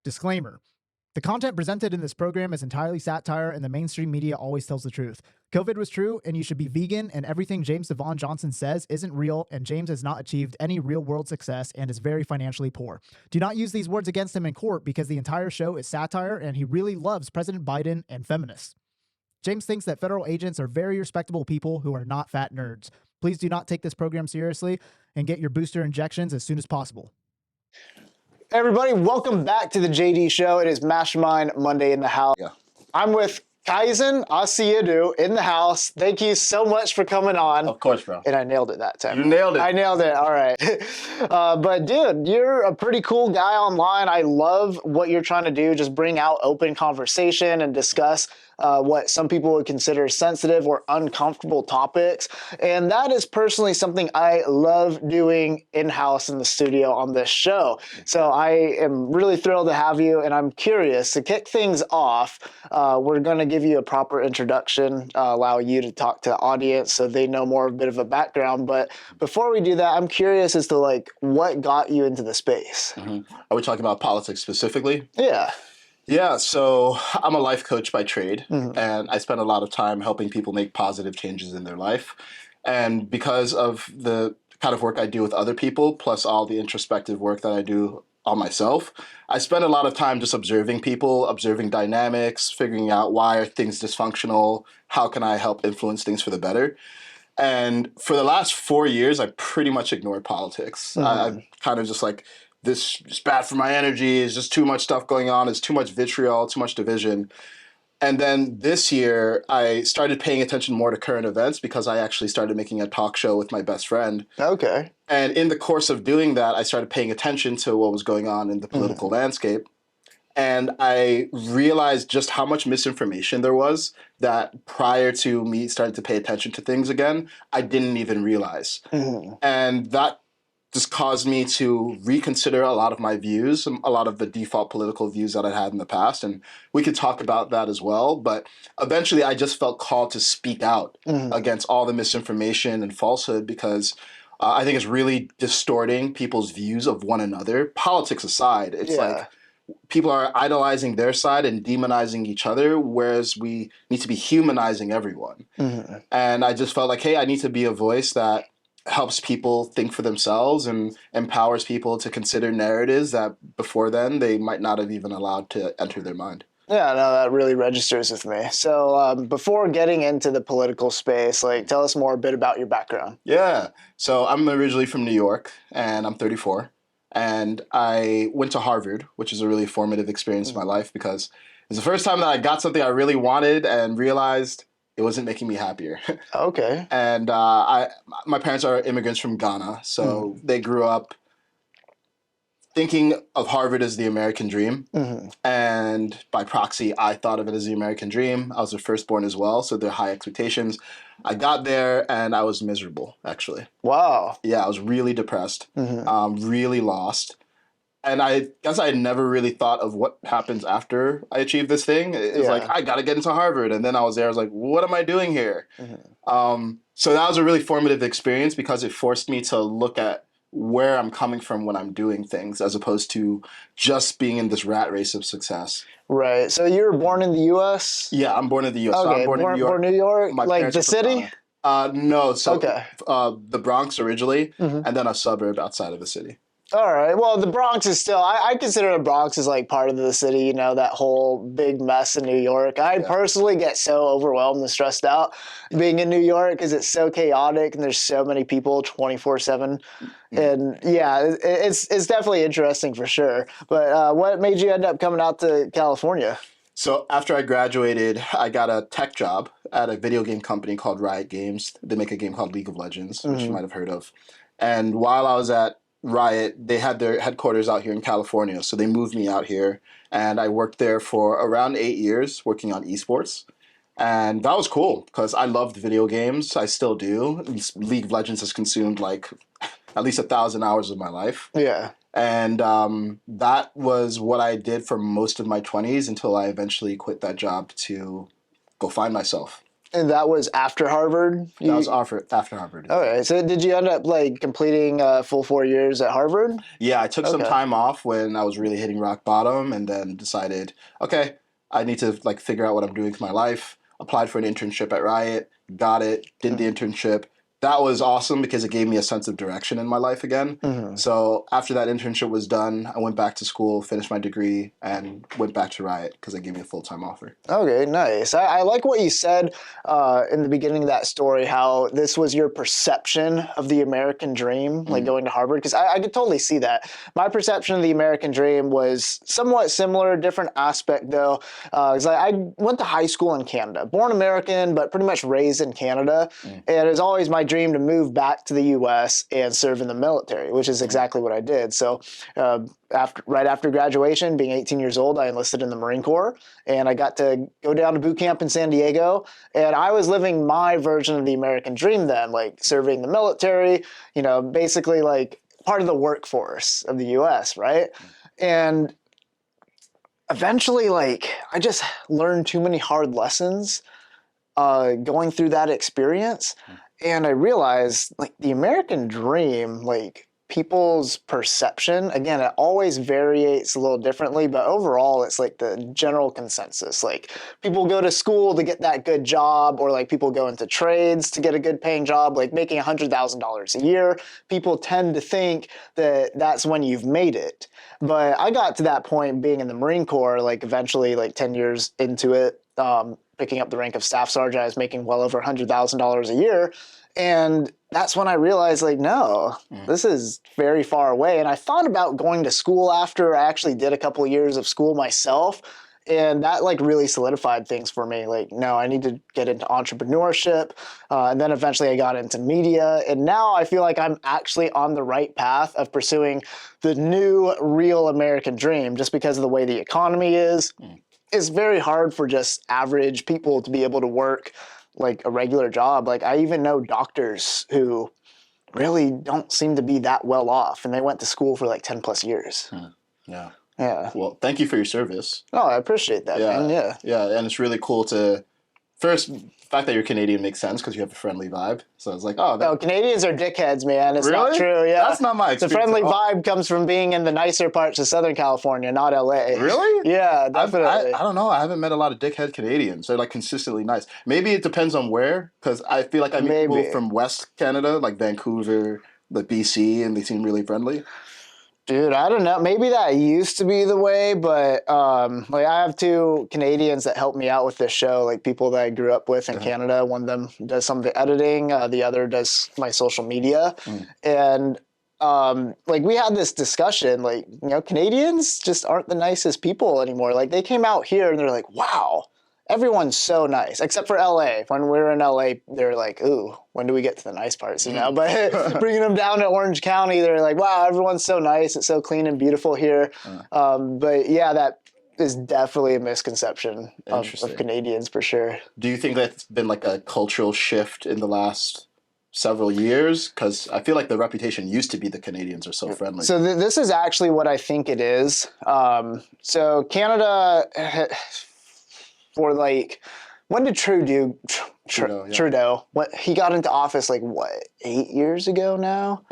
Disclaimer. The content presented in this program is entirely satire, and the mainstream media always tells the truth. COVID was true, and you should be vegan, and everything James Devon Johnson says isn't real, and James has not achieved any real-world success and is very financially poor. Do not use these words against him in court because the entire show is satire, and he really loves President Biden and feminists. James thinks that federal agents are very respectable people who are not fat nerds. Please do not take this program seriously and get your booster injections as soon as possible. Hey everybody, welcome back to the JD Show. It is Mastermind Monday in the house. Yeah. I'm with Kaizen Asiedu in the house. Thank you so much for coming on. Of course, bro. And I nailed it that time. You nailed it. I nailed it. All right. But dude, you're a pretty cool guy online. I love what you're trying to do. Just bring out open conversation and discuss what some people would consider sensitive or uncomfortable topics. And that is personally something I love doing in-house in the studio on this show. So I am really thrilled to have you, and I'm curious to kick things off. We're going to give you a proper introduction, allow you to talk to the audience so they know more, a bit of a background. But before we do that, I'm curious as to like what got you into the space. Mm-hmm. Are we talking about politics specifically? Yeah. Yeah, so I'm a life coach by trade, and I spend a lot of time helping people make positive changes in their life. And because of the kind of work I do with other people, plus all the introspective work that I do on myself, I spend a lot of time just observing people, observing dynamics, figuring out why are things dysfunctional, how can I help influence things for the better. And for the last 4 years, I pretty much ignored politics. I'm kind of just like, this is bad for my energy, it's just too much stuff going on, it's too much vitriol, too much division. And then this year, I started paying attention more to current events because I actually started making a talk show with my best friend. Okay. And in the course of doing that, I started paying attention to what was going on in the political landscape. And I realized just how much misinformation there was that prior to me starting to pay attention to things again, I didn't even realize. And that just caused me to reconsider a lot of my views, a lot of the default political views that I had in the past. And we could talk about that as well. But eventually I just felt called to speak out against all the misinformation and falsehood because I think it's really distorting people's views of one another. Politics aside, it's like people are idolizing their side and demonizing each other, whereas we need to be humanizing everyone. And I just felt like, hey, I need to be a voice that helps people think for themselves and empowers people to consider narratives that before then they might not have even allowed to enter their mind. Yeah, no, that really registers with me. So before getting into the political space, like tell us more a bit about your background. Yeah, so I'm originally from New York and I'm 34. And I went to Harvard, which is a really formative experience in my life because it was the first time that I got something I really wanted and realized it wasn't making me happier. Okay. And my parents are immigrants from Ghana, so they grew up thinking of Harvard as the American dream. And by proxy, I thought of it as the American dream. I was the firstborn as well, so there are high expectations. I got there and I was miserable, actually. Wow. Yeah, I was really depressed, really lost. And I guess I had never really thought of what happens after I achieve this thing. It was like, I got to get into Harvard. And then I was there. I was like, what am I doing here? So that was a really formative experience because it forced me to look at where I'm coming from when I'm doing things as opposed to just being in this rat race of success. Right. So you were born in the U.S.? Yeah, I'm born in the U.S. Okay, So I'm born in New York. Born in New York? Like the city? No. So the Bronx originally, and then a suburb outside of the city. All right. Well, the Bronx is still, I consider the Bronx as like part of the city, you know, that whole big mess in New York. I personally get so overwhelmed and stressed out being in New York because it's so chaotic and there's so many people 24/7. And yeah, it's definitely interesting for sure. But what made you end up coming out to California? So after I graduated, I got a tech job at a video game company called Riot Games. They make a game called League of Legends, which you might have heard of. And while I was at Riot, they had their headquarters out here in California, so they moved me out here, and I worked there for around 8 years working on esports, and that was cool because I loved video games. I still do. League of Legends has consumed like at least 1,000 hours of my life. Yeah. And that was what I did for most of my 20s until I eventually quit that job to go find myself. And that was after Harvard? That was after Harvard. Okay, so did you end up like completing full 4 years at Harvard? Yeah, I took some Okay. time off when I was really hitting rock bottom, and then decided, okay, I need to like figure out what I'm doing with my life. Applied for an internship at Riot, got it, did the internship. That was awesome because it gave me a sense of direction in my life again. Mm-hmm. So after that internship was done, I went back to school, finished my degree, and went back to Riot because they gave me a full-time offer. Okay, nice. I like what you said in the beginning of that story, how this was your perception of the American dream, like going to Harvard, because I could totally see that. My perception of the American dream was somewhat similar, different aspect though, because I went to high school in Canada, born American, but pretty much raised in Canada, and it was always my dream to move back to the U.S. and serve in the military, which is exactly what I did. So right after graduation, being 18 years old, I enlisted in the Marine Corps, and I got to go down to boot camp in San Diego, and I was living my version of the American dream then, like serving the military, basically like part of the workforce of the U.S., right? And eventually, like, I just learned too many hard lessons going through that experience. And I realized, like, the American dream, like, people's perception, again, it always varies a little differently, but overall, it's like the general consensus. Like, people go to school to get that good job, or like people go into trades to get a good paying job, like making $100,000 a year. People tend to think that that's when you've made it. But I got to that point being in the Marine Corps, like eventually, like 10 years into it, picking up the rank of staff sergeant, I was making well over $100,000 a year. And that's when I realized, like, no, this is very far away. And I thought about going to school after. I actually did a couple of years of school myself. And that, like, really solidified things for me. Like, no, I need to get into entrepreneurship. And then eventually I got into media. And now I feel like I'm actually on the right path of pursuing the new real American dream, just because of the way the economy is. It's very hard for just average people to be able to work like a regular job. Like, I even know doctors who really don't seem to be that well off, and they went to school for like 10 plus years. Yeah. Yeah. Well, thank you for your service. Oh, I appreciate that, man. Yeah. Yeah, and it's really cool to first, the fact that you're Canadian makes sense because you have a friendly vibe. So it's like, oh, Canadians are dickheads, man. It's not really? true. Yeah, That's not my experience. The friendly vibe comes from being in the nicer parts of Southern California, not LA. Really? Yeah, definitely. I don't know. I haven't met a lot of dickhead Canadians. They're like consistently nice. Maybe it depends on where, because I feel like I meet people from West Canada, like Vancouver, like BC, and they seem really friendly. Dude, I don't know. Maybe that used to be the way, but like, I have two Canadians that help me out with this show, like people that I grew up with in Canada. One of them does some of the editing, the other does my social media. And like, we had this discussion, like, Canadians just aren't the nicest people anymore. Like, they came out here and they're like, wow, everyone's so nice, except for LA. When we were in LA, they're like, ooh, when do we get to the nice parts, But bringing them down to Orange County, they're like, wow, everyone's so nice. It's so clean and beautiful here. But yeah, that is definitely a misconception of Canadians for sure. Do you think that's been like a cultural shift in the last several years? Because I feel like the reputation used to be the Canadians are so friendly. So this is actually what I think it is. So Canada... For like, when did Trudeau, he got into office, like, what, 8 years ago now?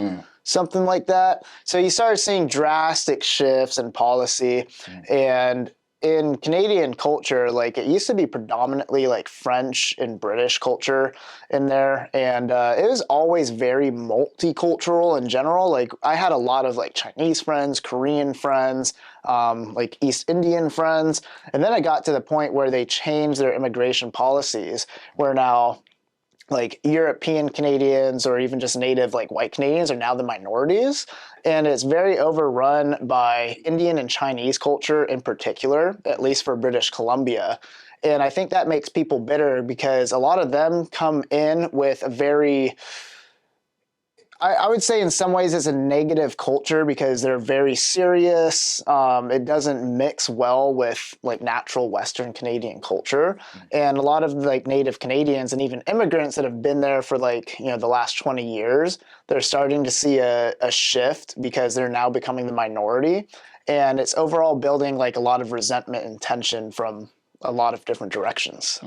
Something like that. So you started seeing drastic shifts in policy. And in Canadian culture, like, it used to be predominantly like French and British culture in there. And it was always very multicultural in general. Like, I had a lot of like Chinese friends, Korean friends, like East Indian friends. And then I got to the point where they changed their immigration policies, where now like European Canadians or even just native like white Canadians are now the minorities. And it's very overrun by Indian and Chinese culture in particular, at least for British Columbia. And I think that makes people bitter because a lot of them come in with a very... I would say in some ways it's a negative culture because they're very serious. It doesn't mix well with like natural Western Canadian culture. And a lot of like native Canadians and even immigrants that have been there for like, the last 20 years, they're starting to see a shift because they're now becoming the minority. And it's overall building like a lot of resentment and tension from a lot of different directions.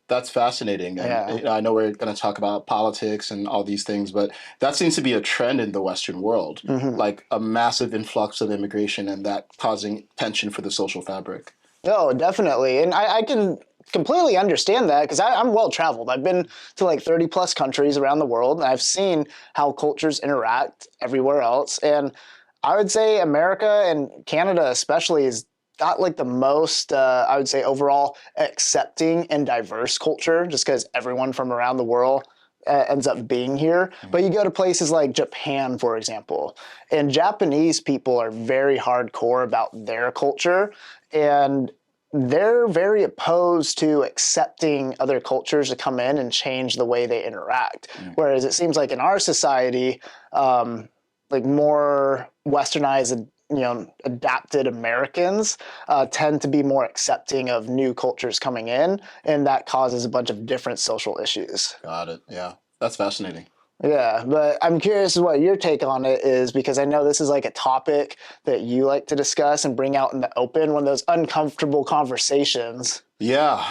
That's fascinating. And Yeah. I know we're going to talk about politics and all these things, but that seems to be a trend in the Western world, like a massive influx of immigration and that causing tension for the social fabric. No, definitely. And I can completely understand that because I'm well traveled. I've been to like 30 plus countries around the world, and I've seen how cultures interact everywhere else. And I would say America and Canada especially is got like the most, I would say, overall accepting and diverse culture just because everyone from around the world ends up being here. But you go to places like Japan, for example, and Japanese people are very hardcore about their culture, and they're very opposed to accepting other cultures to come in and change the way they interact. Whereas it seems like in our society, like more westernized, adapted Americans tend to be more accepting of new cultures coming in, and that causes a bunch of different social issues. Got it. Yeah, that's fascinating. Yeah, but I'm curious what your take on it is, because I know this is like a topic that you like to discuss and bring out in the open, one of those uncomfortable conversations. Yeah.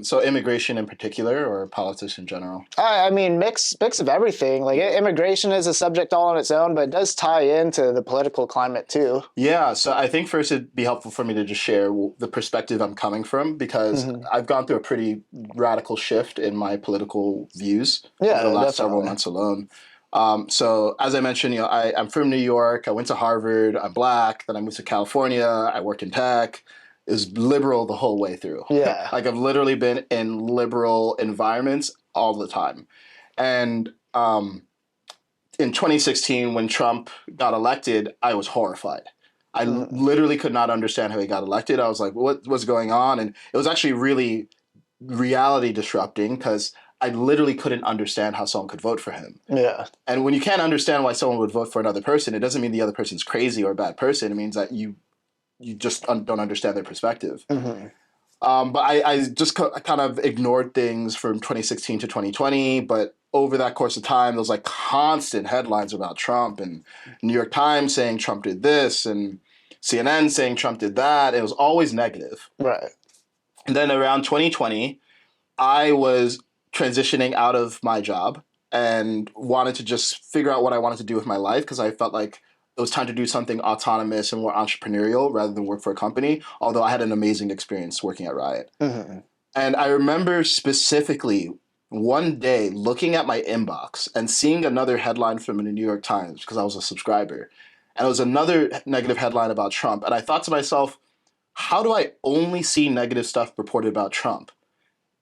So immigration in particular, or politics in general? I mean, mix of everything. Like immigration is a subject all on its own, but it does tie into the political climate too. Yeah. So I think first it'd be helpful for me to just share the perspective I'm coming from, because I've gone through a pretty radical shift in my political views over the last several months alone. So as I mentioned, I'm from New York. I went to Harvard. I'm Black. Then I moved to California. I worked in tech. Is liberal the whole way through. Yeah. Like I've literally been in liberal environments all the time. And in 2016, when Trump got elected, I was horrified. I literally could not understand how he got elected. I was like, what's going on? And it was actually really reality disrupting, because I literally couldn't understand how someone could vote for him. Yeah. And when you can't understand why someone would vote for another person, it doesn't mean the other person's crazy or a bad person. It means that you just don't understand their perspective. But I just kind of ignored things from 2016 to 2020. But over that course of time, there was like constant headlines about Trump, and New York Times saying Trump did this, and CNN saying Trump did that. It was always negative. Right. And then around 2020, I was transitioning out of my job and wanted to just figure out what I wanted to do with my life, because I felt like it was time to do something autonomous and more entrepreneurial rather than work for a company, although I had an amazing experience working at Riot. And I remember specifically one day looking at my inbox and seeing another headline from the New York Times, because I was a subscriber. And it was another negative headline about Trump. And I thought to myself, how do I only see negative stuff reported about Trump?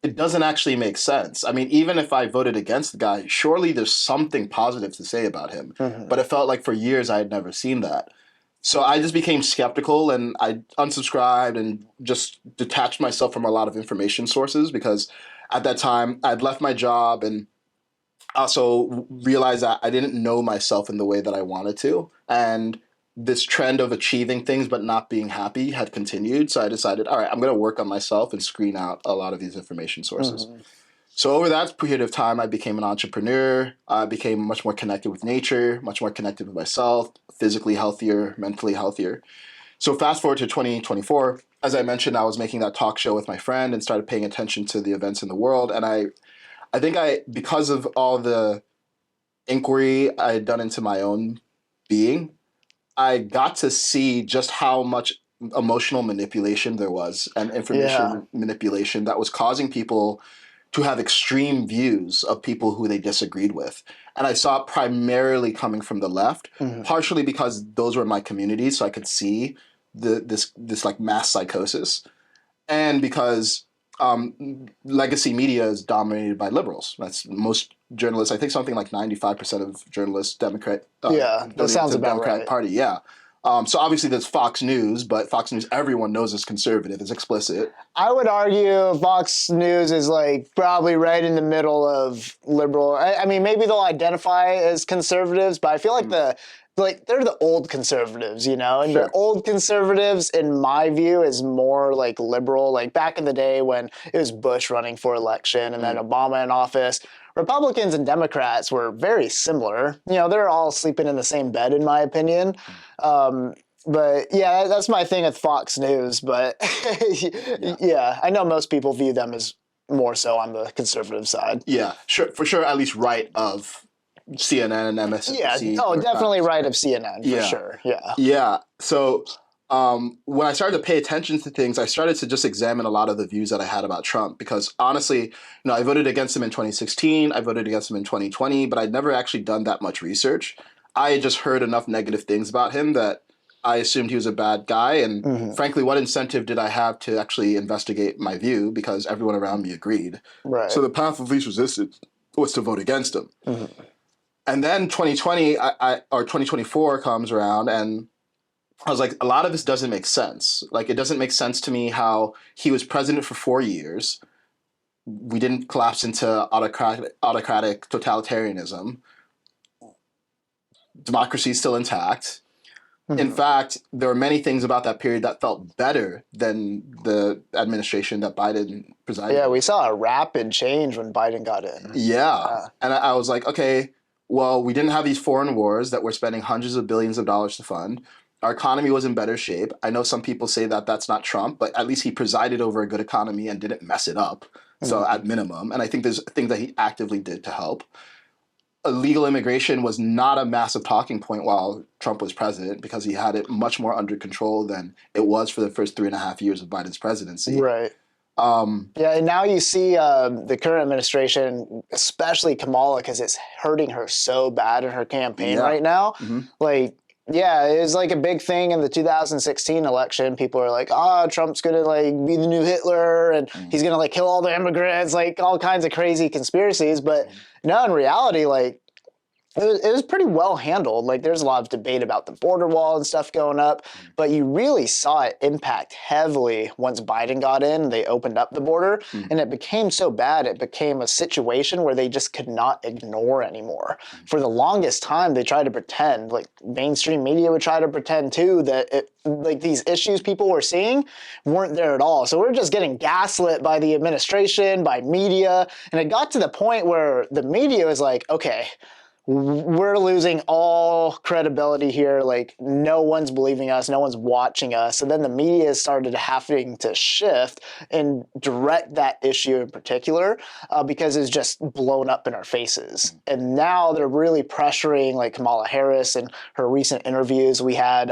It doesn't actually make sense. I mean, even if I voted against the guy, surely there's something positive to say about him. But it felt like for years I had never seen that. So I just became skeptical, and I unsubscribed and just detached myself from a lot of information sources, because at that time I'd left my job and also realized that I didn't know myself in the way that I wanted to. And this trend of achieving things but not being happy had continued. So I decided, all right, I'm going to work on myself and screen out a lot of these information sources. So over that period of time, I became an entrepreneur. I became much more connected with nature, much more connected with myself, physically healthier, mentally healthier. So fast forward to 2024, as I mentioned, I was making that talk show with my friend and started paying attention to the events in the world. And I think because of all the inquiry I had done into my own being, I got to see just how much emotional manipulation there was, and information manipulation that was causing people to have extreme views of people who they disagreed with. And I saw it primarily coming from the left, partially because those were my communities, so I could see this like mass psychosis, and because legacy media is dominated by liberals. That's most journalists. I think something like 95% of journalists Democrat. That sounds about Democratic right. Party. Yeah. So obviously there's Fox News, but Fox News everyone knows is conservative. It's explicit. I would argue Fox News is like probably right in the middle of liberal. I mean, maybe they'll identify as conservatives, but I feel like they're the old conservatives, and the old conservatives, in my view, is more like liberal. Like back in the day when it was Bush running for election and then Obama in office, Republicans and Democrats were very similar. They're all sleeping in the same bed, in my opinion. But yeah, that's my thing with Fox News. But yeah, I know most people view them as more so on the conservative side. Yeah, sure, for sure, at least right of CNN and Yeah. MSNBC. Oh, or definitely Fox. right of CNN for Yeah. sure. Yeah. Yeah. So when I started to pay attention to things, I started to just examine a lot of the views that I had about Trump because honestly, I voted against him in 2016. I voted against him in 2020, but I'd never actually done that much research. I had just heard enough negative things about him that I assumed he was a bad guy. And frankly, what incentive did I have to actually investigate my view because everyone around me agreed? Right. So the path of least resistance was to vote against him. Mm-hmm. And then 2020 or 2024 comes around and I was like, a lot of this doesn't make sense. Like, it doesn't make sense to me how he was president for 4 years. We didn't collapse into autocratic totalitarianism. Democracy is still intact. In fact, there were many things about that period that felt better than the administration that Biden presided. Yeah, we saw a rapid change when Biden got in. Yeah. And I was like, okay, well, we didn't have these foreign wars that we're spending hundreds of billions of dollars to fund. Our economy was in better shape. I know some people say that that's not Trump, but at least he presided over a good economy and didn't mess it up. So at minimum, and I think there's things that he actively did to help. Illegal immigration was not a massive talking point while Trump was president because he had it much more under control than it was for the first 3.5 years of Biden's presidency. Right. Yeah, and now you see the current administration, especially Kamala, because it's hurting her so bad in her campaign right now. Like, yeah, it was like a big thing in the 2016 election. People are like, Trump's going to like be the new Hitler and he's going to like kill all the immigrants, like all kinds of crazy conspiracies. But no, in reality, like it was pretty well handled. Like there's a lot of debate about the border wall and stuff going up, but you really saw it impact heavily once Biden got in, they opened up the border and it became so bad. It became a situation where they just could not ignore anymore. For the longest time, they tried to pretend, like mainstream media would try to pretend too, that like these issues people were seeing weren't there at all. So we're just getting gaslit by the administration, by media. And it got to the point where the media was like, okay, we're losing all credibility here. Like no one's believing us. No one's watching us. And then the media started having to shift and direct that issue in particular because it's just blown up in our faces. And now they're really pressuring like Kamala Harris in her recent interviews. We had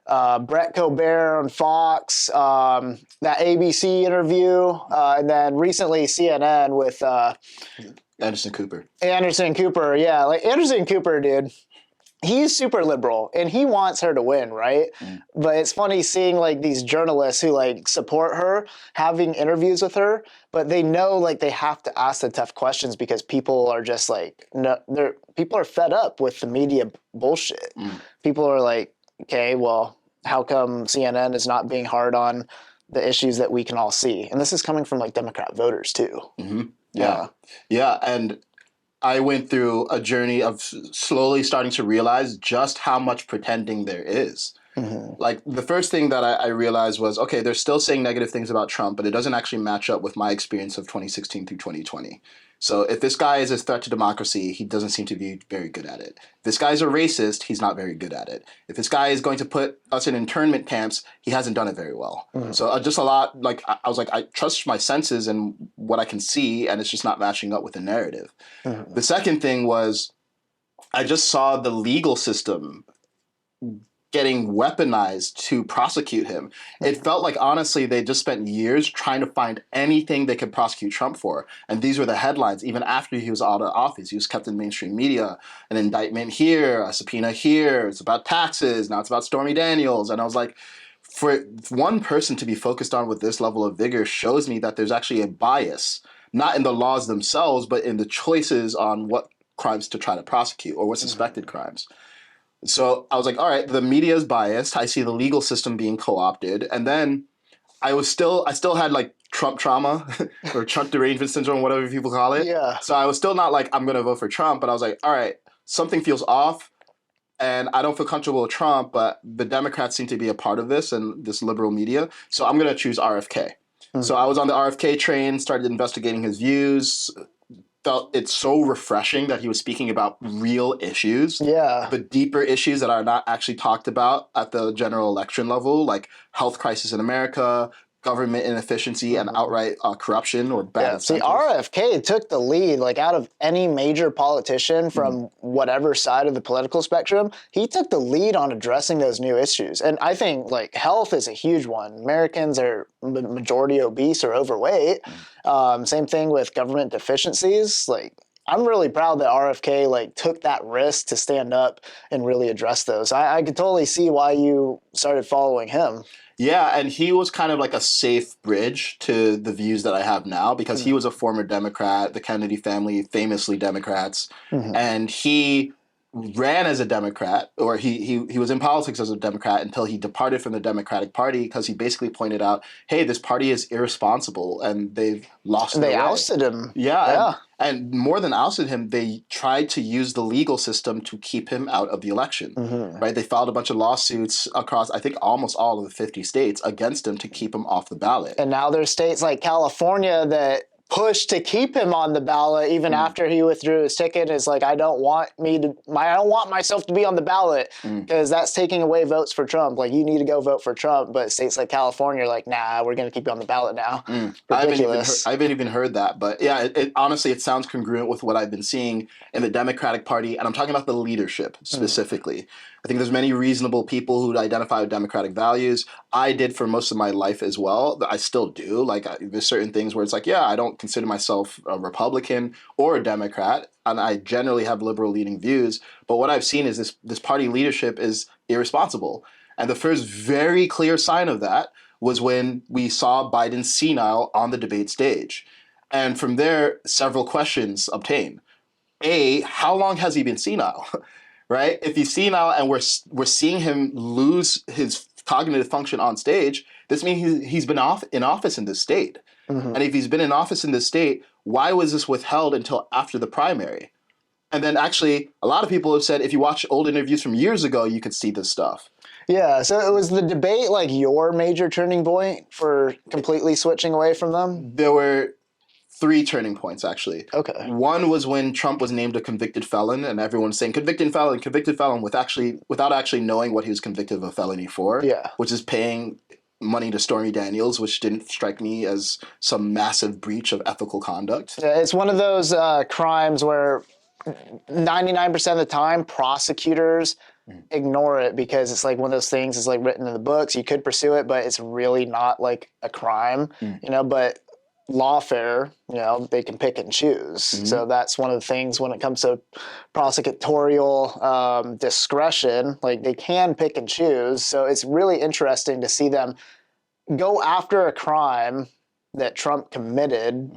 Brett Colbert on Fox, that ABC interview, and then recently CNN with Anderson Cooper, yeah. Like Anderson Cooper, dude, he's super liberal and he wants her to win, right? But it's funny seeing like these journalists who like support her having interviews with her, but they know like they have to ask the tough questions because people are just like, no, people are fed up with the media bullshit. People are like, okay, well, how come CNN is not being hard on the issues that we can all see? And this is coming from like Democrat voters too. Yeah. And I went through a journey of slowly starting to realize just how much pretending there is. Like the first thing that I realized was, okay, they're still saying negative things about Trump, but it doesn't actually match up with my experience of 2016 through 2020. So if this guy is a threat to democracy, he doesn't seem to be very good at it. If this guy's a racist, he's not very good at it. If this guy is going to put us in internment camps, he hasn't done it very well. So just a lot, like I was like, I trust my senses and what I can see, and it's just not matching up with the narrative. The second thing was I just saw the legal system getting weaponized to prosecute him. It felt like, honestly, they just spent years trying to find anything they could prosecute Trump for. And these were the headlines. Even after he was out of office, he was kept in mainstream media. An indictment here, a subpoena here. It's about taxes. Now it's about Stormy Daniels. And I was like, for one person to be focused on with this level of vigor shows me that there's actually a bias, not in the laws themselves, but in the choices on what crimes to try to prosecute or what suspected crimes. So I was like, all right, the media is biased. I see the legal system being co-opted. And then I still had like Trump trauma or Trump derangement syndrome, whatever people call it. Yeah. So I was still not like, I'm going to vote for Trump, but I was like, all right, something feels off and I don't feel comfortable with Trump, but the Democrats seem to be a part of this and this liberal media. So I'm going to choose RFK. So I was on the RFK train, started investigating his views, felt it's so refreshing that he was speaking about real issues, Yeah. but deeper issues that are not actually talked about at the general election level, like health crisis in America, government inefficiency, and outright corruption or bad Yeah, see, incentives. RFK took the lead, like out of any major politician from whatever side of the political spectrum. He took the lead on addressing those new issues, and I think like health is a huge one. Americans are majority obese or overweight. Same thing with government deficiencies. Like, I'm really proud that RFK like took that risk to stand up and really address those. I could totally see why you started following him. Yeah, and he was kind of like a safe bridge to the views that I have now because he was a former Democrat, the Kennedy family, famously Democrats, and he ran as a Democrat, or he was in politics as a Democrat until he departed from the Democratic Party because he basically pointed out, hey, this party is irresponsible and they've lost their They way. ousted him. Yeah. And more than ousted him, they tried to use the legal system to keep him out of the election, right? They filed a bunch of lawsuits across, I think, almost all of the 50 states against him to keep him off the ballot. And now there's states like California that pushed to keep him on the ballot even after he withdrew his ticket. Is like, I don't want myself to be on the ballot because that's taking away votes for Trump. Like, you need to go vote for Trump. But states like California are like, nah, we're going to keep you on the ballot now. Ridiculous. I haven't even heard that. But yeah, honestly, it sounds congruent with what I've been seeing in the Democratic Party. And I'm talking about the leadership specifically. I think there's many reasonable people who identify with Democratic values. I did for most of my life as well. I still do. Like, there's certain things where it's like, yeah, I don't consider myself a Republican or a Democrat, and I generally have liberal leaning views. But what I've seen is this party leadership is irresponsible. And the first very clear sign of that was when we saw Biden senile on the debate stage. And from there, several questions obtained. A, how long has he been senile? Right? If he's senile and we're seeing him lose his cognitive function on stage, this means he's been in office in this state. And if he's been in office in this state, why was this withheld until after the primary? And then actually, a lot of people have said if you watch old interviews from years ago, you could see this stuff. Yeah, so it was the debate like your major turning point for completely switching away from them? There were 3 turning points, actually. Okay. One was when Trump was named a convicted felon, and everyone's saying convicted felon, without actually knowing what he was convicted of a felony for, which is paying money to Stormy Daniels, which didn't strike me as some massive breach of ethical conduct. Yeah, it's one of those crimes where 99% of the time prosecutors ignore it because it's like one of those things, it's like written in the books. You could pursue it, but it's really not like a crime, but lawfare, they can pick and choose. So that's one of the things when it comes to prosecutorial discretion, like they can pick and choose. So it's really interesting to see them go after a crime that Trump committed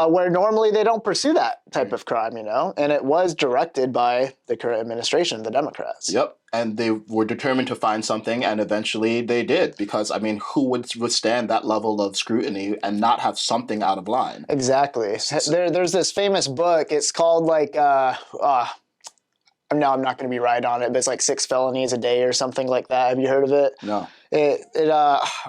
where normally they don't pursue that type of crime, and it was directed by the current administration, the Democrats. Yep. And they were determined to find something, and eventually they did, because, who would withstand that level of scrutiny and not have something out of line? Exactly. There's this famous book. It's called no, I'm not going to be right on it, but it's like 6 felonies a day or something like that. Have you heard of it? No.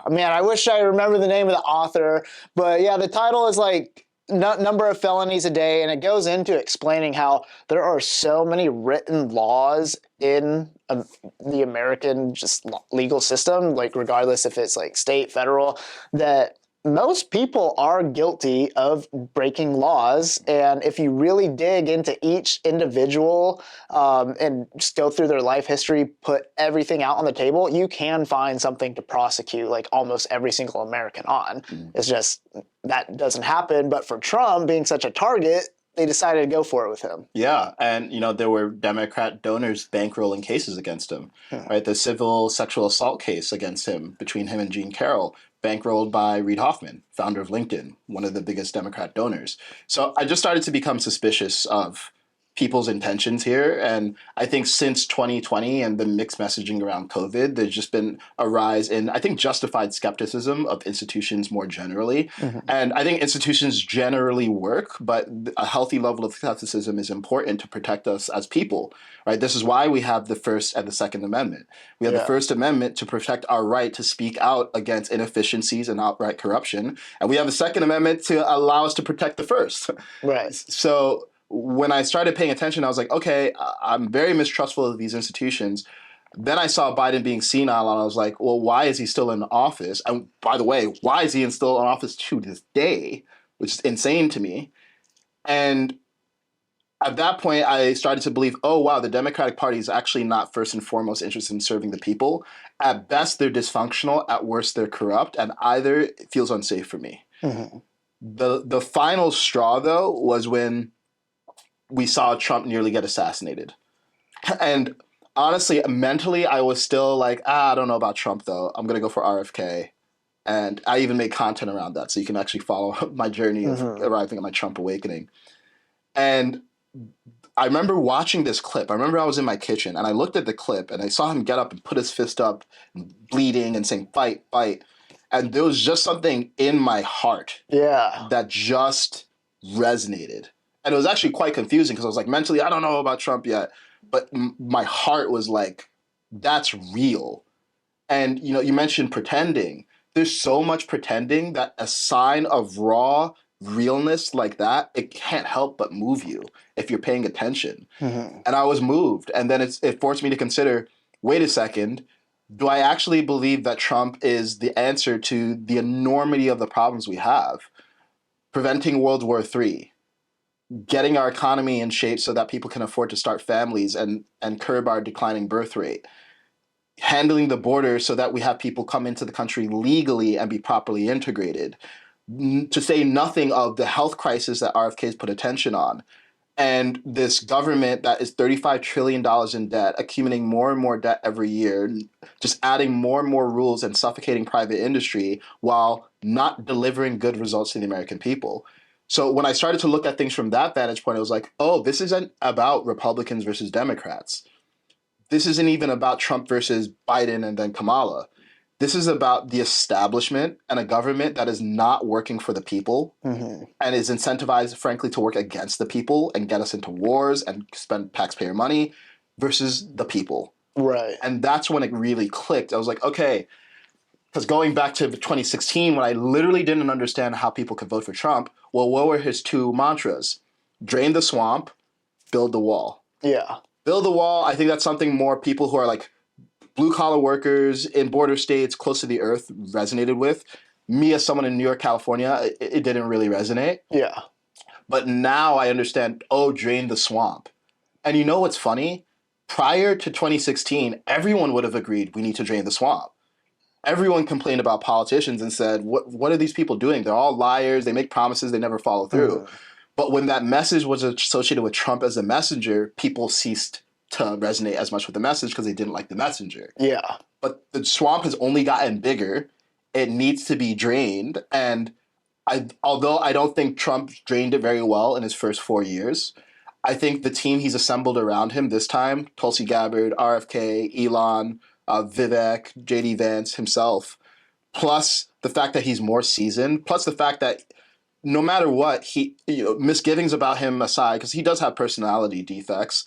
Man, I wish I remember the name of the author, but yeah, the title is like number of felonies a day, and it goes into explaining how there are so many written laws in the American just legal system, like regardless if it's like state, federal, that most people are guilty of breaking laws. And if you really dig into each individual and just go through their life history, put everything out on the table, you can find something to prosecute like almost every single American on. It's just that doesn't happen. But for Trump being such a target, they decided to go for it with him. Yeah, and there were Democrat donors bankrolling cases against him, right? The civil sexual assault case against him, between him and Jean Carroll, bankrolled by Reid Hoffman, founder of LinkedIn, one of the biggest Democrat donors. So I just started to become suspicious of people's intentions here. And I think since 2020 and the mixed messaging around COVID, there's just been a rise in, I think, justified skepticism of institutions more generally. And I think institutions generally work, but a healthy level of skepticism is important to protect us as people, right? This is why we have the First and the Second Amendment. We have the First Amendment to protect our right to speak out against inefficiencies and outright corruption. And we have the Second Amendment to allow us to protect the First. Right. So when I started paying attention, I was like, okay, I'm very mistrustful of these institutions. Then I saw Biden being senile, and I was like, well, why is he still in office? And by the way, why is he still in office to this day, which is insane to me. And at that point, I started to believe, oh, wow, the Democratic Party is actually not first and foremost interested in serving the people. At best, they're dysfunctional. At worst, they're corrupt. And either it feels unsafe for me. The final straw, though, was when we saw Trump nearly get assassinated. And honestly, mentally, I was still like, I don't know about Trump, though. I'm going to go for RFK. And I even made content around that, so you can actually follow my journey of arriving at my Trump awakening. And I remember watching this clip. I remember I was in my kitchen, and I looked at the clip, and I saw him get up and put his fist up, bleeding and saying, fight, fight. And there was just something in my heart that just resonated. And it was actually quite confusing because I was like, mentally, I don't know about Trump yet. But my heart was like, that's real. And, you know, you mentioned pretending. There's so much pretending that a sign of raw realness like that, it can't help but move you if you're paying attention. And I was moved. And then it forced me to consider, wait a second, do I actually believe that Trump is the answer to the enormity of the problems we have? Preventing World War III, getting our economy in shape so that people can afford to start families and curb our declining birth rate, handling the border so that we have people come into the country legally and be properly integrated, to say nothing of the health crisis that RFK's put attention on. And this government that is $35 trillion in debt, accumulating more and more debt every year, just adding more and more rules and suffocating private industry while not delivering good results to the American people. So when I started to look at things from that vantage point, I was like, oh, this isn't about Republicans versus Democrats. This isn't even about Trump versus Biden and then Kamala. This is about the establishment and a government that is not working for the people and is incentivized, frankly, to work against the people and get us into wars and spend taxpayer money versus the people. Right. And that's when it really clicked. I was like, okay, because going back to 2016, when I literally didn't understand how people could vote for Trump, well, what were his two mantras? Drain the swamp, build the wall. Yeah. Build the wall. I think that's something more people who are like blue-collar workers in border states close to the earth resonated with. Me as someone in New York, California, it didn't really resonate. Yeah. But now I understand, oh, drain the swamp. And you know what's funny? Prior to 2016, everyone would have agreed we need to drain the swamp. Everyone complained about politicians and said, what are these people doing? They're all liars. They make promises. They never follow through. But when that message was associated with Trump as a messenger, people ceased to resonate as much with the message because they didn't like the messenger. Yeah. But the swamp has only gotten bigger. It needs to be drained. And although I don't think Trump drained it very well in his first 4 years, I think the team he's assembled around him this time, Tulsi Gabbard, RFK, Elon, Vivek, JD Vance himself, plus the fact that he's more seasoned, plus the fact that no matter what, misgivings about him aside, because he does have personality defects,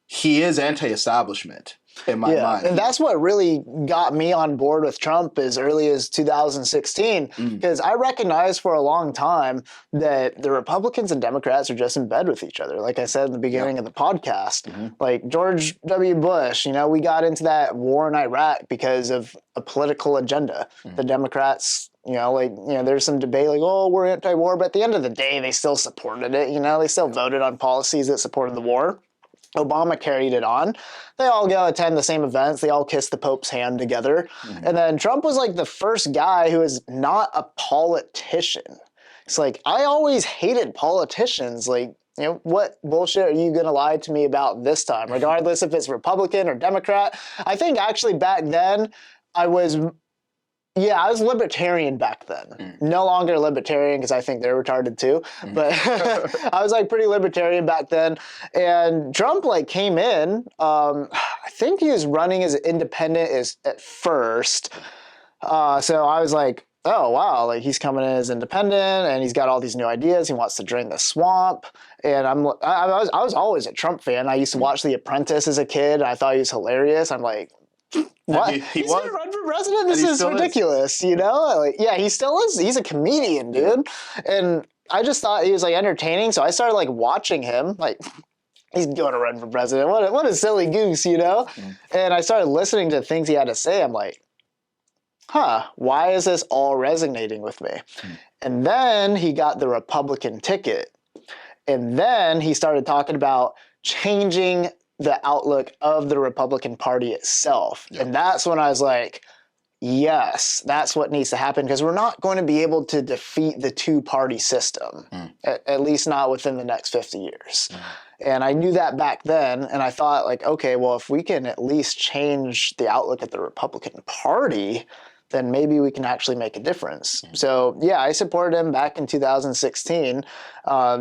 he is anti-establishment in my mind. And that's what really got me on board with Trump as early as 2016, because I recognized for a long time that the Republicans and Democrats are just in bed with each other. Like I said in the beginning of the podcast, like George W. Bush, we got into that war in Iraq because of a political agenda. The Democrats, there's some debate like, oh, we're anti-war, but at the end of the day, they still supported it. They still voted on policies that supported the war. Obama carried it on. They all go attend the same events. They all kiss the Pope's hand together. And then Trump was like the first guy who is not a politician. It's like, I always hated politicians. Like, what bullshit are you going to lie to me about this time? Regardless if it's Republican or Democrat. I think actually back then I was, Yeah, I was libertarian back then. No longer libertarian because I think they're retarded too. But I was like pretty libertarian back then. And Trump like came in. I think he was running as an independent at first. So I was like, oh wow, like he's coming in as independent and he's got all these new ideas. He wants to drain the swamp. And I was always a Trump fan. I used to watch The Apprentice as a kid. And I thought he was hilarious. I'm like, what? He's gonna run for president? This is ridiculous, you know? Like, yeah, he still is. He's a comedian, dude. And I just thought he was like entertaining, so I started like watching him. Like, he's going to run for president. What a silly goose, you know? And I started listening to the things he had to say. I'm like, huh, why is this all resonating with me? And then he got the Republican ticket. And then he started talking about changing the outlook of the Republican Party itself. Yep. And that's when I was like, yes, that's what needs to happen because we're not going to be able to defeat the two-party system, at least not within the next 50 years. And I knew that back then, and I thought like, okay, well, if we can at least change the outlook of the Republican Party, then maybe we can actually make a difference. So yeah, I supported him back in 2016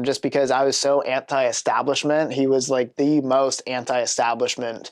just because I was so anti-establishment. He was like the most anti-establishment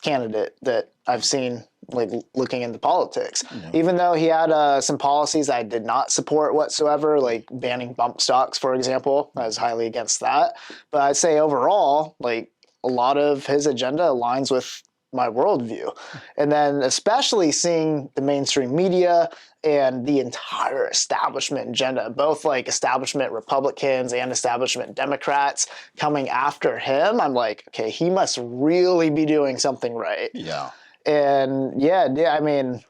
candidate that I've seen like looking into politics. Even though he had some policies I did not support whatsoever, like banning bump stocks, for example. I was highly against that. But I'd say overall, like a lot of his agenda aligns with my worldview. And then especially seeing the mainstream media and the entire establishment agenda, both like establishment Republicans and establishment Democrats coming after him, I'm like, okay, he must really be doing something right. Yeah. And yeah, I mean,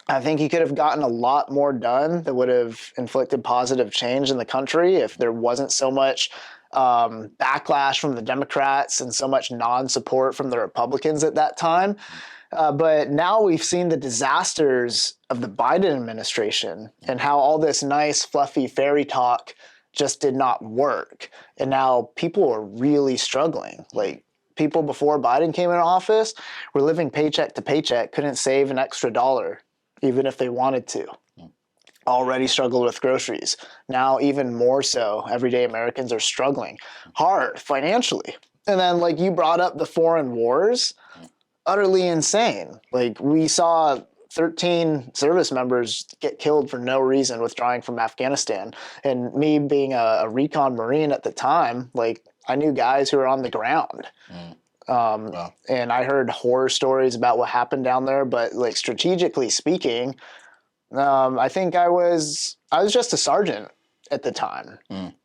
I think he could have gotten a lot more done that would have inflicted positive change in the country if there wasn't so much backlash from the Democrats and so much non-support from the Republicans at that time. But now we've seen the disasters of the Biden administration and how all this nice, fluffy fairy talk just did not work. And now people are really struggling. Like people before Biden came into office were living paycheck to paycheck, couldn't save an extra dollar, even if they wanted to. Already struggled with groceries. Now even more so, everyday Americans are struggling hard financially. And then like you brought up the foreign wars, utterly insane. Like we saw 13 service members get killed for no reason withdrawing from Afghanistan. And me being a recon Marine at the time, like I knew guys who were on the ground. Wow. And I heard horror stories about what happened down there, but like strategically speaking, I think I was just a sergeant at the time,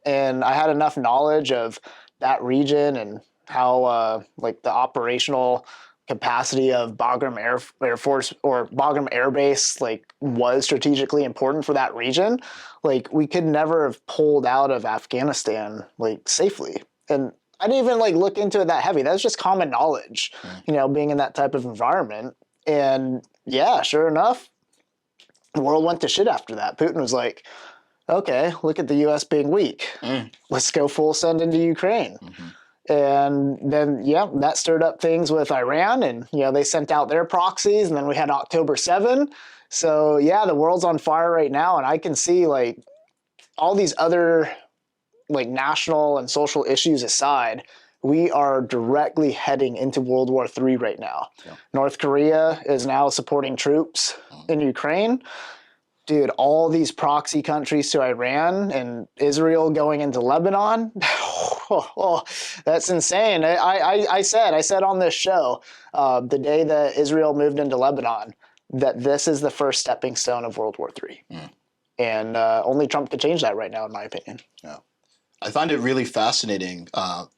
and I had enough knowledge of that region and how like the operational capacity of Bagram Air Force or Bagram Air Base like was strategically important for that region. Like we could never have pulled out of Afghanistan like safely, and I didn't even like look into it that heavy. That's just common knowledge, you know, being in that type of environment. And yeah, sure enough, the world went to shit after that. Putin was like, okay, look at the U.S. being weak. Let's go full send into Ukraine. And then, yeah, that stirred up things with Iran. And, you know, they sent out their proxies. And then we had October 7. So, yeah, the world's on fire right now. And I can see, like, all these other, like, national and social issues aside, we are directly heading into World War III right now. Yeah. North Korea is now supporting troops in Ukraine. Dude, all these proxy countries to Iran and Israel going into Lebanon. That's insane. I said on this show the day that Israel moved into Lebanon that this is the first stepping stone of World War III. And only Trump could change that right now, in my opinion. Yeah. I find it really fascinating.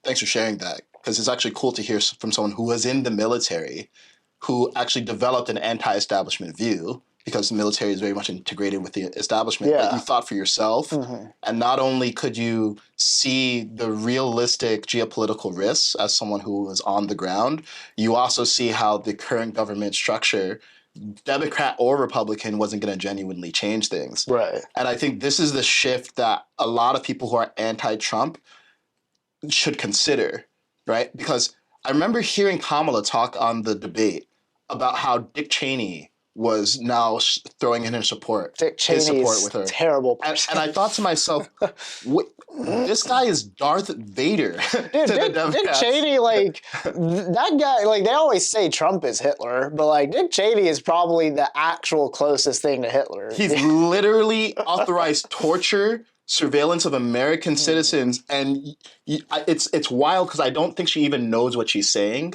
Thanks for sharing that, because it's actually cool to hear from someone who was in the military, who actually developed an anti-establishment view, because the military is very much integrated with the establishment. But you thought for yourself, and not only could you see the realistic geopolitical risks as someone who was on the ground, you also see how the current government structure, Democrat or Republican, wasn't going to genuinely change things. Right. And I think this is the shift that a lot of people who are anti-Trump should consider, right? Because I remember hearing Kamala talk on the debate about how Dick Cheney was now throwing in her support. Dick his Cheney's support with her. terrible And person. I thought to myself, this guy is Darth Vader. Dude, to the Dick Democrats. Cheney, like, that guy, like, they always say Trump is Hitler, but, like, Dick Cheney is probably the actual closest thing to Hitler. He's literally authorized torture, surveillance of American citizens, and it's wild because I don't think she even knows what she's saying.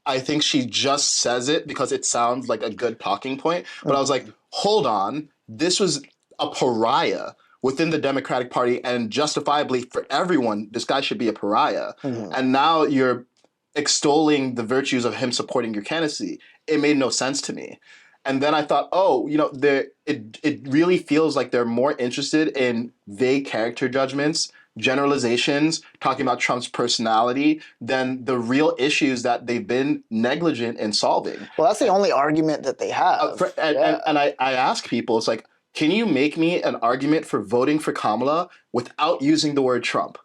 I think she just says it because it sounds like a good talking point. But I was like, hold on, this was a pariah within the Democratic Party, and justifiably for everyone, this guy should be a pariah. And now you're extolling the virtues of him supporting your candidacy. It made no sense to me. And then I thought, oh, you know, it really feels like they're more interested in vague character judgments, generalizations, talking about Trump's personality than the real issues that they've been negligent in solving. Well, that's the only argument that they have. And I ask people, it's like, can you make me an argument for voting for Kamala without using the word Trump?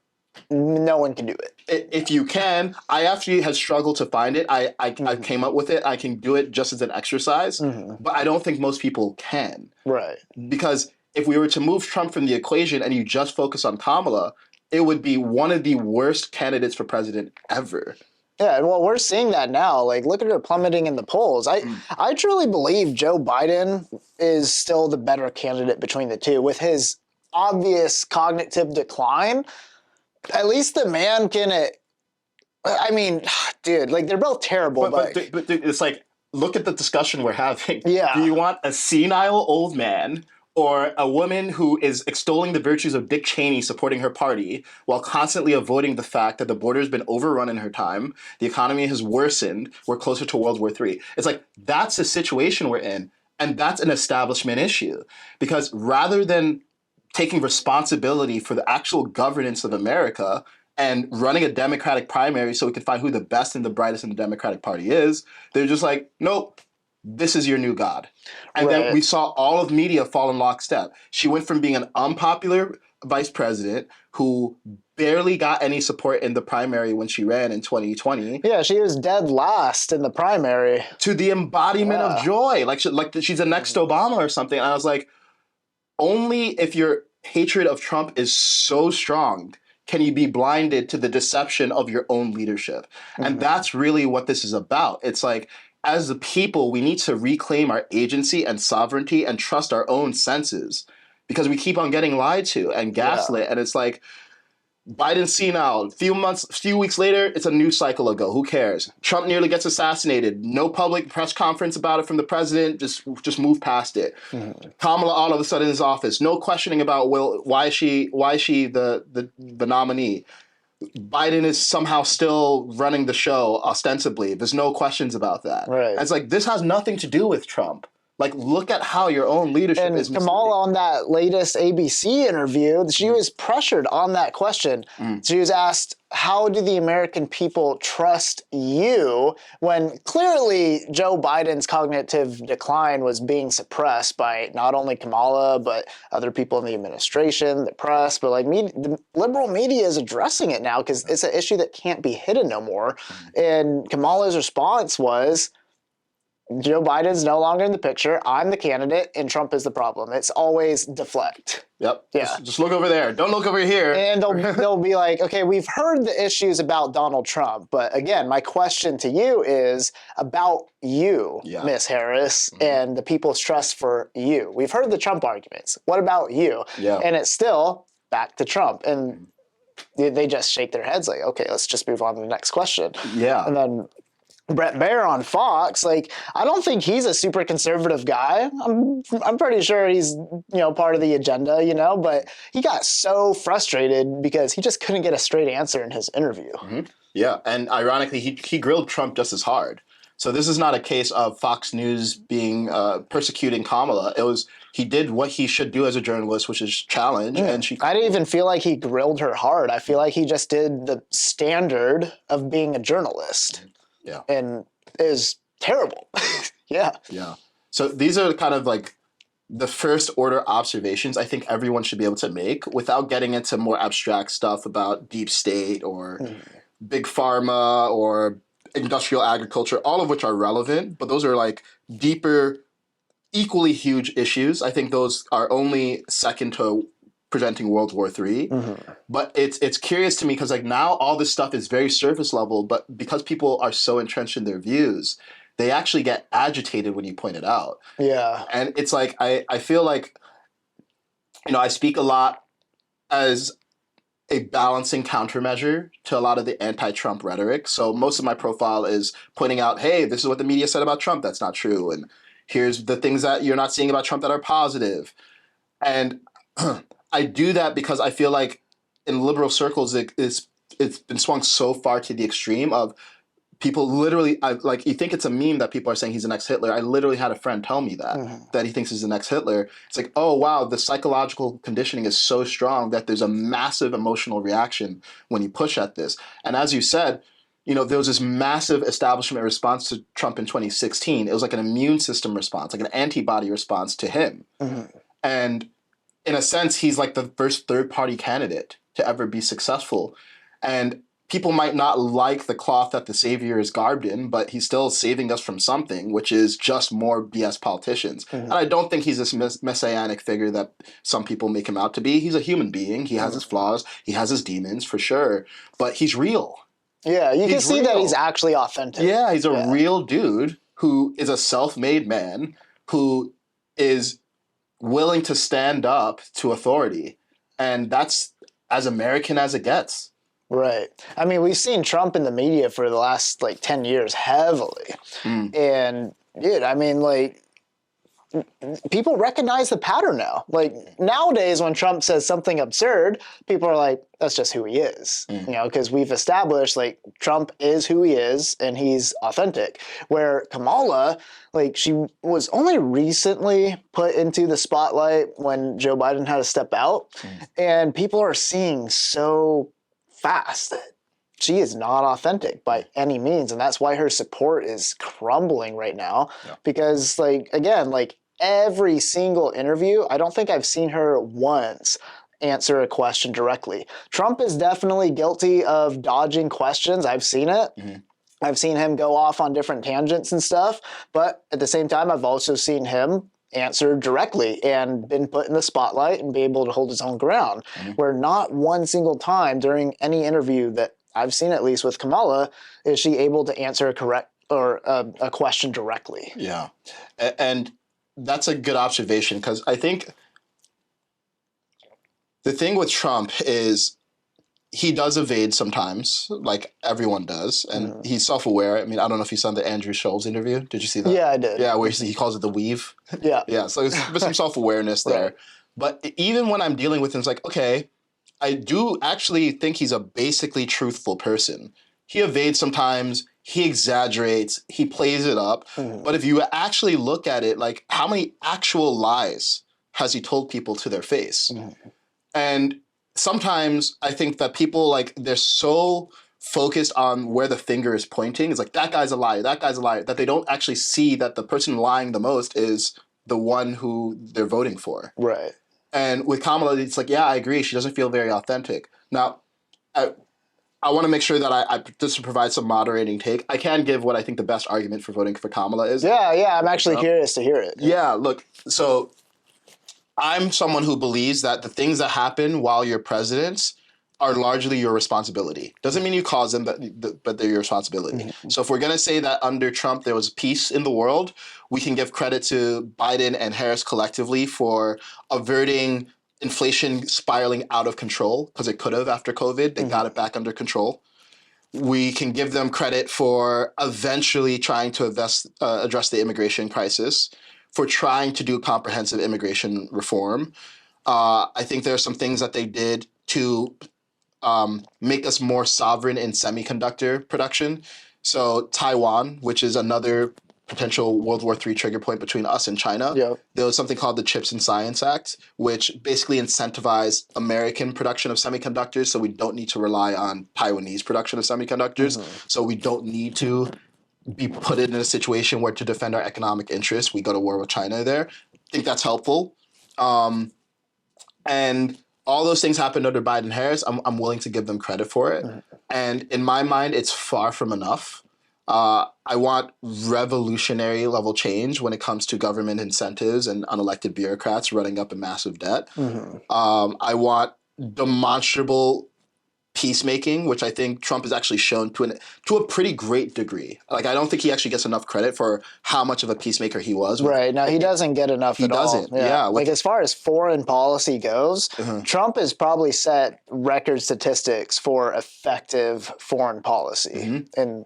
No one can do it. If you can, I actually have struggled to find it. I came up with it. I can do it just as an exercise, but I don't think most people can. Right. Because if we were to move Trump from the equation and you just focus on Kamala, it would be one of the worst candidates for president ever. Yeah, well, we're seeing that now. Like, look at her plummeting in the polls. I truly believe Joe Biden is still the better candidate between the two. With his obvious cognitive decline, at least the man can, I mean, dude, like, they're both terrible. But it's like, look at the discussion we're having. Yeah. Do you want a senile old man or a woman who is extolling the virtues of Dick Cheney supporting her party while constantly avoiding the fact that the border has been overrun in her time, the economy has worsened, we're closer to World War III. It's like, that's the situation we're in, and that's an establishment issue. Because rather than taking responsibility for the actual governance of America and running a Democratic primary so we could find who the best and the brightest in the Democratic Party is, they're just like, nope, this is your new god. And then we saw all of media fall in lockstep. She went from being an unpopular vice president who barely got any support in the primary when she ran in 2020. Yeah, she was dead last in the primary. To the embodiment of joy. Like she's the next Obama or something. And I was like, only if your hatred of Trump is so strong can you be blinded to the deception of your own leadership. And that's really what this is about. It's like, as the people, we need to reclaim our agency and sovereignty and trust our own senses because we keep on getting lied to and gaslit. And it's like, Biden's senile. Few weeks later, it's a news cycle ago. Who cares? Trump nearly gets assassinated. No public press conference about it from the president. Just move past it. Kamala all of a sudden in his office. No questioning about why is she the nominee. Biden is somehow still running the show ostensibly. There's no questions about that. Right. And it's like, this has nothing to do with Trump. Like, look at how your own leadership is misleading. Kamala, on that latest ABC interview, she was pressured on that question. She was asked, how do the American people trust you, when clearly Joe Biden's cognitive decline was being suppressed by not only Kamala, but other people in the administration, the press, but like the liberal media is addressing it now because it's an issue that can't be hidden no more. And Kamala's response was, Joe Biden's no longer in the picture. I'm the candidate, and Trump is the problem. It's always deflect. Yep. Yeah. Just look over there. Don't look over here. And they'll be like, okay, we've heard the issues about Donald Trump, but again, my question to you is about you, Miss Harris, and the people's trust for you. We've heard the Trump arguments. What about you? Yeah. And it's still back to Trump. And they just shake their heads like, okay, let's just move on to the next question. Yeah. And then Brett Baer on Fox, like, I don't think he's a super conservative guy. I'm pretty sure he's, part of the agenda, but he got so frustrated because he just couldn't get a straight answer in his interview. Yeah, and ironically, he grilled Trump just as hard. So this is not a case of Fox News being persecuting Kamala. It was, he did what he should do as a journalist, which is challenge. And I didn't even feel like he grilled her hard. I feel like he just did the standard of being a journalist. Yeah. And is terrible. Yeah. Yeah. So these are kind of like the first order observations I think everyone should be able to make without getting into more abstract stuff about deep state or big pharma or industrial agriculture, all of which are relevant, but those are like deeper equally huge issues. I think those are only second to preventing World War III. But it's curious to me because like now all this stuff is very surface level, but because people are so entrenched in their views, they actually get agitated when you point it out. Yeah. And it's like I feel like, I speak a lot as a balancing countermeasure to a lot of the anti-Trump rhetoric. So most of my profile is pointing out, hey, this is what the media said about Trump. That's not true. And here's the things that you're not seeing about Trump that are positive. And I do that because I feel like in liberal circles, it's been swung so far to the extreme of people literally, like, you think it's a meme that people are saying he's the next Hitler. I literally had a friend tell me that he thinks he's the next Hitler. It's like, oh, wow, the psychological conditioning is so strong that there's a massive emotional reaction when you push at this. And as you said, there was this massive establishment response to Trump in 2016. It was like an immune system response, like an antibody response to him. And in a sense, he's like the first third-party candidate to ever be successful. And people might not like the cloth that the savior is garbed in, but he's still saving us from something, which is just more BS politicians. And I don't think he's this messianic figure that some people make him out to be. He's a human being. He has his flaws. He has his demons, for sure. But he's real. Yeah, you can see that he's actually authentic. Yeah, he's a real dude who is a self-made man who is willing to stand up to authority. And that's as American as it gets. Right. I mean, we've seen Trump in the media for the last 10 years heavily. And dude, I mean, people recognize the pattern now. Like nowadays when Trump says something absurd, people are like, that's just who he is. Because we've established Trump is who he is and he's authentic. Where Kamala, she was only recently put into the spotlight when Joe Biden had to step out. And people are seeing so fast that she is not authentic by any means. And that's why her support is crumbling right now. Because again, every single interview, I don't think I've seen her once answer a question directly. Trump is definitely guilty of dodging questions. I've seen it. I've seen him go off on different tangents and stuff. But at the same time, I've also seen him answer directly and been put in the spotlight and be able to hold his own ground. Where not one single time during any interview that I've seen, at least with Kamala, is she able to answer a question directly. Yeah. And that's a good observation because I think the thing with Trump is he does evade sometimes, like everyone does, and he's self-aware. I mean, I don't know if you saw the Andrew Schultz interview. Did you see that? Yeah, I did. Yeah, where he calls it the weave. Yeah, so there's some self-awareness there. Right. But even when I'm dealing with him, it's like, okay, I do actually think he's a basically truthful person. He evades sometimes, he exaggerates, he plays it up. But if you actually look at it, how many actual lies has he told people to their face? And sometimes I think that people, they're so focused on where the finger is pointing. It's like, that guy's a liar, that guy's a liar, that they don't actually see that the person lying the most is the one who they're voting for. Right. And with Kamala, it's like, yeah, I agree. She doesn't feel very authentic. Now, I want to make sure that I just to provide some moderating take. I can give what I think the best argument for voting for Kamala is. Yeah, I'm actually curious to hear it. Yeah, look, so I'm someone who believes that the things that happen while you're president are largely your responsibility. Doesn't mean you cause them, but they're your responsibility. So if we're going to say that under Trump there was peace in the world, we can give credit to Biden and Harris collectively for averting inflation spiraling out of control, because it could have after COVID. They got it back under control. We can give them credit for eventually trying to address the immigration crisis, for trying to do comprehensive immigration reform. I think there are some things that they did to make us more sovereign in semiconductor production. So Taiwan, which is another potential World War III trigger point between us and China. There was something called the Chips and Science Act, which basically incentivized American production of semiconductors, so we don't need to rely on Taiwanese production of semiconductors. So we don't need to be put in a situation where to defend our economic interests, we go to war with China there. I think that's helpful. And all those things happened under Biden-Harris. I'm willing to give them credit for it. And in my mind, it's far from enough. I want revolutionary level change when it comes to government incentives and unelected bureaucrats running up a massive debt. I want demonstrable peacemaking, which I think Trump has actually shown to a pretty great degree. Like, I don't think he actually gets enough credit for how much of a peacemaker he was. Right. No, he doesn't get enough He at all. doesn't. Yeah. Like, as far as foreign policy goes, Uh-huh. Trump has probably set record statistics for effective foreign policy in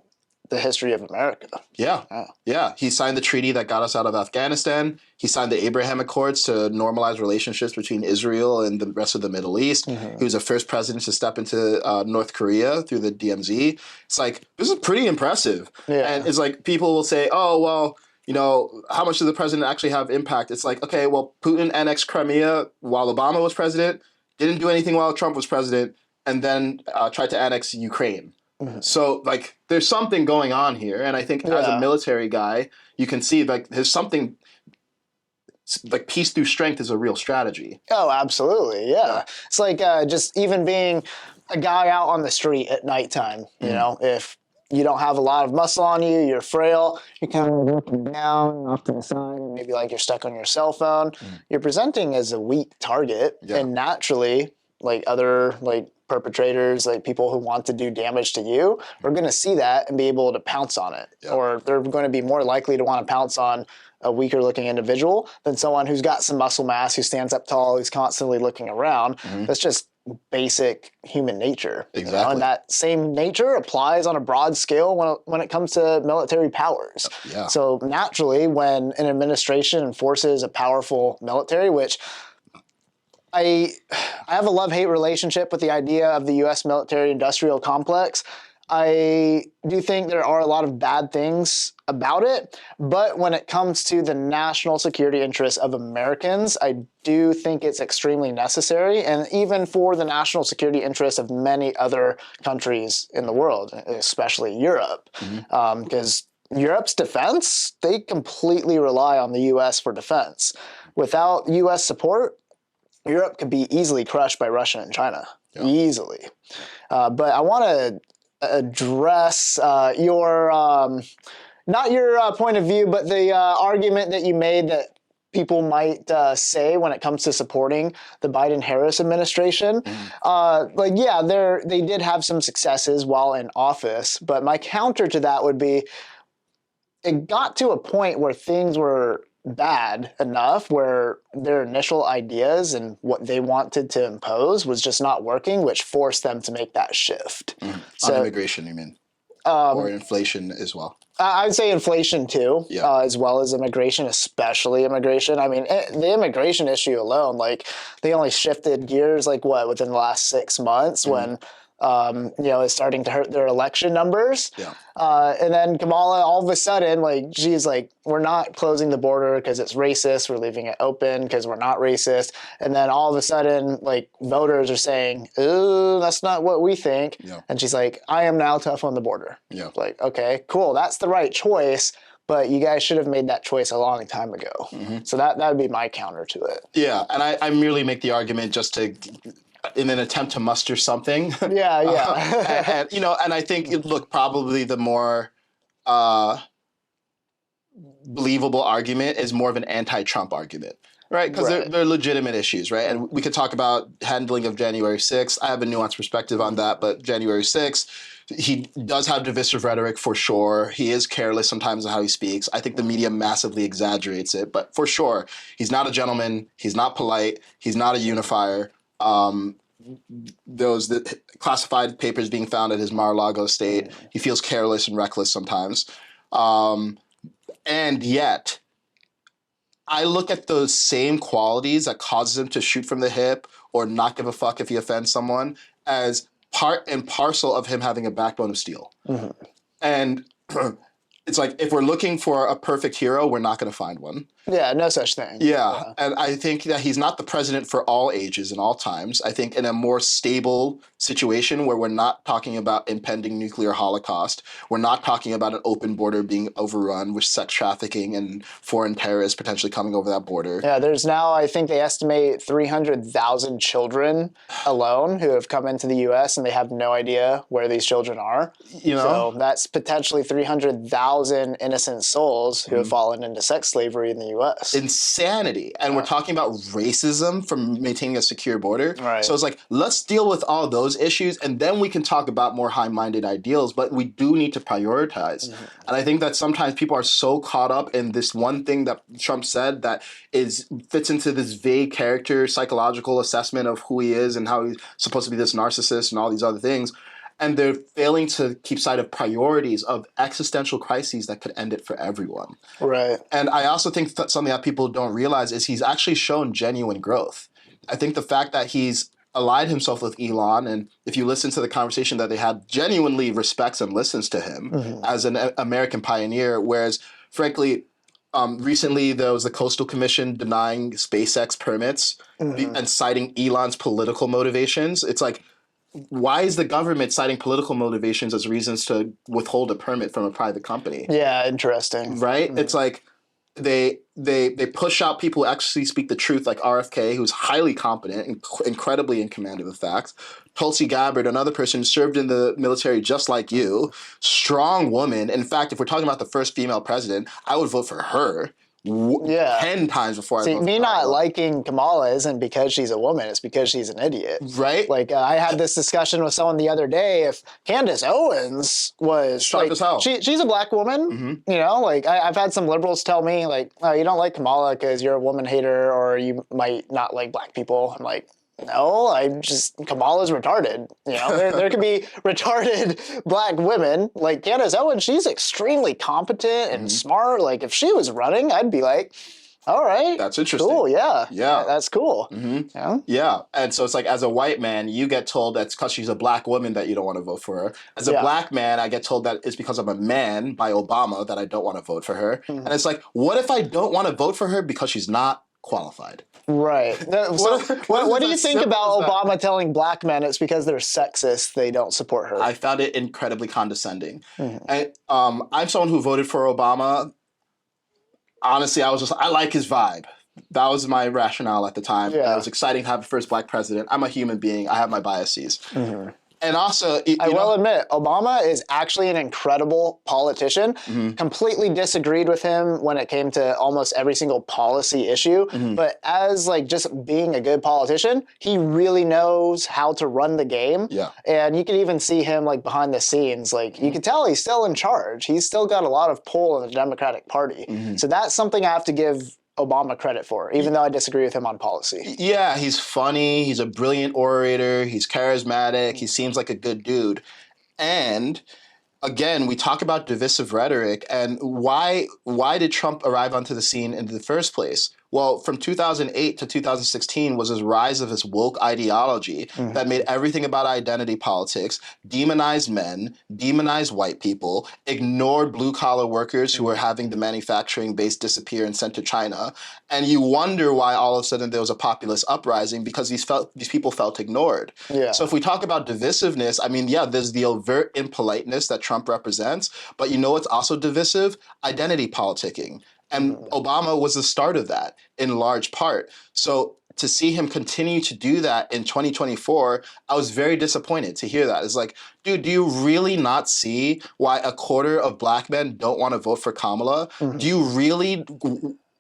the history of America. Yeah. Yeah. He signed the treaty that got us out of Afghanistan. He signed the Abraham Accords to normalize relationships between Israel and the rest of the Middle East. He was the first president to step into North Korea through the DMZ. It's like, this is pretty impressive. Yeah. And it's like, people will say, oh, well, you know, how much does the president actually have impact? It's like, okay, well, Putin annexed Crimea while Obama was president, didn't do anything while Trump was president, and then tried to annex Ukraine. So, like, there's something going on here. And I think as a military guy, you can see, like, there's something, like, peace through strength is a real strategy. Oh, absolutely. Yeah. It's like just even being a guy out on the street at nighttime, you know, if you don't have a lot of muscle on you, you're frail, you're kind of looking down off to the side, maybe like you're stuck on your cell phone, you're presenting as a weak target. And naturally, like other like perpetrators, like people who want to do damage to you, are going to see that and be able to pounce on it. Or they're going to be more likely to want to pounce on a weaker looking individual than someone who's got some muscle mass, who stands up tall, who's constantly looking around. That's just basic human nature. Exactly. You know? And that same nature applies on a broad scale when it comes to military powers. So naturally, when an administration enforces a powerful military, which I have a love-hate relationship with the idea of the U.S. military-industrial complex. I do think there are a lot of bad things about it, but when it comes to the national security interests of Americans, I do think it's extremely necessary, and even for the national security interests of many other countries in the world, especially Europe, because Europe's defense, they completely rely on the U.S. for defense. Without U.S. support, Europe could be easily crushed by Russia and China, easily. But I want to address your, not your point of view, but the argument that you made that people might say when it comes to supporting the Biden-Harris administration. Like, yeah, they did have some successes while in office, but my counter to that would be, it got to a point where things were bad enough where their initial ideas and what they wanted to impose was just not working, which forced them to make that shift. On immigration, you mean? Or inflation as well? I'd say inflation too, as well as immigration, especially immigration. I mean, the immigration issue alone, like, they only shifted gears, like, within the last 6 months when it's starting to hurt their election numbers. And then Kamala, all of a sudden, like, she's like, we're not closing the border because it's racist. We're leaving it open because we're not racist. And then all of a sudden, like, voters are saying, ooh, that's not what we think. And she's like, I am now tough on the border. Like, okay, cool. That's the right choice. But you guys should have made that choice a long time ago. So that would be my counter to it. Yeah. And I merely make the argument just to, in an attempt to muster something. And and I think, look, probably the more believable argument is more of an anti-Trump argument, right? Because they're legitimate issues, right? And we could talk about handling of January 6th. I have a nuanced perspective on that, but January 6th, he does have divisive rhetoric for sure. He is careless sometimes in how he speaks. I think the media massively exaggerates it, but for sure, he's not a gentleman. He's not polite. He's not a unifier. Those classified papers being found at his Mar-a-Lago estate, he feels careless and reckless sometimes. And yet, I look at those same qualities that causes him to shoot from the hip or not give a fuck if he offends someone as part and parcel of him having a backbone of steel. And it's like, if we're looking for a perfect hero, we're not going to find one. Yeah, no such thing. Yeah, and I think that he's not the president for all ages and all times. I think in a more stable situation where we're not talking about impending nuclear holocaust, we're not talking about an open border being overrun with sex trafficking and foreign terrorists potentially coming over that border. Yeah, there's now, I think they estimate 300,000 children alone who have come into the U.S. and they have no idea where these children are. You know? So that's potentially 300,000 innocent souls who have fallen into sex slavery in the U.S. Insanity. And we're talking about racism from maintaining a secure border. Right. So it's like, let's deal with all those issues and then we can talk about more high-minded ideals, but we do need to prioritize. And I think that sometimes people are so caught up in this one thing that Trump said that fits into this vague character psychological assessment of who he is and how he's supposed to be this narcissist and all these other things. And they're failing to keep sight of priorities of existential crises that could end it for everyone. Right. And I also think that something that people don't realize is he's actually shown genuine growth. I think the fact that he's allied himself with Elon, and if you listen to the conversation that they had, genuinely respects and listens to him as an American pioneer, whereas, frankly, recently there was the Coastal Commission denying SpaceX permits and citing Elon's political motivations. It's like, why is the government citing political motivations as reasons to withhold a permit from a private company? Yeah, interesting. Right? It's like they push out people who actually speak the truth, like RFK, who's highly competent, incredibly in command of the facts. Tulsi Gabbard, another person, served in the military just like you. Strong woman. In fact, if we're talking about the first female president, I would vote for her. 10 times before I vote for me not Kamala. liking Kamala isn't because she's a woman, it's because she's an idiot. Right? Like, I had this discussion with someone the other day. If Candace Owens was Sharp like, as hell. she's a black woman, you know, like I've had some liberals tell me like, oh, you don't like Kamala because you're a woman hater or you might not like black people. I'm like, no, Kamala's retarded. You know, there could be retarded black women. Like Candace Owens, she's extremely competent and smart. Like if she was running, I'd be like, all right. That's interesting. Cool, yeah. Yeah. That's cool. Yeah. Yeah. And so it's like, as a white man, you get told that's because she's a black woman that you don't want to vote for her. As a black man, I get told that it's because I'm a man by Obama that I don't want to vote for her. And it's like, what if I don't want to vote for her because she's not qualified? Right. So what do you think about that? Obama telling black men it's because they're sexist, they don't support her? I found it incredibly condescending. And, I'm someone who voted for Obama. Honestly, I like his vibe. That was my rationale at the time. Yeah. It was exciting to have the first black president. I'm a human being. I have my biases. And also, I will admit, Obama is actually an incredible politician. Completely disagreed with him when it came to almost every single policy issue. But as like just being a good politician, he really knows how to run the game. Yeah. And you can even see him like behind the scenes. Like you can tell he's still in charge. He's still got a lot of pull in the Democratic Party. So that's something I have to give Obama credit for, even though I disagree with him on policy. Yeah, he's funny. He's a brilliant orator. He's charismatic. He seems like a good dude. And again, we talk about divisive rhetoric and why did Trump arrive onto the scene in the first place? Well, from 2008 to 2016 was his rise of his woke ideology that made everything about identity politics, demonized men, demonized white people, ignored blue-collar workers who were having the manufacturing base disappear and sent to China. And you wonder why all of a sudden there was a populist uprising because these people felt ignored. Yeah. So if we talk about divisiveness, I mean, yeah, there's the overt impoliteness that Trump represents, but you know what's also divisive? Identity politicking. And Obama was the start of that in large part. So to see him continue to do that in 2024, I was very disappointed to hear that. It's like, dude, do you really not see why a quarter of black men don't want to vote for Kamala? Do you really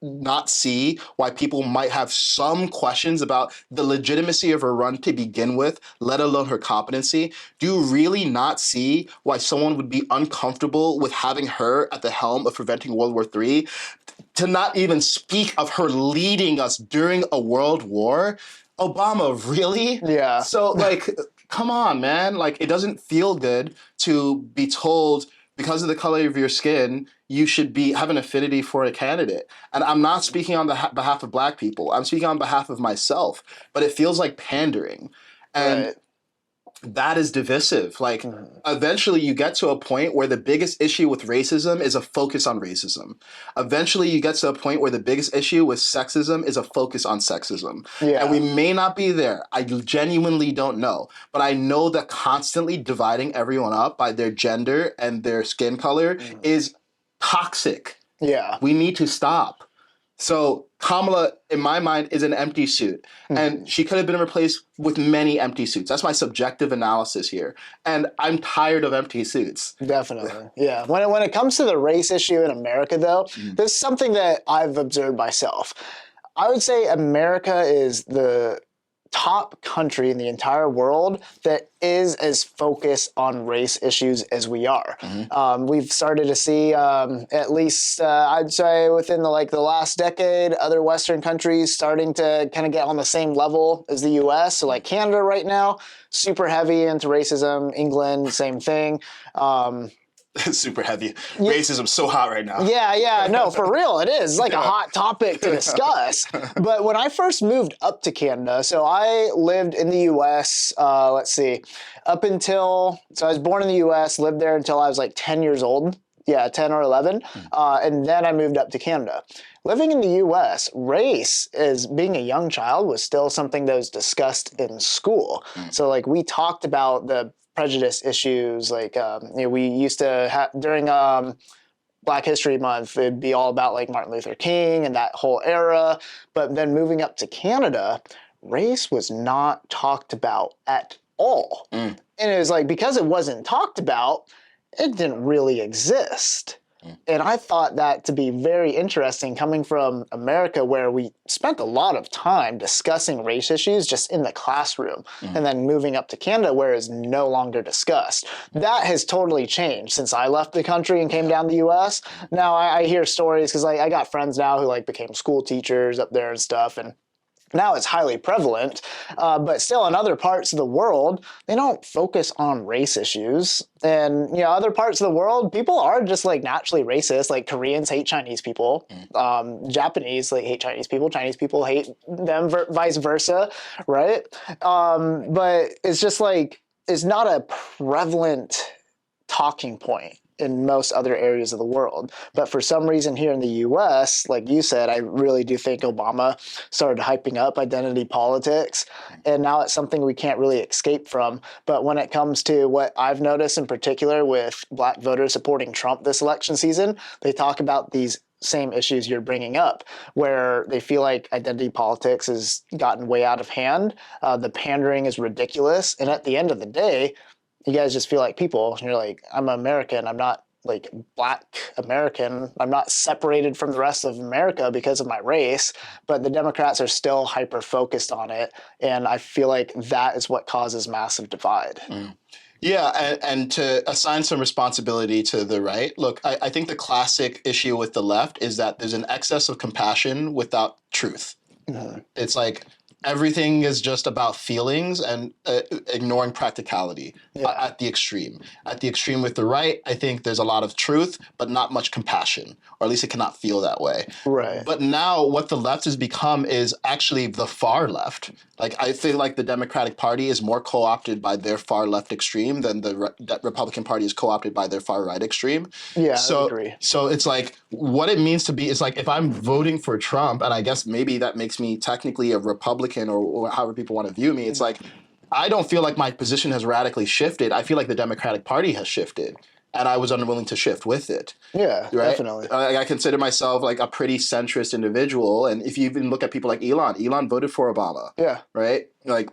not see why people might have some questions about the legitimacy of her run to begin with, let alone her competency? Do you really not see why someone would be uncomfortable with having her at the helm of preventing World War III? To not even speak of her leading us during a world war? Obama, really? Yeah. So, like, come on, man. Like, it doesn't feel good to be told because of the color of your skin, you should have an affinity for a candidate. And I'm not speaking on behalf of black people. I'm speaking on behalf of myself. But it feels like pandering. And that is divisive. Like, eventually you get to a point where the biggest issue with racism is a focus on racism. Eventually you get to a point where the biggest issue with sexism is a focus on sexism. Yeah. And we may not be there. I genuinely don't know. But I know that constantly dividing everyone up by their gender and their skin color is toxic. Yeah. We need to stop. So Kamala, in my mind, is an empty suit. And she could have been replaced with many empty suits. That's my subjective analysis here. And I'm tired of empty suits. Definitely. Yeah. When it comes to the race issue in America, though, this is something that I've observed myself. I would say America is the top country in the entire world that is as focused on race issues as we are. We've started to see, at least I'd say within the last decade, other Western countries starting to kind of get on the same level as the U.S. So like Canada right now, super heavy into racism. England, same thing. Super heavy. Racism's so hot right now. Yeah, no, for real, it is. It's like a hot topic to discuss. But when I first moved up to Canada, so I lived in the U.S., let's see, up until, so I was born in the U.S., lived there until I was like 10 years old. Yeah, 10 or 11. And then I moved up to Canada. Living in the U.S., race as being a young child was still something that was discussed in school. So like we talked about the prejudice issues, like we used to have during Black History Month, it'd be all about like Martin Luther King and that whole era. But then moving up to Canada, race was not talked about at all. And it was like, because it wasn't talked about, it didn't really exist. And I thought that to be very interesting coming from America, where we spent a lot of time discussing race issues just in the classroom, and then moving up to Canada where it's no longer discussed. That has totally changed since I left the country and came down to the U.S. Now I hear stories because I got friends now who like became school teachers up there and stuff, and now it's highly prevalent, but still in other parts of the world, they don't focus on race issues. And, other parts of the world, people are just like naturally racist. Like Koreans hate Chinese people. Japanese hate Chinese people hate them, vice versa, right? But it's just like, it's not a prevalent talking point in most other areas of the world. But for some reason here in the US, like you said, I really do think Obama started hyping up identity politics, and now it's something we can't really escape from. But when it comes to what I've noticed in particular with Black voters supporting Trump this election season, they talk about these same issues you're bringing up, where they feel like identity politics has gotten way out of hand. The pandering is ridiculous. And at the end of the day, you guys just feel like people, and you're like, I'm American. I'm not like Black American. I'm not separated from the rest of America because of my race, but the Democrats are still hyper focused on it. And I feel like that is what causes massive divide. Yeah, and to assign some responsibility to the right, look, I think the classic issue with the left is that there's an excess of compassion without truth. It's like, everything is just about feelings and ignoring practicality at the extreme. At the extreme with the right, I think there's a lot of truth, but not much compassion, or at least it cannot feel that way. Right. But now what the left has become is actually the far left. Like, I feel like the Democratic Party is more co-opted by their far left extreme than the Republican Party is co-opted by their far right extreme. Yeah, I agree. So it's like, what it means to be, it's like, if I'm voting for Trump, and I guess maybe that makes me technically a Republican, or however people want to view me, it's like, I don't feel like my position has radically shifted. I feel like the Democratic Party has shifted, and I was unwilling to shift with it. Yeah, right? definitely. I consider myself like a pretty centrist individual, and if you even look at people like Elon voted for Obama. Yeah. Right? Like,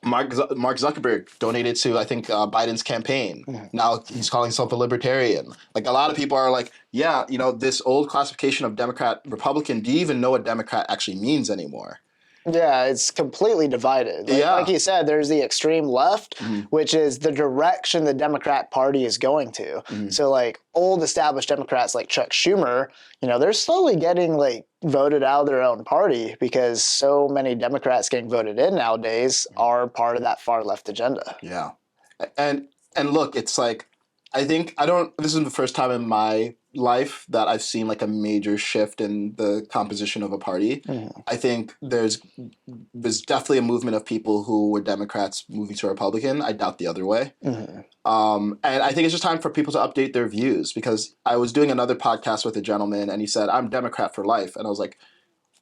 Mark Zuckerberg donated to, I think, Biden's campaign. Now he's calling himself a libertarian. Like, a lot of people are like, yeah, this old classification of Democrat, Republican, do you even know what Democrat actually means anymore? Yeah, it's completely divided. Like you said, there's the extreme left, which is the direction the Democrat Party is going to. So like old established Democrats like Chuck Schumer, they're slowly getting like voted out of their own party because so many Democrats getting voted in nowadays are part of that far left agenda. Yeah. And look, it's like, I think this is the first time in my life that I've seen like a major shift in the composition of a party. I think there's definitely a movement of people who were Democrats moving to Republican. I doubt the other way. And I think it's just time for people to update their views, because I was doing another podcast with a gentleman and he said, I'm Democrat for life. And I was like,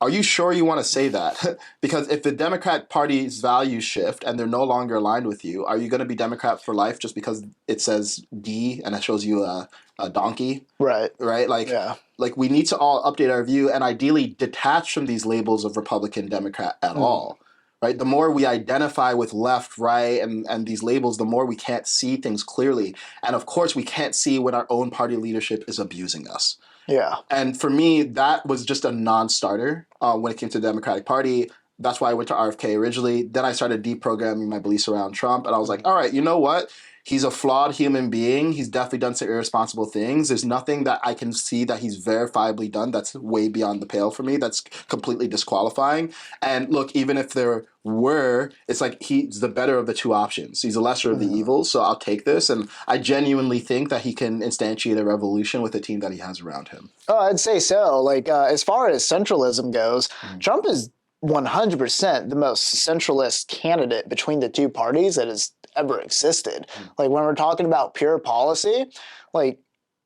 are you sure you want to say that? Because if the Democrat Party's values shift and they're no longer aligned with you, are you going to be Democrat for life just because it says D and it shows you a donkey? Right. Right? Like we need to all update our view and ideally detach from these labels of Republican, Democrat at all. Right? The more we identify with left, right, and these labels, the more we can't see things clearly. And of course, we can't see when our own party leadership is abusing us. Yeah. And for me, that was just a non-starter when it came to the Democratic Party. That's why I went to RFK originally. Then I started deprogramming my beliefs around Trump. And I was like, all right, you know what? He's a flawed human being. He's definitely done some irresponsible things. There's nothing that I can see that he's verifiably done that's way beyond the pale for me. That's completely disqualifying. And look, even if there were, it's like he's the better of the two options. He's the lesser of the evils, so I'll take this. And I genuinely think that he can instantiate a revolution with the team that he has around him. Oh, I'd say so. Like, as far as centralism goes, Trump is 100% the most centralist candidate between the two parties that has ever existed. Like, when we're talking about pure policy, like,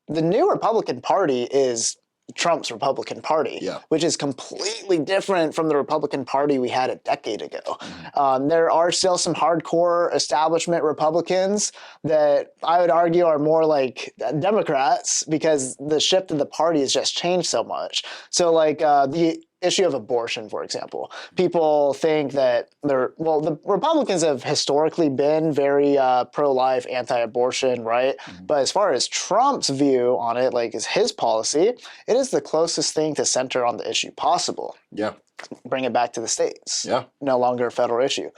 the new Republican Party is Trump's Republican Party, which is completely different from the Republican Party we had a decade ago. There are still some hardcore establishment Republicans that I would argue are more like Democrats because the shift of the party has just changed so much. So like the issue of abortion, for example, people think that the Republicans have historically been very pro-life, anti-abortion, right? But as far as Trump's view on it, like is his policy, it is the closest thing to center on the issue possible. Yeah. Bring it back to the states. Yeah. No longer a federal issue.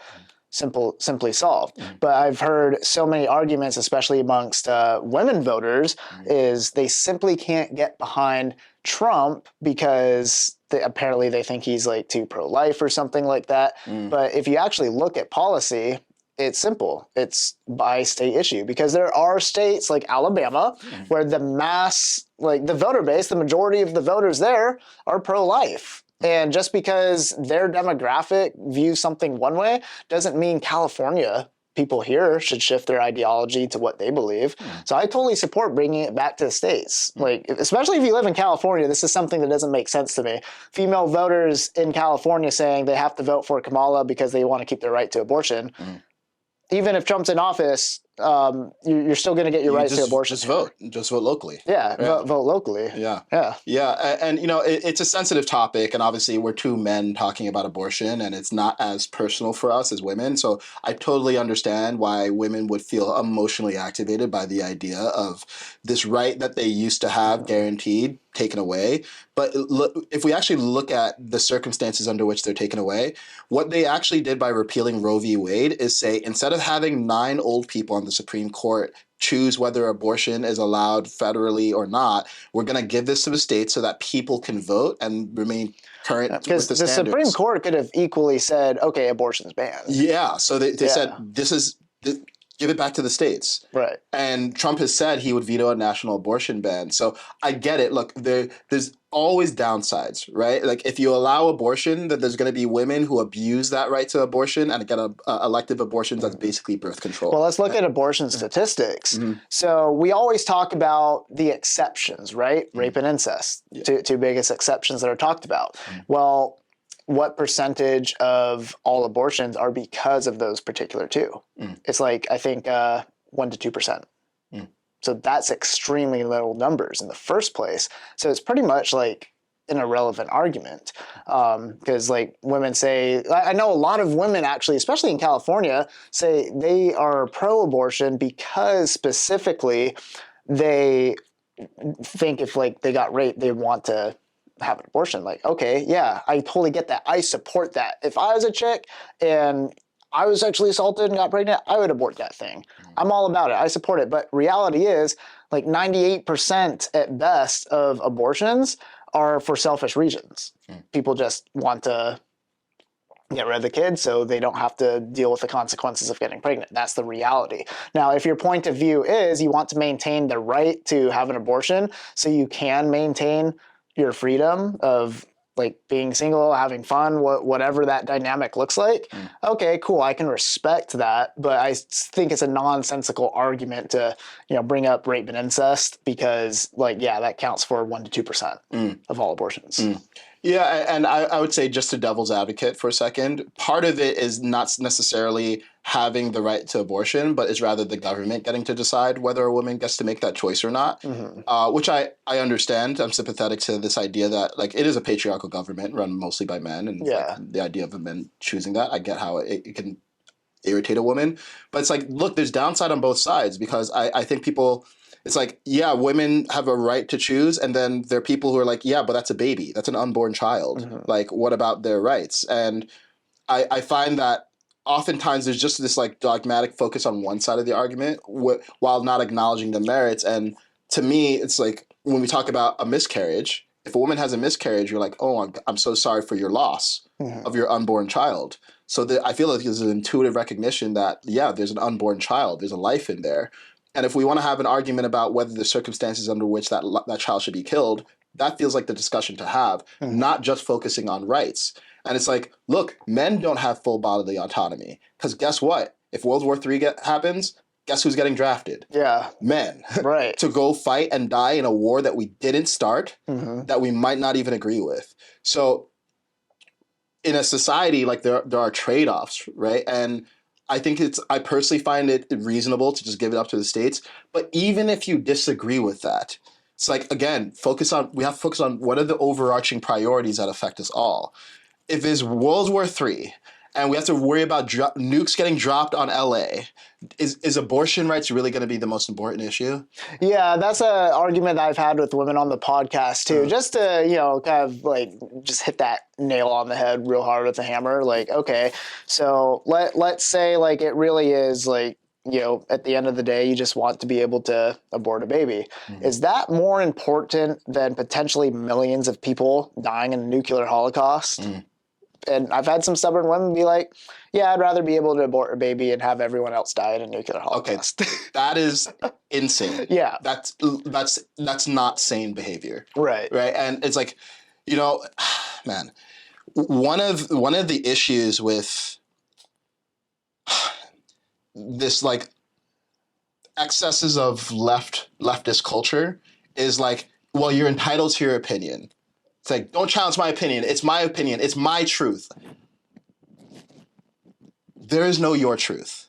Simply solved. But I've heard so many arguments, especially amongst women voters, is they simply can't get behind Trump because apparently they think he's like too pro-life or something like that. But if you actually look at policy, it's simple. It's by state issue because there are states like Alabama where the mass, like the voter base, the majority of the voters there are pro-life. And just because their demographic views something one way doesn't mean California people here should shift their ideology to what they believe. So I totally support bringing it back to the states. Like, especially if you live in California, this is something that doesn't make sense to me. Female voters in California saying they have to vote for Kamala because they want to keep their right to abortion. Even if Trump's in office, you're still going to get your right to abortion. Just vote locally. Yeah. Vote locally. Yeah. And you know, it's a sensitive topic, and obviously we're two men talking about abortion, and it's not as personal for us as women. So I totally understand why women would feel emotionally activated by the idea of this right that they used to have guaranteed taken away. But if we actually look at the circumstances under which they're taken away, what they actually did by repealing Roe v. Wade is say, instead of having 9 old people on the Supreme Court choose whether abortion is allowed federally or not, we're going to give this to the states so that people can vote and remain current with the standards. Because the Supreme Court could have equally said, okay, abortion's banned. Yeah, so they said, give it back to the states. Right. And Trump has said he would veto a national abortion ban. So I get it. Look, there's always downsides, right? Like if you allow abortion, then there's going to be women who abuse that right to abortion and get elective abortions that's basically birth control. Well, let's look at abortion statistics. So we always talk about the exceptions, right? Rape and incest, two biggest exceptions that are talked about. Well, what percentage of all abortions are because of those particular two? It's like, I think 1 to 2%. So that's extremely low numbers in the first place. So it's pretty much like an irrelevant argument because like women say, I know a lot of women actually, especially in California, say they are pro-abortion because specifically they think if like they got raped, they want to have an abortion. Like, okay, yeah, I totally get that. I support that. If I was a chick and I was sexually assaulted and got pregnant, I would abort that thing. I'm all about it. I support it. But reality is like 98% at best of abortions are for selfish reasons. People just want to get rid of the kid so they don't have to deal with the consequences of getting pregnant. That's the reality. Now, if your point of view is you want to maintain the right to have an abortion so you can maintain your freedom of like being single, having fun, whatever that dynamic looks like, okay, cool, I can respect that, but I think it's a nonsensical argument to, bring up rape and incest because, like, yeah, that counts for 1% to 2% of all abortions. Yeah, and I would say, just to devil's advocate for a second, part of it is not necessarily having the right to abortion, but is rather the government getting to decide whether a woman gets to make that choice or not, which I understand. I'm sympathetic to this idea that, like, it is a patriarchal government run mostly by men, and like, the idea of a men choosing that, I get how it can irritate a woman. But it's like, look, there's downside on both sides, because I think people... It's like, yeah, women have a right to choose, and then there are people who are like, yeah, but that's a baby. That's an unborn child. Like, what about their rights? And I find that oftentimes there's just this, like, dogmatic focus on one side of the argument while not acknowledging the merits. And to me, it's like, when we talk about a miscarriage, if a woman has a miscarriage, you're like, oh, I'm so sorry for your loss of your unborn child. So I feel like there's an intuitive recognition that, yeah, there's an unborn child. There's a life in there. And if we want to have an argument about whether the circumstances under which that child should be killed, that feels like the discussion to have, not just focusing on rights. And it's like, look, men don't have full bodily autonomy. Because guess what? If World War III happens, guess who's getting drafted? Yeah. Men. Right. To go fight and die in a war that we didn't start, that we might not even agree with. So in a society, like, there are trade-offs, right? And I personally find it reasonable to just give it up to the states. But even if you disagree with that, it's like, again, we have to focus on what are the overarching priorities that affect us all. If it's World War III and we have to worry about nukes getting dropped on LA, is abortion rights really going to be the most important issue? Yeah, that's an argument that I've had with women on the podcast too, just to, kind of like just hit that nail on the head real hard with a hammer. Like, okay, so let's say like it really is like, at the end of the day, you just want to be able to abort a baby. Is that more important than potentially millions of people dying in a nuclear holocaust? And I've had some stubborn women be like, yeah, I'd rather be able to abort a baby and have everyone else die in a nuclear holocaust. Okay, that is insane. Yeah. That's not sane behavior. Right. Right. And it's like, man, one of the issues with this, like, excesses of leftist culture is like, well, you're entitled to your opinion. It's like, don't challenge my opinion. It's my opinion. It's my truth. There is no your truth.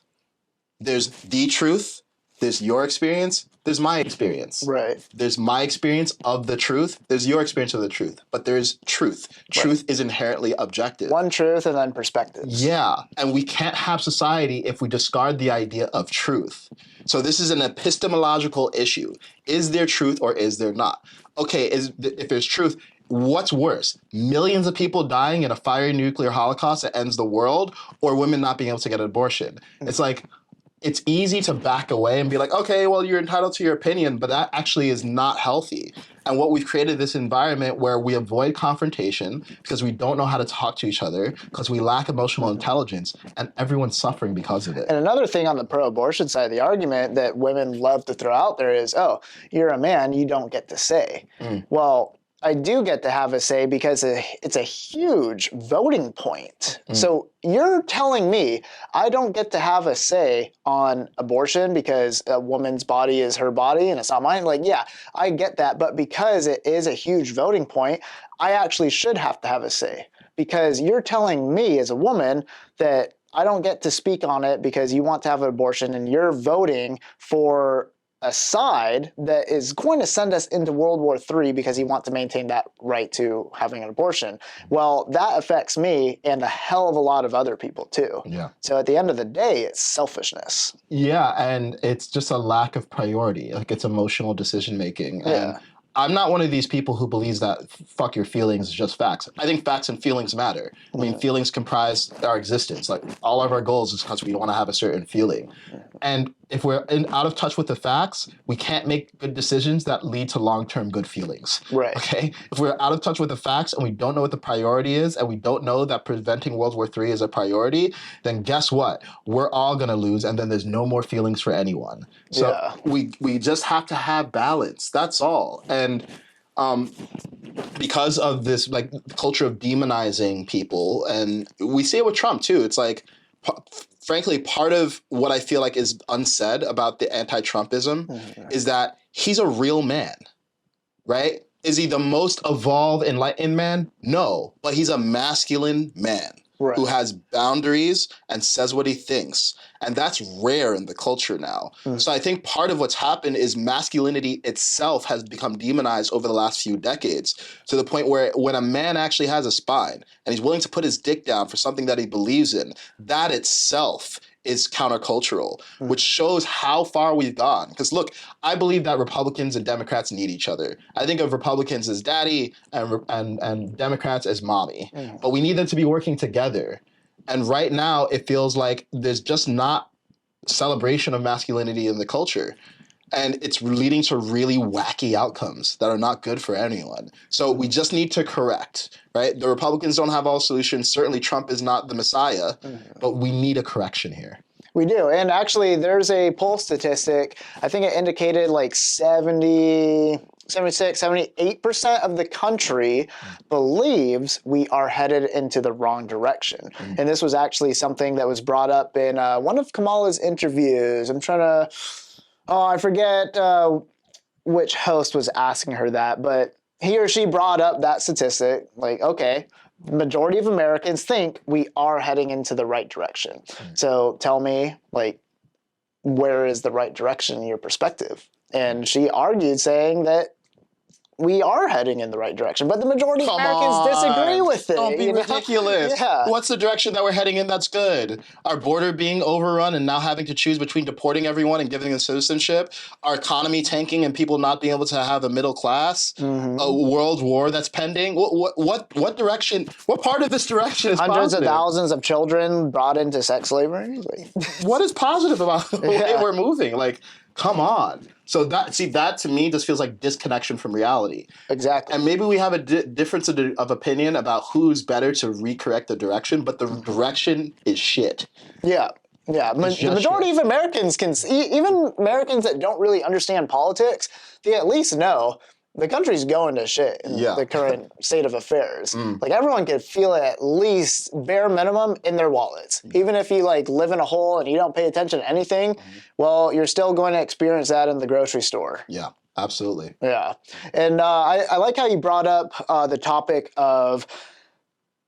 There's the truth. There's your experience. There's my experience. Right. There's my experience of the truth. There's your experience of the truth. But there's truth. Truth is inherently objective. One truth and then perspectives. Yeah. And we can't have society if we discard the idea of truth. So this is an epistemological issue. Is there truth or is there not? Okay, if there's truth, what's worse? Millions of people dying in a fiery nuclear holocaust that ends the world, or women not being able to get an abortion? It's like, it's easy to back away and be like, okay, well, you're entitled to your opinion, but that actually is not healthy. And what we've created this environment where we avoid confrontation because we don't know how to talk to each other, because we lack emotional intelligence, and everyone's suffering because of it. And another thing on the pro-abortion side of the argument that women love to throw out there is, oh, you're a man, you don't get to say. Well, I do get to have a say because it's a huge voting point. So you're telling me I don't get to have a say on abortion because a woman's body is her body and it's not mine? Like, yeah, I get that. But because it is a huge voting point, I actually should have to have a say, because you're telling me as a woman that I don't get to speak on it because you want to have an abortion, and you're voting for a side that is going to send us into World War III because you want to maintain that right to having an abortion. Well, that affects me and a hell of a lot of other people too. Yeah. So at the end of the day, it's selfishness. Yeah, and it's just a lack of priority. Like, it's emotional decision making. Yeah. And I'm not one of these people who believes that fuck your feelings is just facts. I think facts and feelings matter. I mean, feelings comprise our existence. Like, all of our goals is because we want to have a certain feeling. And if we're out of touch with the facts, we can't make good decisions that lead to long-term good feelings. Right. Okay? If we're out of touch with the facts and we don't know what the priority is and we don't know that preventing World War III is a priority, then guess what? We're all going to lose and then there's no more feelings for anyone. So we just have to have balance. That's all. And because of this like culture of demonizing people, and we see it with Trump too. It's like, frankly, part of what I feel like is unsaid about the anti-Trumpism is that he's a real man, right? Is he the most evolved, enlightened man? No, but he's a masculine man who has boundaries and says what he thinks. And that's rare in the culture now. So I think part of what's happened is masculinity itself has become demonized over the last few decades, to the point where when a man actually has a spine and he's willing to put his dick down for something that he believes in, that itself is countercultural, which shows how far we've gone. Because look, I believe that Republicans and Democrats need each other. I think of Republicans as daddy and Democrats as mommy. But we need them to be working together. And right now, it feels like there's just not celebration of masculinity in the culture. And it's leading to really wacky outcomes that are not good for anyone. So we just need to correct, right? The Republicans don't have all solutions. Certainly Trump is not the messiah, but we need a correction here. We do. And actually, there's a poll statistic. I think it indicated like 76, 78% of the country believes we are headed into the wrong direction. And this was actually something that was brought up in one of Kamala's interviews. I'm trying to... I forget which host was asking her that, but he or she brought up that statistic, like, okay, the majority of Americans think we are heading into the right direction. So tell me, like, where is the right direction in your perspective? And she argued saying that we are heading in the right direction, but the majority of Americans disagree with it. Don't be ridiculous. Yeah. What's the direction that we're heading in that's good? Our border being overrun and now having to choose between deporting everyone and giving them citizenship, our economy tanking and people not being able to have a middle class, a world war that's pending. What direction? What part of this direction is Hundreds positive? of thousands of children brought into sex slavery. What is positive about the way we're moving? Like, come on. So that to me just feels like disconnection from reality. Exactly. And maybe we have a difference of opinion about who's better to recorrect the direction, but the direction is shit. Yeah. Yeah. The majority of Americans even Americans that don't really understand politics, they at least know the country's going to shit in the current state of affairs. Like, everyone could feel it at least bare minimum in their wallets. Even if you like live in a hole and you don't pay attention to anything, well, you're still going to experience that in the grocery store. Yeah, absolutely. Yeah. And I like how you brought up the topic of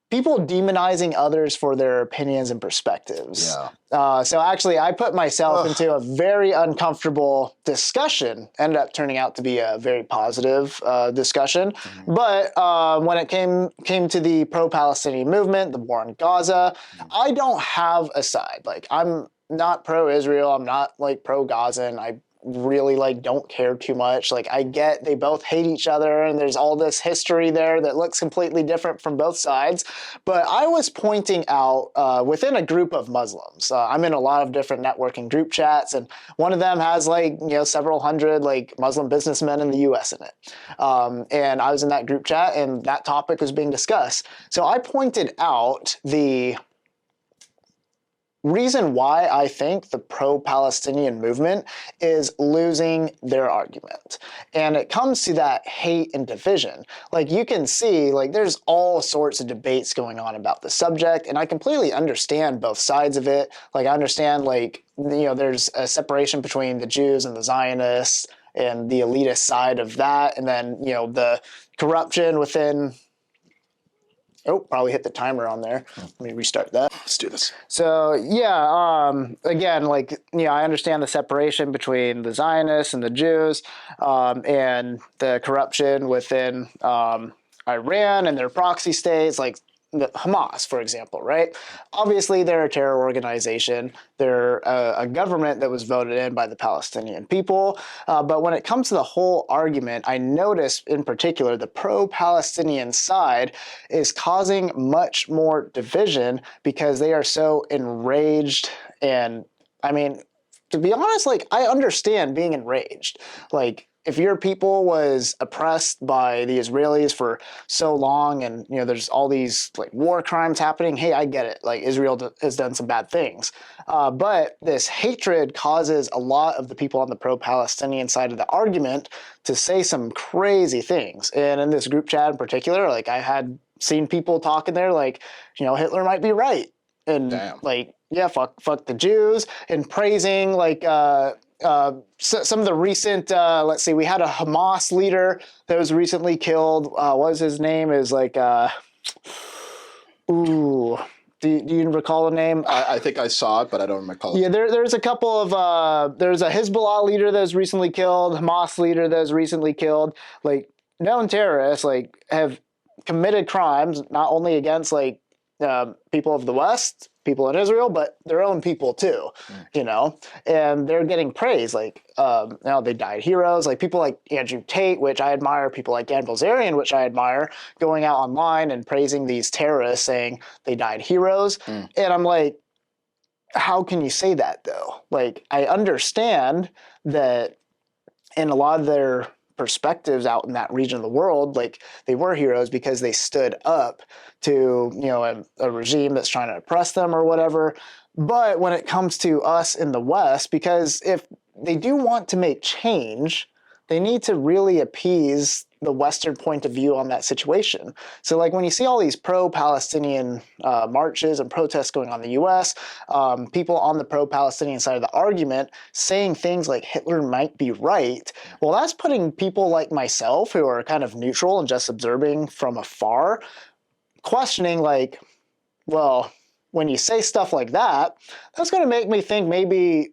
people demonizing others for their opinions and perspectives. Yeah. So actually, I put myself into a very uncomfortable discussion. Ended up turning out to be a very positive discussion. But when it came to the pro-Palestinian movement, the war in Gaza, I don't have a side. Like, I'm not pro-Israel. I'm not like pro-Gazan. I really like don't care too much. Like, I get they both hate each other and there's all this history there that looks completely different from both sides. But I was pointing out within a group of Muslims. I'm in a lot of different networking group chats, and one of them has like, several hundred like Muslim businessmen in the US in it. And I was in that group chat and that topic was being discussed. So I pointed out the reason why I think the pro-Palestinian movement is losing their argument. And it comes to that hate and division. Like, you can see, like, there's all sorts of debates going on about the subject, and I completely understand both sides of it. Like, I understand, like, there's a separation between the Jews and the Zionists and the elitist side of that, and then, the corruption within... Oh, probably hit the timer on there. Let me restart that. Let's do this. So, again, like, I understand the separation between the Zionists and the Jews, and the corruption within Iran and their proxy states, like the Hamas, for example, right? Obviously, they're a terror organization. They're a government that was voted in by the Palestinian people. But when it comes to the whole argument, I noticed in particular the pro-Palestinian side is causing much more division because they are so enraged and, I mean, to be honest, like, I understand being enraged. Like, if your people was oppressed by the Israelis for so long and, you know, there's all these like war crimes happening, hey, I get it. Like, Israel has done some bad things. But this hatred causes a lot of the people on the pro-Palestinian side of the argument to say some crazy things. And in this group chat in particular, like, I had seen people talking there like, you know, Hitler might be right. And Damn. like, yeah, fuck the Jews, and praising like some of the recent, let's see, we had a Hamas leader that was recently killed. What was his name? Is like, ooh, do you recall the name? I think I saw it, but I don't recall. Yeah, there's a couple of, there's a Hezbollah leader that was recently killed, Hamas leader that was recently killed. Like, known terrorists, like, have committed crimes, not only against, like, people of the West, people in Israel, but their own people too, you know, and they're getting praise. Like, you know, they died heroes, like people like Andrew Tate, which I admire, people like Dan Bilzerian, which I admire, going out online and praising these terrorists, saying they died heroes. And I'm like, how can you say that though? Like, I understand that in a lot of their perspectives out in that region of the world, like, they were heroes because they stood up to, you know, a regime that's trying to oppress them or whatever. But when it comes to us in the West, because if they do want to make change, they need to really appease the Western point of view on that situation. So like when you see all these pro-Palestinian marches and protests going on in the US, people on the pro-Palestinian side of the argument saying things like Hitler might be right, well, that's putting people like myself, who are kind of neutral and just observing from afar, questioning like, well, when you say stuff like that, that's going to make me think maybe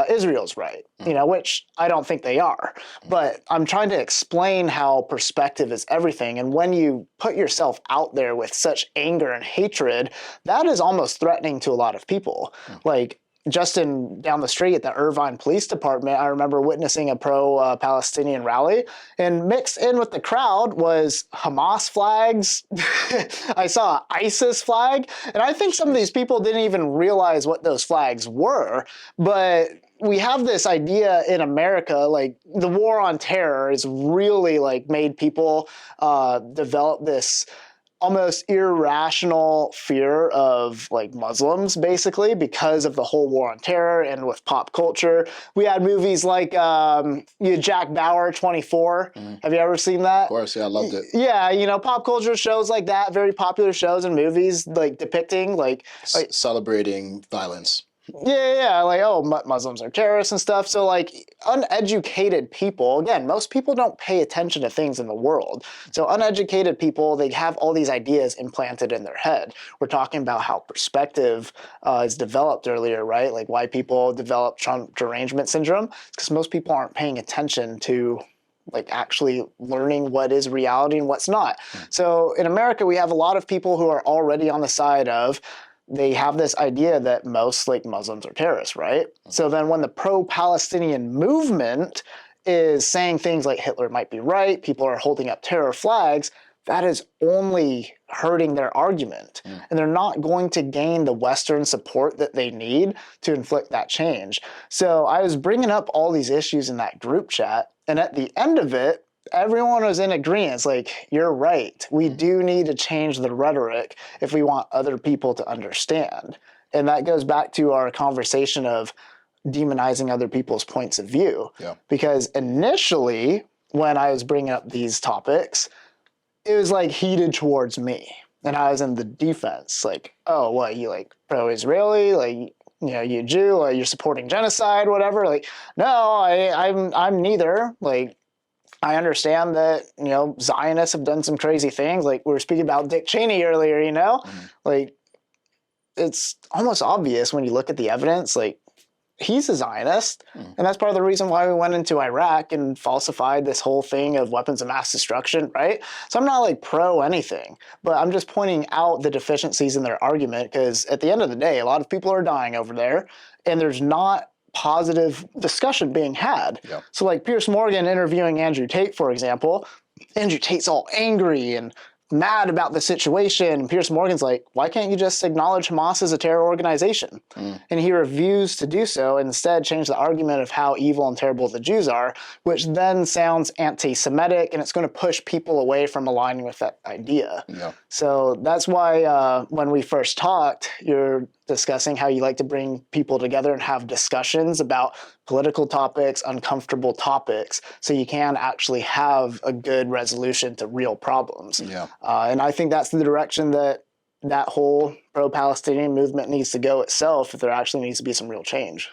Israel's right, you know, which I don't think they are. But I'm trying to explain how perspective is everything. And when you put yourself out there with such anger and hatred, that is almost threatening to a lot of people. Like, just down the street at the Irvine Police Department, I remember witnessing a pro-Palestinian rally, and mixed in with the crowd was Hamas flags. I saw an ISIS flag, and I think some of these people didn't even realize what those flags were. But we have this idea in America, like, the war on terror has really like made people develop this almost irrational fear of like Muslims, basically, because of the whole war on terror. And with pop culture, we had movies like Jack Bauer 24. Have you ever seen that? Of course, yeah, I loved it. Yeah, you know, pop culture shows like that, very popular shows and movies like depicting like celebrating violence. Yeah, like, oh, Muslims are terrorists and stuff. So, like, uneducated people, again, most people don't pay attention to things in the world. So, uneducated people, they have all these ideas implanted in their head. We're talking about how perspective is developed earlier, right? Like, why people develop Trump derangement syndrome. It's because most people aren't paying attention to, like, actually learning what is reality and what's not. So, in America, we have a lot of people who are already on the side of, they have this idea that most like Muslims are terrorists, right? So then when the pro-Palestinian movement is saying things like Hitler might be right, people are holding up terror flags, that is only hurting their argument. And they're not going to gain the Western support that they need to inflict that change. So I was bringing up all these issues in that group chat, and at the end of it, everyone was in agreement. Like, you're right. We do need to change the rhetoric if we want other people to understand. And that goes back to our conversation of demonizing other people's points of view. Yeah. Because initially, when I was bringing up these topics, it was like heated towards me. And I was in the defense. Like, oh, what, you like pro-Israeli? Like, you know, you Jew? You're supporting genocide, whatever? Like, no, I'm neither. Like, I understand that, you know, Zionists have done some crazy things. Like, we were speaking about Dick Cheney earlier, you know? Like, it's almost obvious when you look at the evidence, like, he's a Zionist. And that's part of the reason why we went into Iraq and falsified this whole thing of weapons of mass destruction, right? So I'm not, like, pro anything, but I'm just pointing out the deficiencies in their argument, because at the end of the day, a lot of people are dying over there, and there's not positive discussion being had. Yep. So like Piers Morgan interviewing Andrew Tate, for example, Andrew Tate's all angry and mad about the situation. And Piers Morgan's like, why can't you just acknowledge Hamas as a terror organization? And he refused to do so, and instead changed the argument of how evil and terrible the Jews are, which then sounds anti-Semitic, and it's going to push people away from aligning with that idea. Yeah. So that's why when we first talked, you're discussing how you like to bring people together and have discussions about political topics, uncomfortable topics, so you can actually have a good resolution to real problems. Yeah. And I think that's the direction that whole pro-Palestinian movement needs to go itself, if there actually needs to be some real change.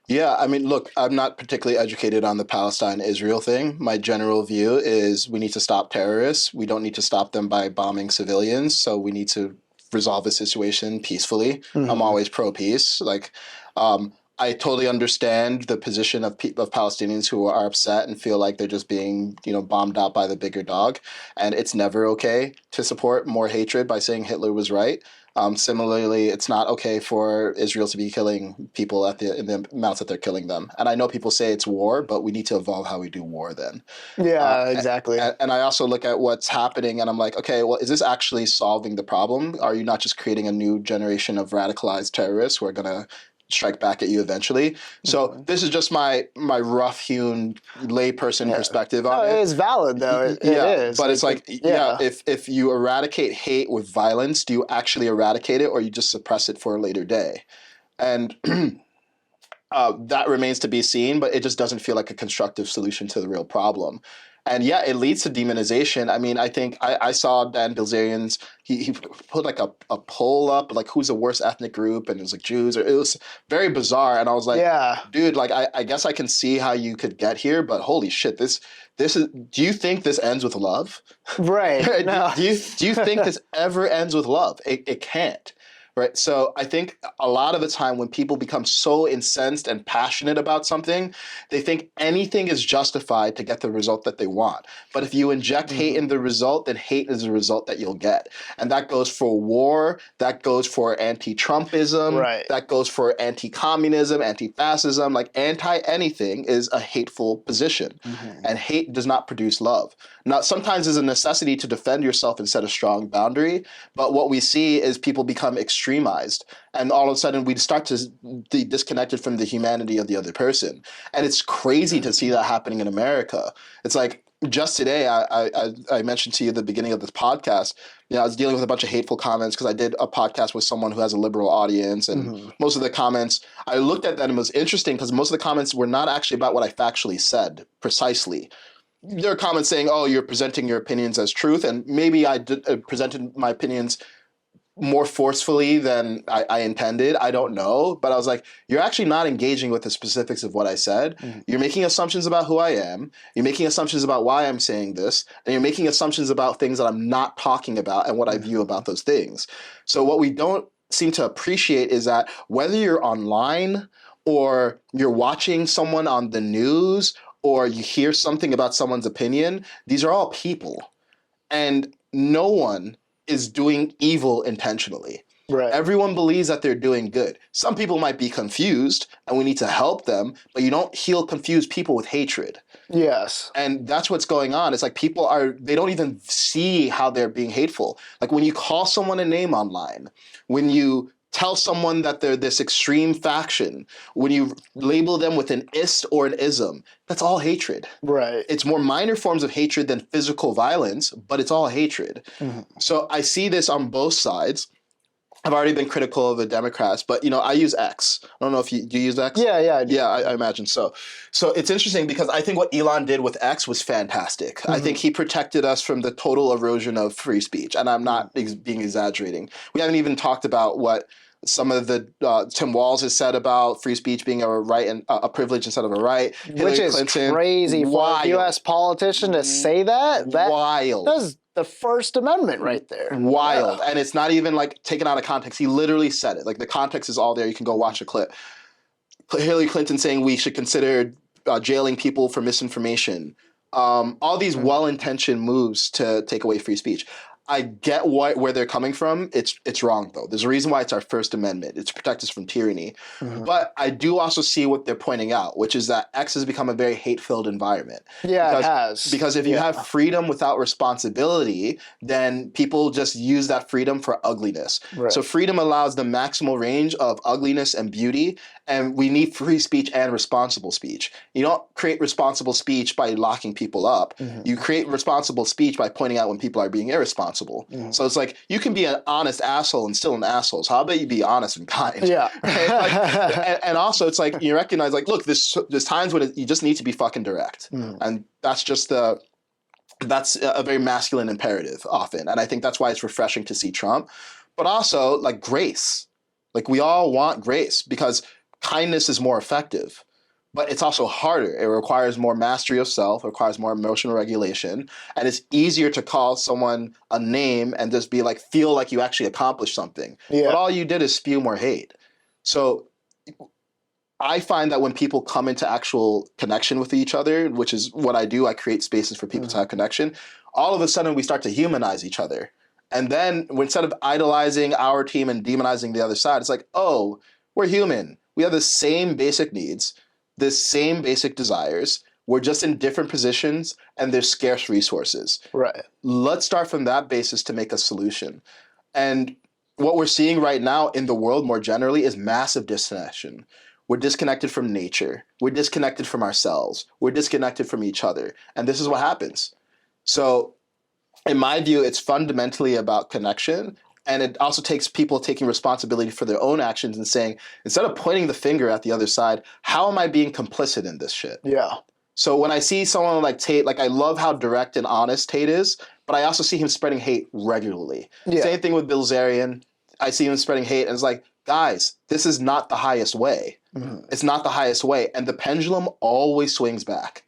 Yeah, I mean, look, I'm not particularly educated on the Palestine-Israel thing. My general view is we need to stop terrorists. We don't need to stop them by bombing civilians. So we need to resolve the situation peacefully. I'm always pro-peace. Like, I totally understand the position of Palestinians who are upset and feel like they're just being, bombed out by the bigger dog. And it's never okay to support more hatred by saying Hitler was right. Similarly, it's not okay for Israel to be killing people in the amounts that they're killing them. And I know people say it's war, but we need to evolve how we do war then. Yeah, exactly. And I also look at what's happening and I'm like, okay, well, is this actually solving the problem? Are you not just creating a new generation of radicalized terrorists who are going to strike back at you eventually? So this is just my rough-hewn layperson perspective on it. It is valid, though. It is. But it's like, if you eradicate hate with violence, do you actually eradicate it, or you just suppress it for a later day? And that remains to be seen, but it just doesn't feel like a constructive solution to the real problem. And yeah, it leads to demonization. I mean, I think I saw Dan Bilzerian's, he put like a poll up, like who's the worst ethnic group, and it was like Jews, or it was very bizarre. And I was like, dude, like I guess I can see how you could get here, but holy shit, this is, do you think this ends with love? Right. No. do you think this ever ends with love? It can't. Right. So I think a lot of the time when people become so incensed and passionate about something, they think anything is justified to get the result that they want. But if you inject hate in the result, then hate is the result that you'll get. And that goes for war, that goes for anti-Trumpism, that goes for anti-communism, anti-fascism, like anti-anything is a hateful position. And hate does not produce love. Now, sometimes there's a necessity to defend yourself and set a strong boundary, but what we see is people become extremized, and all of a sudden we start to be disconnected from the humanity of the other person. And it's crazy to see that happening in America. It's like, just today, I mentioned to you at the beginning of this podcast, I was dealing with a bunch of hateful comments because I did a podcast with someone who has a liberal audience, and most of the comments, I looked at that and it was interesting because most of the comments were not actually about what I factually said precisely. There are comments saying, oh, you're presenting your opinions as truth, and maybe I presented my opinions more forcefully than I intended. I don't know. But I was like, you're actually not engaging with the specifics of what I said. You're making assumptions about who I am. You're making assumptions about why I'm saying this. And you're making assumptions about things that I'm not talking about and what I view about those things. So what we don't seem to appreciate is that whether you're online or you're watching someone on the news or you hear something about someone's opinion, these are all people. And no one is doing evil intentionally. Right. Everyone believes that they're doing good. Some people might be confused, and we need to help them, but you don't heal confused people with hatred. Yes. And that's what's going on. It's like they don't even see how they're being hateful. Like when you call someone a name online, when you tell someone that they're this extreme faction, when you label them with an ist or an ism, that's all hatred. Right. It's more minor forms of hatred than physical violence, but it's all hatred. So I see this on both sides. I've already been critical of the Democrats, but I use X. I don't know if do you use X? Yeah, I imagine so. So it's interesting because I think what Elon did with X was fantastic. I think he protected us from the total erosion of free speech, and I'm not being exaggerating. We haven't even talked about what some of the Tim Walz has said about free speech being a right and a privilege instead of a right. Which is crazy for a U.S. politician to say that. Wild. That's the First Amendment right there. Wild. And it's not even like taken out of context. He literally said it. Like the context is all there. You can go watch a clip. Hillary Clinton saying we should consider jailing people for misinformation. All these well-intentioned moves to take away free speech. I get where they're coming from. It's wrong though. There's a reason why it's our First Amendment. It's to protect us from tyranny. But I do also see what they're pointing out, which is that X has become a very hate-filled environment. Yeah, it has. Because if you have freedom without responsibility, then people just use that freedom for ugliness. Right. So freedom allows the maximal range of ugliness and beauty, and we need free speech and responsible speech. You don't create responsible speech by locking people up. You create responsible speech by pointing out when people are being irresponsible. So it's like, you can be an honest asshole and still an asshole. So how about you be honest and kind? Yeah. Like, and also it's like, you recognize like, look, there's times when you just need to be fucking direct. And that's just that's a very masculine imperative often. And I think that's why it's refreshing to see Trump. But also like grace. Like we all want grace because kindness is more effective. But it's also harder. It requires more mastery of self, it requires more emotional regulation, and it's easier to call someone a name and just be like, feel like you actually accomplished something. Yeah. But all you did is spew more hate. So I find that when people come into actual connection with each other, which is what I do, I create spaces for people to have connection, all of a sudden we start to humanize each other. And then instead of idolizing our team and demonizing the other side, it's like, oh, we're human. We have the same basic needs, the same basic desires. We're just in different positions and there's scarce resources. Right. Let's start from that basis to make a solution. And what we're seeing right now in the world more generally is massive disconnection. We're disconnected from nature. We're disconnected from ourselves. We're disconnected from each other. And this is what happens. So in my view, it's fundamentally about connection. And it also takes people taking responsibility for their own actions and saying, instead of pointing the finger at the other side, how am I being complicit in this shit? Yeah. So when I see someone like Tate, like I love how direct and honest Tate is, but I also see him spreading hate regularly. Yeah. Same thing with Bill Zarian. I see him spreading hate and it's like, guys, this is not the highest way. It's not the highest way. And the pendulum always swings back.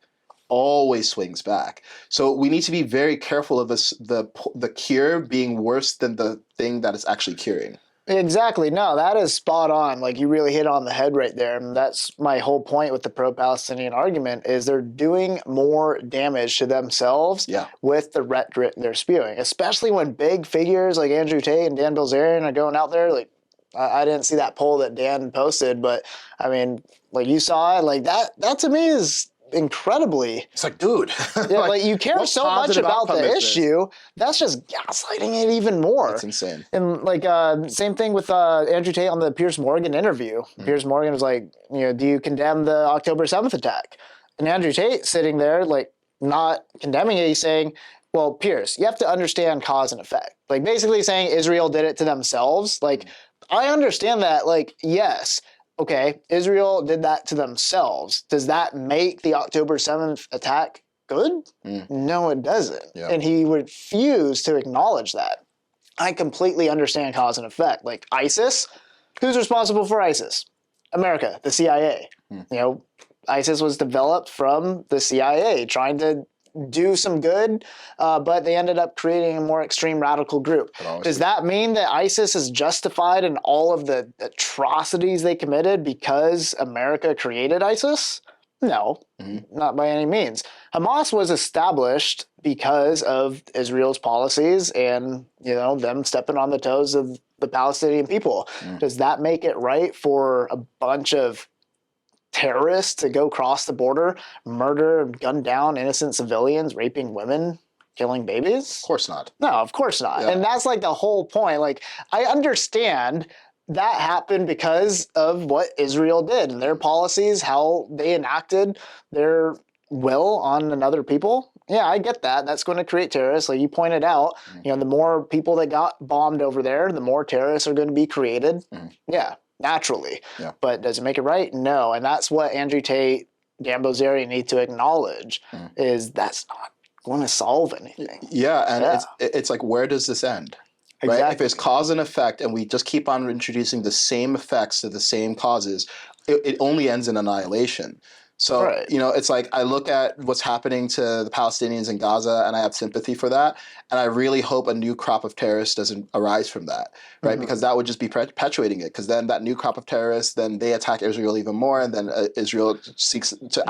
Always swings back. So we need to be very careful of this, the cure being worse than the thing that is actually curing. Exactly. No, that is spot on. Like you really hit on the head right there. And that's my whole point with the pro-Palestinian argument is they're doing more damage to themselves with the rhetoric they're spewing, especially when big figures like Andrew Tate and Dan Bilzerian are going out there. Like I didn't see that poll that Dan posted, but I mean, like you saw it, like that to me is incredibly. It's like, dude, yeah, like you care so much about the issue. That's just gaslighting it even more. That's insane. And like same thing with Andrew Tate on the Piers Morgan interview. Piers Morgan was like, do you condemn the October 7th attack? And Andrew Tate sitting there like not condemning it. He's saying, well, Piers, you have to understand cause and effect. Like basically saying Israel did it to themselves. Like I understand that. Like yes. Okay, Israel did that to themselves. Does that make the October 7th attack good? No, it doesn't. Yeah. And he refused to acknowledge that. I completely understand cause and effect. Like ISIS, who's responsible for ISIS? America, the CIA. ISIS was developed from the CIA trying to do some good, but they ended up creating a more extreme radical group. Does that mean that ISIS is justified in all of the atrocities they committed because America created ISIS? No, not by any means. Hamas was established because of Israel's policies and, them stepping on the toes of the Palestinian people. Does that make it right for a bunch of terrorists to go cross the border, murder, gun down innocent civilians, raping women, killing babies? Of course not. No, of course not. Yeah. And that's like the whole point. Like, I understand that happened because of what Israel did and their policies, how they enacted their will on another people. Yeah, I get that. That's going to create terrorists. Like you pointed out, the more people that got bombed over there, the more terrorists are going to be created. Yeah. Naturally. Yeah. But does it make it right? No. And that's what Andrew Tate, Dan Bilzerian need to acknowledge is that's not going to solve anything. Yeah. And it's like, where does this end? Exactly. Right? If it's cause and effect and we just keep on introducing the same effects to the same causes, it only ends in annihilation. So, Right. it's like I look at what's happening to the Palestinians in Gaza and I have sympathy for that. And I really hope a new crop of terrorists doesn't arise from that, right? Because that would just be perpetuating it. Because then that new crop of terrorists, then they attack Israel even more. And then Israel seeks to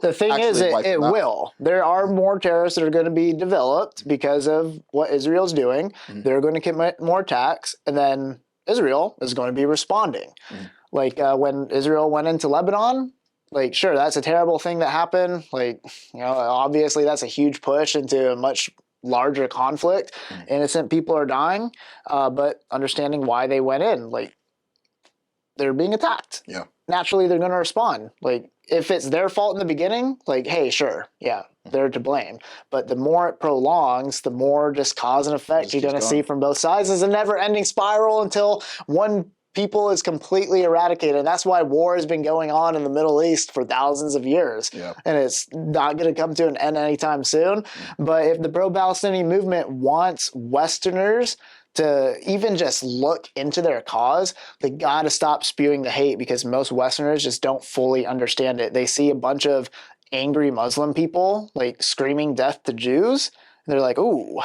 The thing is, wipe it them out. will. There are more terrorists that are going to be developed because of what Israel's doing. They're going to commit more attacks, and then Israel is going to be responding. Like when Israel went into Lebanon, like, sure, that's a terrible thing that happened. Like, obviously that's a huge push into a much larger conflict. Innocent people are dying, but understanding why they went in, like, they're being attacked. Yeah. Naturally, they're going to respond. Like, if it's their fault in the beginning, like, hey, sure, yeah, they're to blame. But the more it prolongs, the more just cause and effect you're going to see from both sides. It's a never-ending spiral until one people is completely eradicated. And that's why war has been going on in the Middle East for thousands of years. Yeah. And it's not going to come to an end anytime soon. But if the pro-Palestinian movement wants Westerners to even just look into their cause, they got to stop spewing the hate, because most Westerners just don't fully understand it. They see a bunch of angry Muslim people like screaming death to Jews, and they're like, ooh,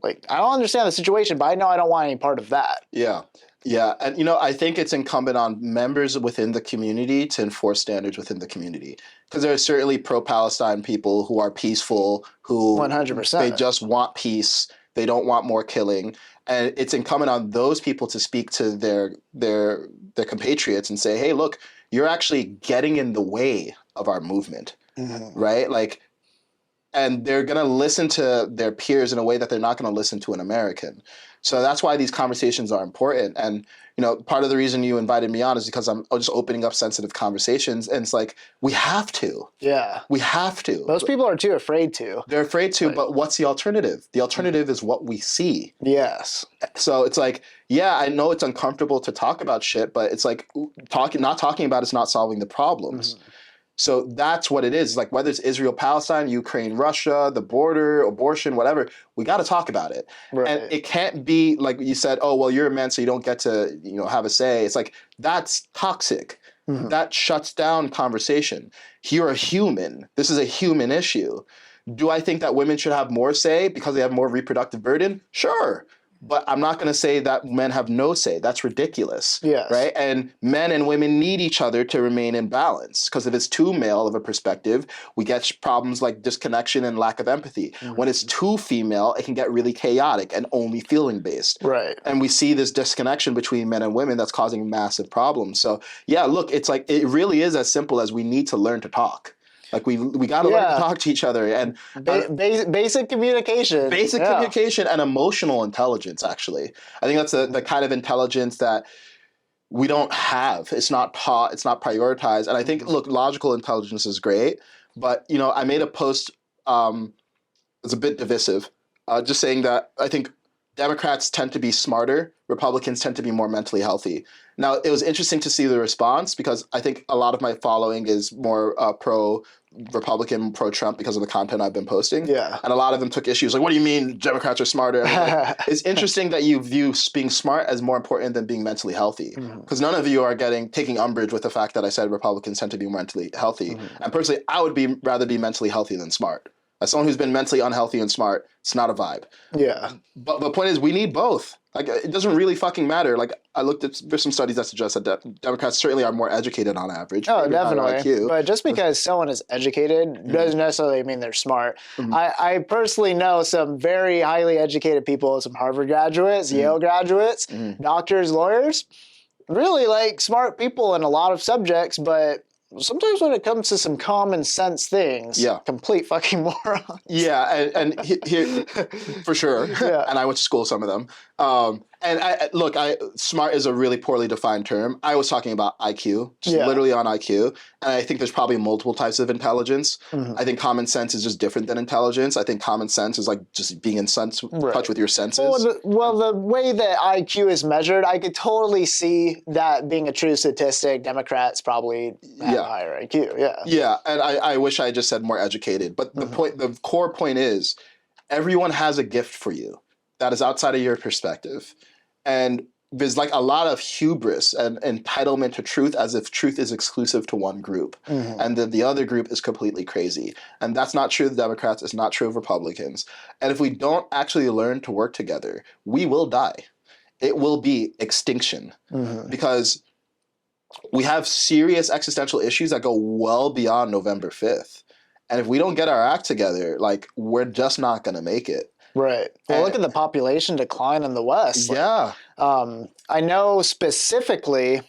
like, I don't understand the situation, but I know I don't want any part of that. Yeah. Yeah. And, I think it's incumbent on members within the community to enforce standards within the community. Because there are certainly pro-Palestine people who are peaceful, who 100%. They just want peace. They don't want more killing. And it's incumbent on those people to speak to their compatriots and say, hey, look, you're actually getting in the way of our movement, right? Like, and they're going to listen to their peers in a way that they're not going to listen to an American. So that's why these conversations are important. And, part of the reason you invited me on is because I'm just opening up sensitive conversations. And it's like, we have to. Yeah. We have to. Most people are too afraid to. They're afraid to, but what's the alternative? The alternative is what we see. Yes. So it's like, yeah, I know it's uncomfortable to talk about shit, but it's like not talking about it's not solving the problems. So that's what it is. Like, whether it's Israel, Palestine, Ukraine, Russia, the border, abortion, whatever, we got to talk about it. Right. And it can't be like you said, oh, well, you're a man, so you don't get to, have a say. It's like, that's toxic. That shuts down conversation. You're a human. This is a human issue. Do I think that women should have more say because they have more reproductive burden? Sure. But I'm not going to say that men have no say. That's ridiculous. Yes. Right? And men and women need each other to remain in balance. Because if it's too male of a perspective, we get problems like disconnection and lack of empathy. When it's too female, it can get really chaotic and only feeling based. Right. And we see this disconnection between men and women that's causing massive problems. So yeah, look, it's like, it really is as simple as we need to learn to talk. Like, we got to learn to talk to each other, and basic communication, communication and emotional intelligence. Actually, I think that's the kind of intelligence that we don't have. It's not taught. It's not prioritized. And I think, look, logical intelligence is great, but I made a post. It's a bit divisive, just saying that I think Democrats tend to be smarter. Republicans tend to be more mentally healthy. Now, it was interesting to see the response, because I think a lot of my following is more pro-Republican, pro-Trump because of the content I've been posting. Yeah. And a lot of them took issues like, what do you mean Democrats are smarter? It's interesting that you view being smart as more important than being mentally healthy, because none of you are taking umbrage with the fact that I said Republicans tend to be mentally healthy. And personally, I would rather be mentally healthy than smart. As someone who's been mentally unhealthy and smart, it's not a vibe. Yeah. But the point is, we need both. Like, it doesn't really fucking matter. Like, I looked at there's some studies that suggest that Democrats certainly are more educated on average. Oh, definitely. IQ. But just because someone is educated doesn't necessarily mean they're smart. I personally know some very highly educated people, some Harvard graduates, Yale graduates, doctors, lawyers, really like smart people in a lot of subjects, but sometimes when it comes to some common sense things, complete fucking morons. Yeah, and here for sure. Yeah. And I went to school with some of them. And smart is a really poorly defined term. I was talking about IQ, just literally on IQ. And I think there's probably multiple types of intelligence. I think common sense is just different than intelligence. I think common sense is like just being in touch with your senses. Well, the way that IQ is measured, I could totally see that being a true statistic. Democrats probably have higher IQ. Yeah. Yeah, and I wish I just said more educated. But the core point is, everyone has a gift for you that is outside of your perspective. And there's like a lot of hubris and entitlement to truth as if truth is exclusive to one group and that the other group is completely crazy. And that's not true of the Democrats. It's not true of Republicans. And if we don't actually learn to work together, we will die. It will be extinction because we have serious existential issues that go well beyond November 5th. And if we don't get our act together, like, we're just not going to make it. Right. Well, look at the population decline in the West. Yeah. I know specifically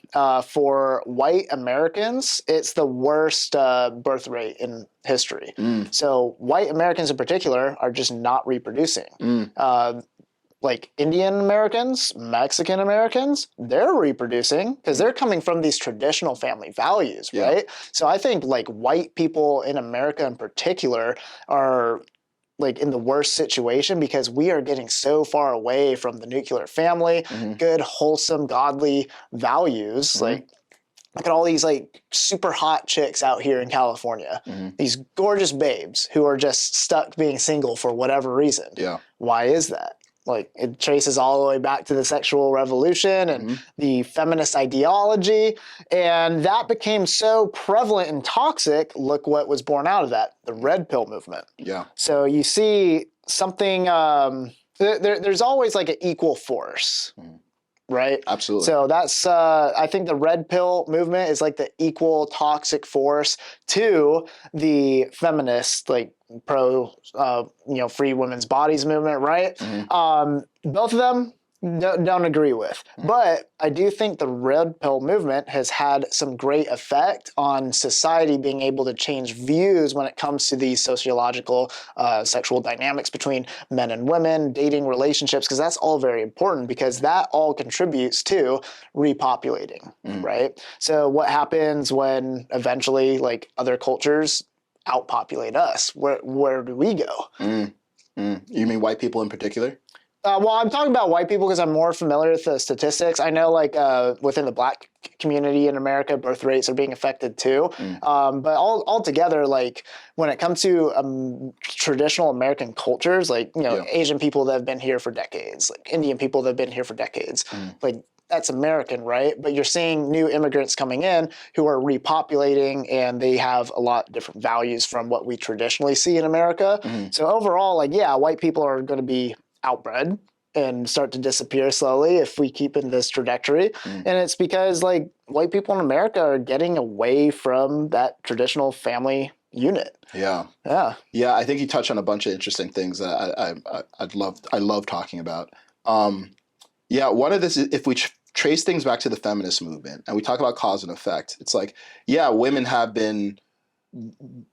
for white Americans, it's the worst birth rate in history. So white Americans in particular are just not reproducing. Like Indian Americans, Mexican Americans, they're reproducing because they're coming from these traditional family values, right? So I think like white people in America in particular are like in the worst situation because we are getting so far away from the nuclear family, good, wholesome, godly values. Like, look at all these like super hot chicks out here in California, these gorgeous babes who are just stuck being single for whatever reason. Yeah. Why is that? Like, it traces all the way back to the sexual revolution and the feminist ideology. And that became so prevalent and toxic. Look what was born out of that, the red pill movement. Yeah. So you see something, there's always like an equal force, right? Absolutely. So that's, I think the red pill movement is like the equal toxic force to the feminist, like, pro, free women's bodies movement, right? Both of them don't agree with. But I do think the red pill movement has had some great effect on society being able to change views when it comes to these sociological sexual dynamics between men and women, dating, relationships, because that's all very important because that all contributes to repopulating, right? So what happens when eventually like other cultures outpopulate us? Where do we go? You mean white people in particular? Well, I'm talking about white people because I'm more familiar with the statistics. I know, like, within the black community in America, birth rates are being affected too. But altogether, like, when it comes to traditional American cultures, like, Asian people that have been here for decades, like Indian people that have been here for decades, like, that's American, right? But you're seeing new immigrants coming in who are repopulating and they have a lot different values from what we traditionally see in America. So overall, like, yeah, white people are going to be outbred and start to disappear slowly if we keep in this trajectory. And it's because like white people in America are getting away from that traditional family unit. Yeah. I think you touched on a bunch of interesting things that I love talking about. One of this is if we trace things back to the feminist movement and we talk about cause and effect, it's like, women have been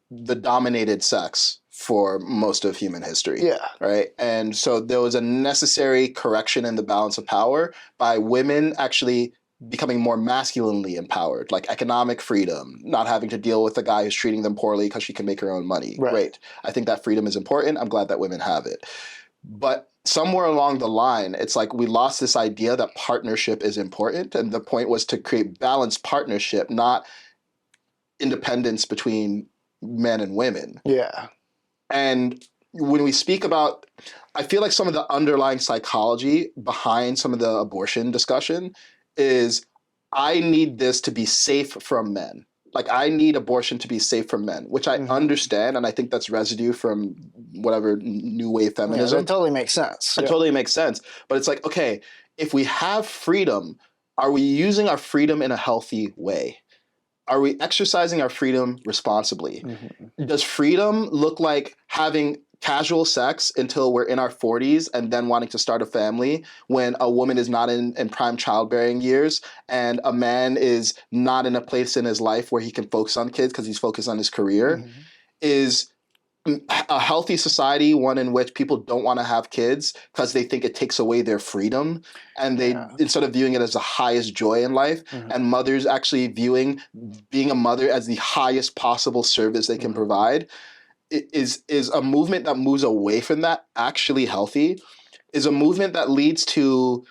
the dominated sex for most of human history. Right. And so there was a necessary correction in the balance of power by women actually becoming more masculinely empowered, like economic freedom, not having to deal with a guy who's treating them poorly because she can make her own money. Great. I think that freedom is important. I'm glad that women have it. But somewhere along the line, it's like we lost this idea that partnership is important. And the point was to create balanced partnership, not independence between men and women. And when we speak about, I feel like some of the underlying psychology behind some of the abortion discussion is I need this to be safe from men. Like, I need abortion to be safe from men, which I understand, and I think that's residue from whatever new wave feminism. Yeah, that totally makes sense. It totally makes sense. But it's like, okay, if we have freedom, are we using our freedom in a healthy way? Are we exercising our freedom responsibly? Does freedom look like having casual sex until we're in our 40s and then wanting to start a family when a woman is not in prime childbearing years and a man is not in a place in his life where he can focus on kids because he's focused on his career? Is a healthy society one in which people don't want to have kids because they think it takes away their freedom and they instead of viewing it as the highest joy in life and mothers actually viewing being a mother as the highest possible service they can provide? Is a movement that moves away from that actually healthy? Is a movement that leads to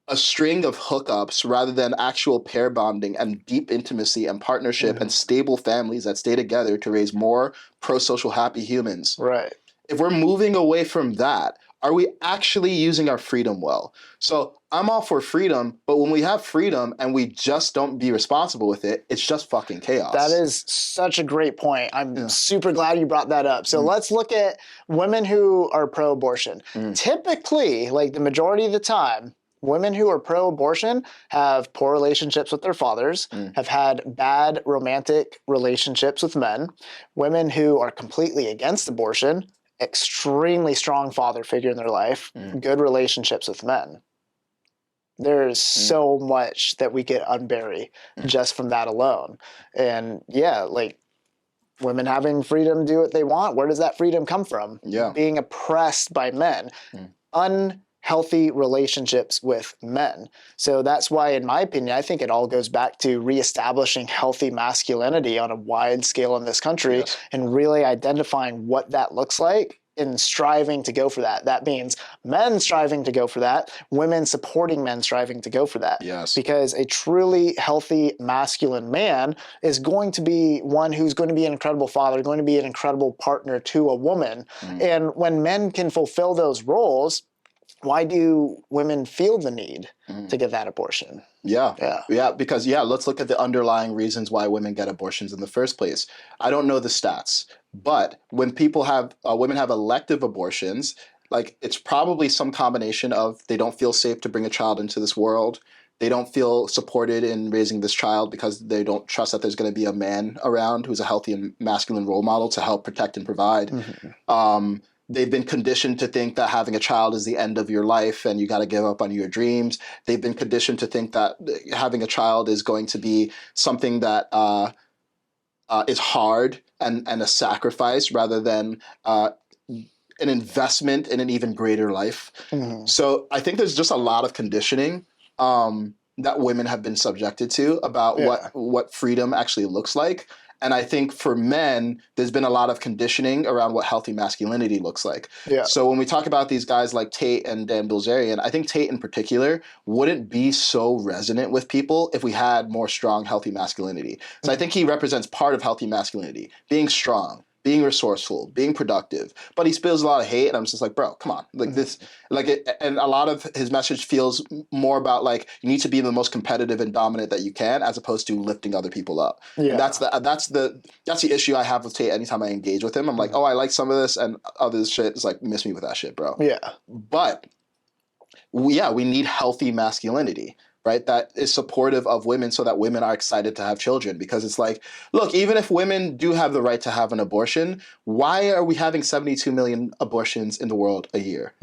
a string of hookups rather than actual pair bonding and deep intimacy and partnership and stable families that stay together to raise more pro-social happy humans? Right. If we're moving away from that, are we actually using our freedom well? So I'm all for freedom, but when we have freedom and we just don't be responsible with it, it's just fucking chaos. That is such a great point. I'm super glad you brought that up. So let's look at women who are pro-abortion. Typically, like the majority of the time, women who are pro-abortion have poor relationships with their fathers, have had bad romantic relationships with men. Women who are completely against abortion, extremely strong father figure in their life, good relationships with men. There's so much that we could unbury just from that alone. And yeah, like women having freedom to do what they want, where does that freedom come from? Yeah. Being oppressed by men. Unhealthy relationships with men. So that's why, in my opinion, I think it all goes back to reestablishing healthy masculinity on a wide scale in this country and really identifying what that looks like and striving to go for that. That means men striving to go for that, women supporting men striving to go for that. Yes. Because a truly healthy masculine man is going to be one who's going to be an incredible father, going to be an incredible partner to a woman. And when men can fulfill those roles, why do women feel the need to get that abortion? Yeah, because let's look at the underlying reasons why women get abortions in the first place. I don't know the stats, but when women have elective abortions, like it's probably some combination of they don't feel safe to bring a child into this world. They don't feel supported in raising this child because they don't trust that there's going to be a man around who's a healthy and masculine role model to help protect and provide. They've been conditioned to think that having a child is the end of your life and you got to give up on your dreams. They've been conditioned to think that having a child is going to be something that is hard and a sacrifice rather than an investment in an even greater life. So I think there's just a lot of conditioning that women have been subjected to about what freedom actually looks like. And I think for men, there's been a lot of conditioning around what healthy masculinity looks like. So when we talk about these guys like Tate and Dan Bilzerian, I think Tate in particular wouldn't be so resonant with people if we had more strong, healthy masculinity. So I think he represents part of healthy masculinity, being strong, being resourceful, being productive, but he spills a lot of hate, and I'm just like, bro, come on, like this, like it, and a lot of his message feels more about like you need to be the most competitive and dominant that you can, as opposed to lifting other people up. And that's the issue I have with Tate. Anytime I engage with him, I'm like, oh, I like some of this, and other shit is like, miss me with that shit, bro. But we need healthy masculinity, right? That is supportive of women so that women are excited to have children. Because it's like, look, even if women do have the right to have an abortion, why are we having 72 million abortions in the world a year?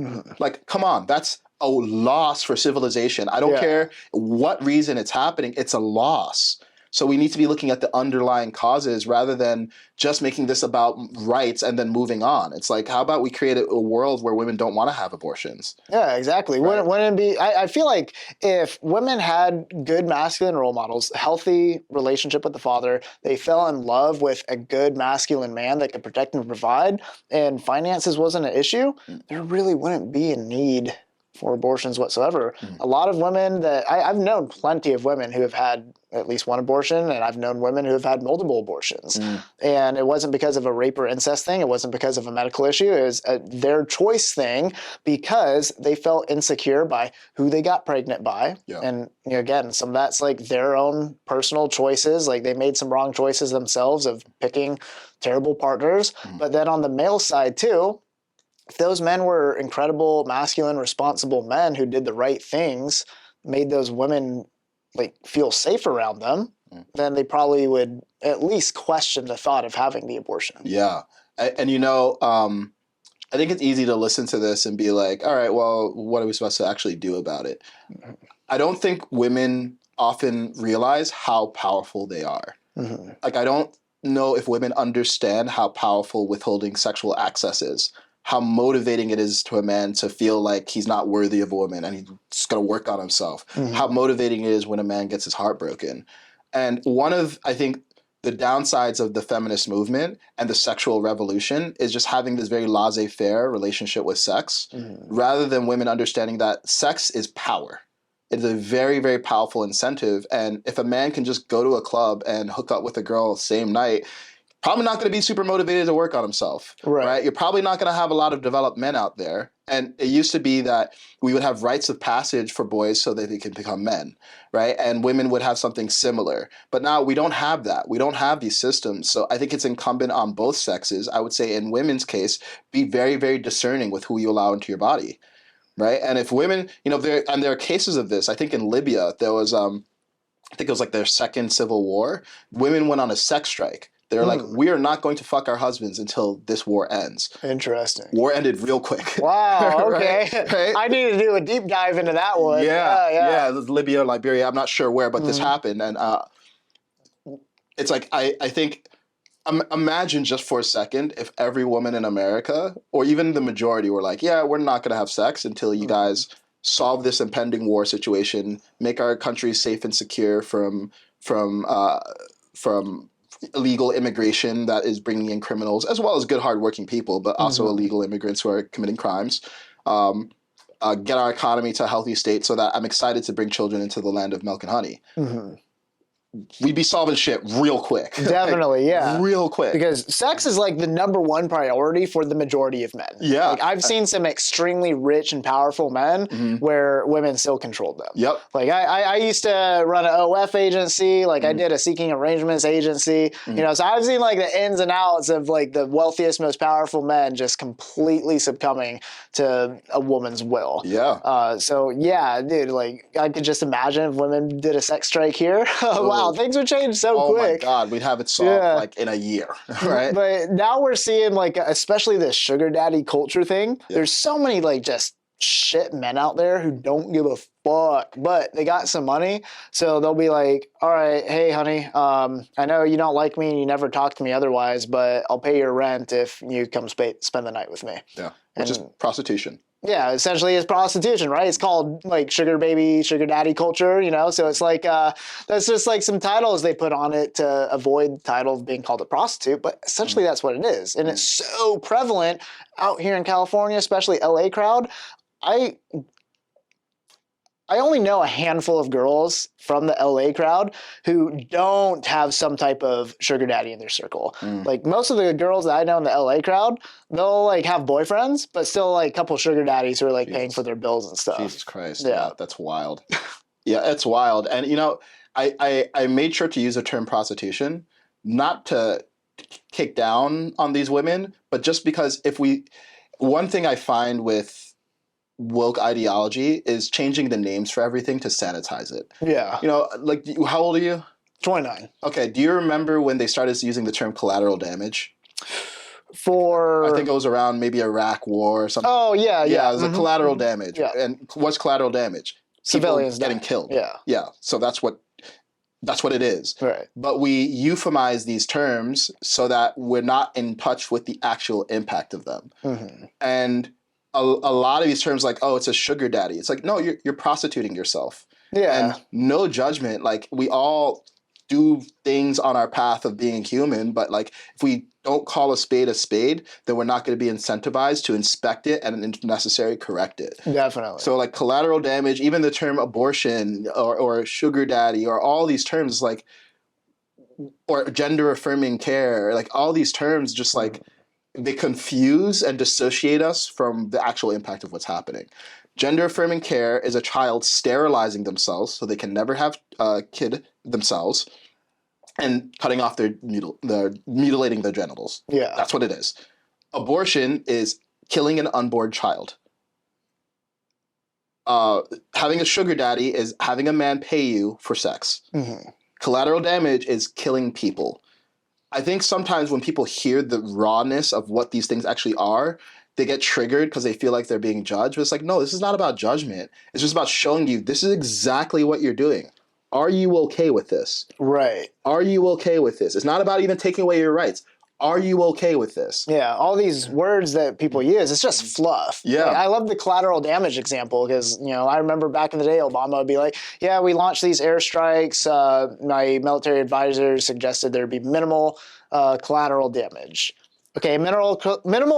Like, come on, that's a loss for civilization. I don't care what reason it's happening, it's a loss. So we need to be looking at the underlying causes rather than just making this about rights and then moving on. It's like, how about we create a world where women don't want to have abortions? Yeah, exactly. Right. Wouldn't it be? I feel like if women had good masculine role models, healthy relationship with the father, they fell in love with a good masculine man that could protect and provide, and finances wasn't an issue, there really wouldn't be a need for abortions whatsoever. A lot of women that I've known plenty of women who have had at least one abortion, and I've known women who have had multiple abortions. And it wasn't because of a rape or incest thing. It wasn't because of a medical issue. It was their choice thing because they felt insecure by who they got pregnant by. And again, some of that's like their own personal choices. Like they made some wrong choices themselves of picking terrible partners. But then on the male side too, if those men were incredible, masculine, responsible men who did the right things, made those women like feel safe around them, then they probably would at least question the thought of having the abortion. And you know, I think it's easy to listen to this and be like, all right, well, what are we supposed to actually do about it? I don't think women often realize how powerful they are. Like, I don't know if women understand how powerful withholding sexual access is. How motivating it is to a man to feel like he's not worthy of a woman and he's just going to work on himself. How motivating it is when a man gets his heart broken. And one of, I think, the downsides of the feminist movement and the sexual revolution is just having this very laissez-faire relationship with sex, rather than women understanding that sex is power. It's a very, very powerful incentive. And if a man can just go to a club and hook up with a girl same night, probably not going to be super motivated to work on himself, right? You're probably not going to have a lot of developed men out there. And it used to be that we would have rites of passage for boys so that they can become men, right? And women would have something similar. But now we don't have that. We don't have these systems. So I think it's incumbent on both sexes. I would say in women's case, be very, very discerning with who you allow into your body, right? And if women, there are cases of this. I think in Libya, there was, I think it was like their second civil war. Women went on a sex strike. They're like, we are not going to fuck our husbands until this war ends. Interesting. War ended real quick. Wow, okay. Right? I need to do a deep dive into that one. Yeah. Libya, Liberia, I'm not sure where, but this happened. And it's like, I think, imagine just for a second if every woman in America, or even the majority, were like, yeah, we're not going to have sex until you guys solve this impending war situation, make our country safe and secure from illegal immigration that is bringing in criminals, as well as good, hardworking people, but also illegal immigrants who are committing crimes. Get our economy to a healthy state so that I'm excited to bring children into the land of milk and honey. We'd be solving shit real quick. Definitely, yeah. Real quick. Because sex is like the number one priority for the majority of men. Yeah. Like I've seen some extremely rich and powerful men where women still controlled them. Yep. Like I used to run an OF agency, like I did a seeking arrangements agency, so I've seen like the ins and outs of like the wealthiest, most powerful men just completely succumbing to a woman's will. Yeah. So yeah, dude, like I could just imagine if women did a sex strike here. Wow, things would change so quick. Oh my God, we'd have it solved like in a year, right? But now we're seeing like, especially this sugar daddy culture thing. There's so many like just shit men out there who don't give a fuck, but they got some money. So they'll be like, all right, hey honey, I know you don't like me and you never talk to me otherwise, but I'll pay your rent if you come spend the night with me. Yeah, which is prostitution. Yeah, essentially it's prostitution, right? It's called like sugar baby, sugar daddy culture, So it's like, that's just like some titles they put on it to avoid the title of being called a prostitute, but essentially that's what it is. And it's so prevalent out here in California, especially LA crowd. I only know a handful of girls from the LA crowd who don't have some type of sugar daddy in their circle. Like most of the girls that I know in the LA crowd, they'll like have boyfriends, but still like a couple sugar daddies who are like paying for their bills and stuff. Jesus Christ. Yeah, that's wild. Yeah, it's wild. And I made sure to use the term prostitution, not to kick down on these women, but just because one thing I find with woke ideology is changing the names for everything to sanitize it. Yeah. Like, how old are you? 29. Okay. Do you remember when they started using the term collateral damage? I think it was around maybe Iraq war or something. Oh, yeah. Yeah, it was a collateral damage. Yeah. And what's collateral damage? Civilians getting killed. Yeah. Yeah. So that's what it is. Right. But we euphemize these terms so that we're not in touch with the actual impact of them. And a lot of these terms, like, oh, it's a sugar daddy. It's like, no, you're prostituting yourself. Yeah. And no judgment. Like, we all do things on our path of being human, but like, if we don't call a spade, then we're not going to be incentivized to inspect it and if necessary, correct it. Definitely. So like collateral damage, even the term abortion or sugar daddy or all these terms like, or gender affirming care, like all these terms just like, they confuse and dissociate us from the actual impact of what's happening. Gender affirming care is a child sterilizing themselves so they can never have a kid themselves and cutting off mutilating their genitals. Yeah. That's what it is. Abortion is killing an unborn child. Having a sugar daddy is having a man pay you for sex. Collateral damage is killing people. I think sometimes when people hear the rawness of what these things actually are, they get triggered because they feel like they're being judged. But it's like, no, this is not about judgment. It's just about showing you this is exactly what you're doing. Are you okay with this? Right. Are you okay with this? It's not about even taking away your rights. Are you okay with this? Yeah, all these words that people use, it's just fluff. Yeah. Like, I love the collateral damage example because, I remember back in the day, Obama would be like, yeah, we launched these airstrikes. My military advisors suggested there'd be minimal collateral damage. Okay, minimal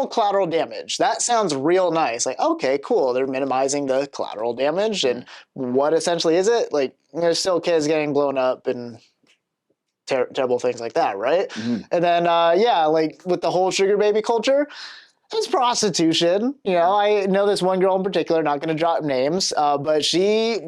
collateral damage. That sounds real nice. Like, okay, cool. They're minimizing the collateral damage. And what essentially is it? Like, there's still kids getting blown up and terrible things like that, right? Mm-hmm. And then, like with the whole sugar baby culture, it's prostitution. You know, I know this one girl in particular, not going to drop names, but she's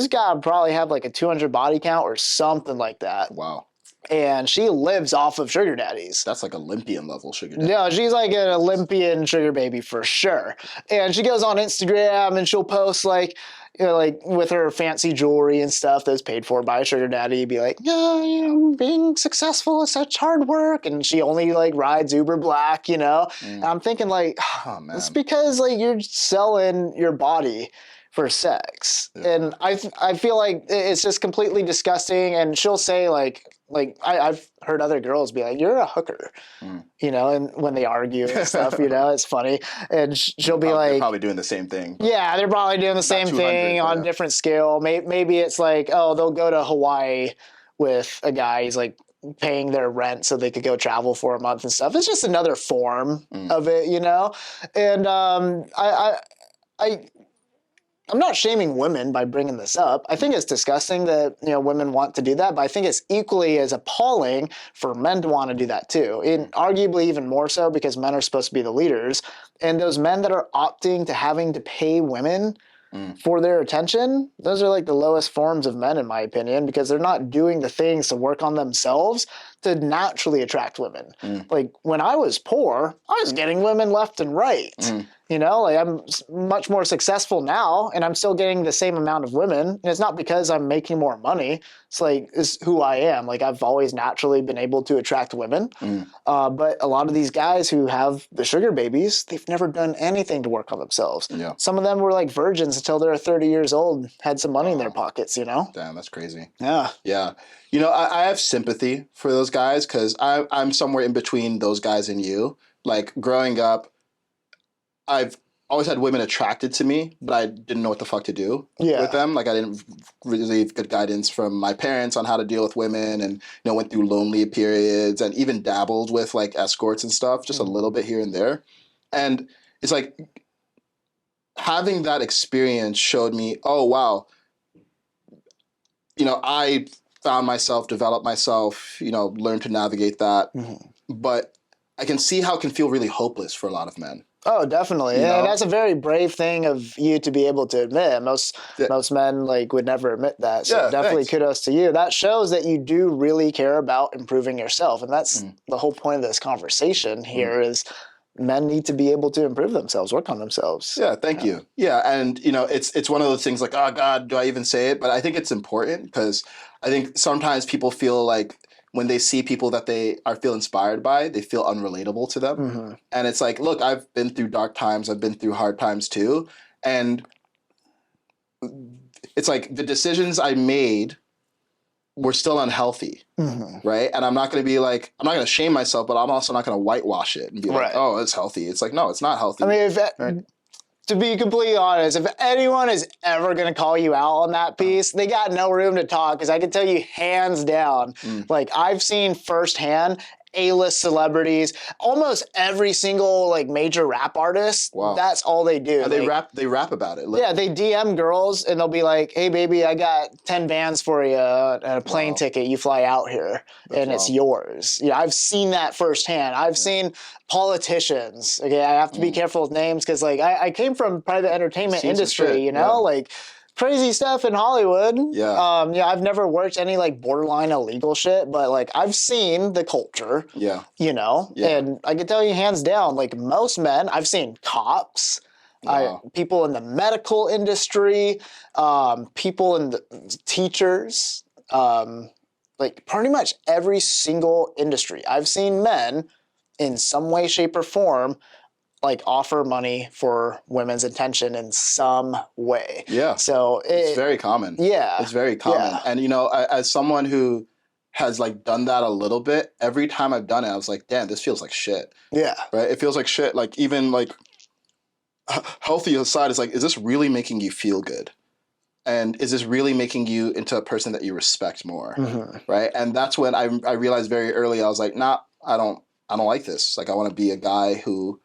got to probably have like a 200 body count or something like that. Wow. And she lives off of sugar daddies. That's like Olympian level sugar daddy. No, she's like an Olympian sugar baby for sure. And she goes on Instagram and she'll post like, you know, like with her fancy jewelry and stuff that's paid for by a sugar daddy, be like, yeah, you know, being successful is such hard work. And she only like rides Uber Black, you know. And I'm thinking like, Oh, man. it's because like you're selling your body for sex. Yeah. And I feel like it's just completely disgusting. And she'll say like I've heard other girls be like, you're a hooker, you know, and when they argue and stuff, you know, it's funny. And she'll be like, they're probably doing the same thing. Yeah, they're probably doing the same thing on a different scale. Maybe it's like, oh, they'll go to Hawaii with a guy. He's like paying their rent so they could go travel for a month and stuff. It's just another form of it, you know? And I'm not shaming women by bringing this up. I think it's disgusting that, you know, women want to do that, but I think it's equally as appalling for men to want to do that too. And arguably even more so because men are supposed to be the leaders. And those men that are opting to having to pay women for their attention, those are like the lowest forms of men in my opinion, because they're not doing the things to work on themselves to naturally attract women. Like when I was poor, I was getting women left and right. You know, like I'm much more successful now and I'm still getting the same amount of women. And it's not because I'm making more money. It's like, it's who I am. Like I've always naturally been able to attract women. But a lot of these guys who have the sugar babies, they've never done anything to work on themselves. Yeah. Some of them were like virgins until they were 30 years old, had some money in their pockets, you know? Damn, that's crazy. Yeah. Yeah. You know, I have sympathy for those guys because I'm somewhere in between those guys and you. Like growing up, I've always had women attracted to me, but I didn't know what the fuck to do with them. Like I didn't receive good guidance from my parents on how to deal with women, and you know, went through lonely periods and even dabbled with like escorts and stuff, just a little bit here and there. And it's like having that experience showed me, oh wow, you know, I found myself, developed myself, you know, learned to navigate that. But I can see how it can feel really hopeless for a lot of men. Oh, definitely. You know? And that's a very brave thing of you to be able to admit. Most men like would never admit that. So definitely kudos to you. That shows that you do really care about improving yourself. And that's the whole point of this conversation here is men need to be able to improve themselves, work on themselves. Yeah, thank you. Yeah, and you know, it's one of those things like, oh God, do I even say it? But I think it's important because I think sometimes people feel like when they see people that they feel inspired by, they feel unrelatable to them. And it's like, look, I've been through dark times. I've been through hard times too. And it's like the decisions I made were still unhealthy, right? And I'm not going to be like, I'm not going to shame myself, but I'm also not going to whitewash it and be like, oh, it's healthy. It's like, no, it's not healthy. I mean, to be completely honest, if anyone is ever going to call you out on that piece, they got no room to talk because I can tell you hands down, like I've seen firsthand A-list celebrities, almost every single like major rap artist. Wow. That's all they do. And they rap about it. Yeah, they DM girls and they'll be like, "Hey, baby, I got 10 bands for you and a plane ticket. You fly out here, and it's yours." Yeah, I've seen that firsthand. I've seen politicians. Okay, I have to be careful with names because like I came from private entertainment industry. You know, like. Crazy stuff in Hollywood. Yeah, I've never worked any like borderline illegal shit, but like I've seen the culture. Yeah, you know, and I can tell you hands down, like most men, I've seen cops, people in the medical industry, people in the teachers, like pretty much every single industry. I've seen men in some way, shape, or form like offer money for women's attention in some way. Yeah. So it's very common. Yeah. It's very common. Yeah. And you know, as someone who has like done that a little bit, every time I've done it, I was like, damn, this feels like shit. Yeah. Right? It feels like shit. Like even like healthy aside, is like, is this really making you feel good? And is this really making you into a person that you respect more? Right? And that's when I realized very early, I was like, nah, I don't like this. Like I want to be a guy who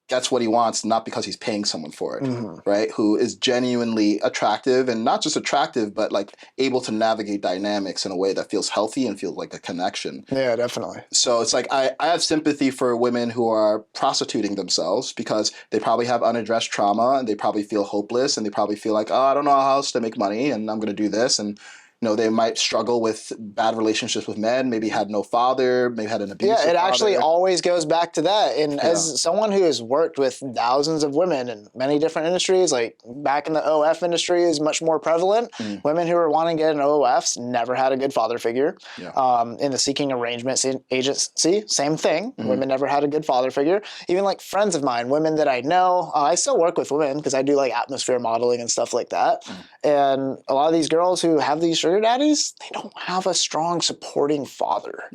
gets what he wants, not because he's paying someone for it, right? Who is genuinely attractive, and not just attractive, but like able to navigate dynamics in a way that feels healthy and feels like a connection. Yeah, definitely. So it's like I have sympathy for women who are prostituting themselves because they probably have unaddressed trauma and they probably feel hopeless and they probably feel like, oh, I don't know how else to make money and I'm going to do this. And they might struggle with bad relationships with men, maybe had no father, maybe had an abusive Yeah, it father. actually always goes back to that. And as someone who has worked with thousands of women in many different industries, like back in the OF industry is much more prevalent. Women who are wanting to get an OFs never had a good father figure. In the seeking arrangements agency, same thing. Women never had a good father figure. Even like friends of mine, women that I know, I still work with women because I do like atmosphere modeling and stuff like that. And a lot of these girls who have these sugar daddies, they don't have a strong supporting father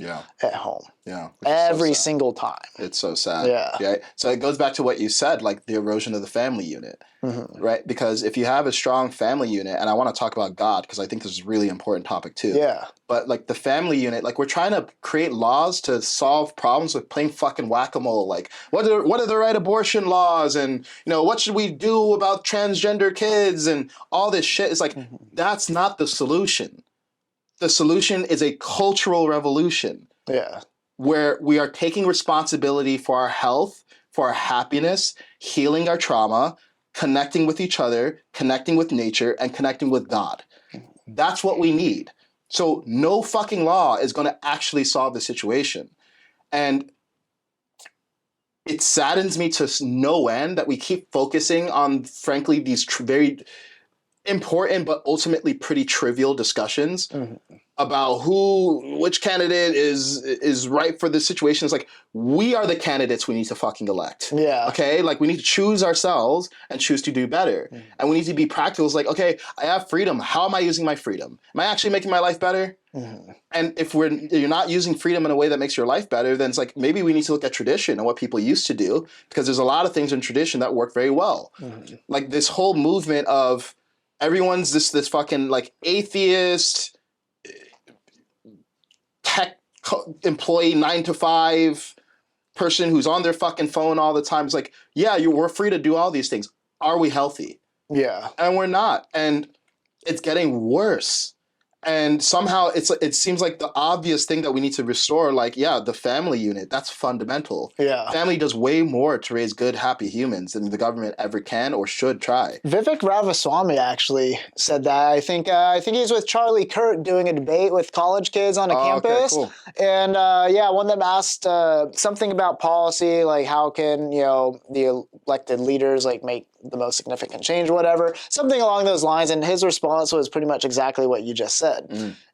at home. Yeah. Every single time. It's so sad. Yeah. So it goes back to what you said, like the erosion of the family unit, right? Because if you have a strong family unit, and I want to talk about God because I think this is a really important topic too. Yeah. But like the family unit, like we're trying to create laws to solve problems with playing fucking whack-a-mole. Like what are the right abortion laws, and what should we do about transgender kids and all this shit? It's like that's not the solution. The solution is a cultural revolution. Yeah. Where we are taking responsibility for our health, for our happiness, healing our trauma, connecting with each other, connecting with nature, and connecting with God. That's what we need. So no fucking law is going to actually solve the situation. And it saddens me to no end that we keep focusing on, frankly, these very important but ultimately pretty trivial discussions about which candidate is right for this situation. It's like, we are the candidates we need to fucking elect. Yeah. Okay? Like, we need to choose ourselves and choose to do better. And we need to be practical. It's like, okay, I have freedom. How am I using my freedom? Am I actually making my life better? And if you're not using freedom in a way that makes your life better, then it's like, maybe we need to look at tradition and what people used to do, because there's a lot of things in tradition that work very well. Like this whole movement of everyone's this fucking like atheist tech employee 9 to 5 person who's on their fucking phone all the time. It's like, yeah, we're free to do all these things. Are we healthy? Yeah. And we're not. And it's getting worse. And somehow it seems like the obvious thing that we need to restore, like, the family unit, that's fundamental. Yeah. Family does way more to raise good, happy humans than the government ever can or should try. Vivek Ramaswamy actually said that. I think he's with Charlie Kirk doing a debate with college kids on a campus. Okay, cool. And one of them asked something about policy, like how can, the elected leaders like make the most significant change, whatever, something along those lines. And his response was pretty much exactly what you just said.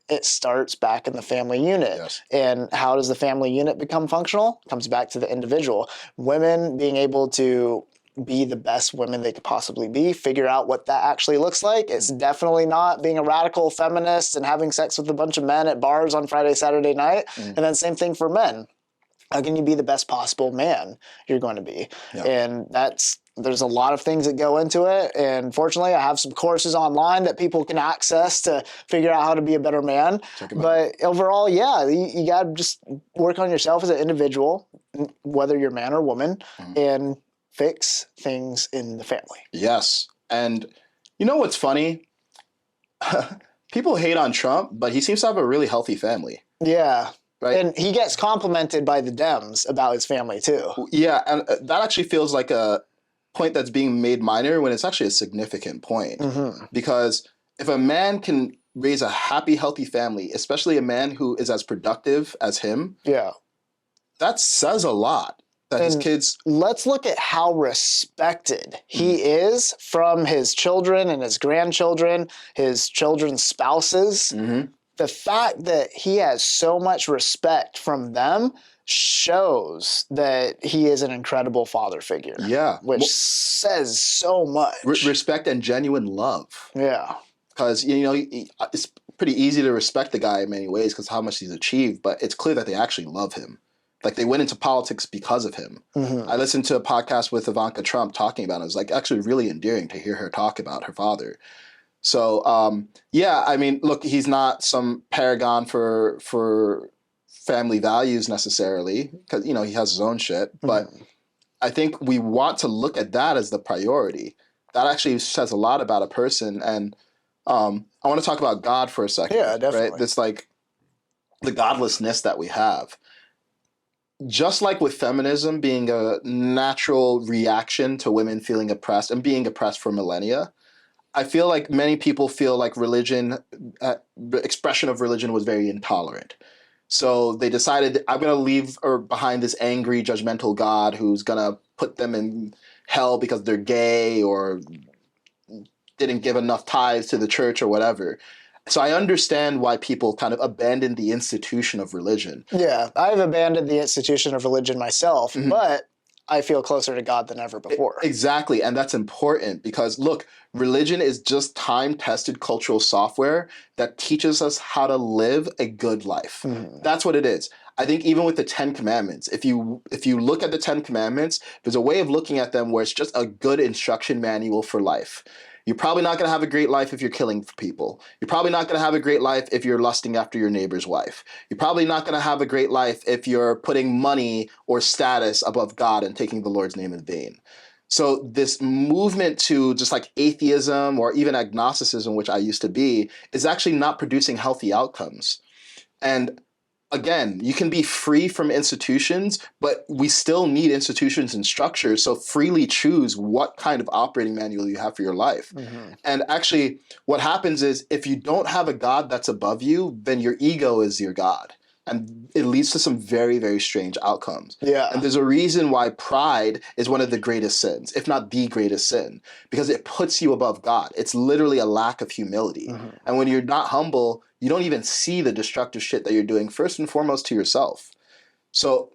It starts back in the family unit. Yes. And how does the family unit become functional? It comes back to the individual. Women being able to be the best women they could possibly be, figure out what that actually looks like. It's definitely not being a radical feminist and having sex with a bunch of men at bars on Friday, Saturday night. And then same thing for men. How can you be the best possible man you're going to be? Yeah. And there's a lot of things that go into it. And fortunately, I have some courses online that people can access to figure out how to be a better man. But overall, you got to just work on yourself as an individual, whether you're man or woman, and fix things in the family. Yes. And you know what's funny? People hate on Trump, but he seems to have a really healthy family. Yeah. Right. And he gets complimented by the Dems about his family too. Yeah, and that actually feels like a point that's being made minor when it's actually a significant point. Because if a man can raise a happy, healthy family, especially a man who is as productive as him, that says a lot. That his kids... Let's look at how respected he is from his children and his grandchildren, his children's spouses. The fact that he has so much respect from them shows that he is an incredible father figure. Yeah. Which says so much. Respect and genuine love. Yeah. Because, it's pretty easy to respect the guy in many ways because how much he's achieved, but it's clear that they actually love him. Like, they went into politics because of him. I listened to a podcast with Ivanka Trump talking about it. It was, like, actually really endearing to hear her talk about her father. So, I mean, look, he's not some paragon for family values necessarily because, he has his own shit. But I think we want to look at that as the priority. That actually says a lot about a person. And I want to talk about God for a second. Yeah, definitely. Right? This like the godlessness that we have. Just like with feminism being a natural reaction to women feeling oppressed and being oppressed for millennia, I feel like many people feel like religion, the expression of religion was very intolerant. So they decided, I'm going to leave behind this angry, judgmental God who's going to put them in hell because they're gay or didn't give enough tithes to the church or whatever. So I understand why people kind of abandon the institution of religion. Yeah, I've abandoned the institution of religion myself, but I feel closer to God than ever before. Exactly. And that's important because, look, religion is just time-tested cultural software that teaches us how to live a good life. That's what it is. I think even with the 10 Commandments, if you look at the 10 Commandments, there's a way of looking at them where it's just a good instruction manual for life. You're probably not going to have a great life if you're killing people. You're probably not going to have a great life if you're lusting after your neighbor's wife. You're probably not going to have a great life if you're putting money or status above God and taking the Lord's name in vain. So this movement to just like atheism or even agnosticism, which I used to be, is actually not producing healthy outcomes. And again, you can be free from institutions, but we still need institutions and structures. So freely choose what kind of operating manual you have for your life. And actually, what happens is if you don't have a God that's above you, then your ego is your God. And it leads to some very, very strange outcomes. Yeah. And there's a reason why pride is one of the greatest sins, if not the greatest sin, because it puts you above God. It's literally a lack of humility. And when you're not humble, you don't even see the destructive shit that you're doing, first and foremost to yourself. So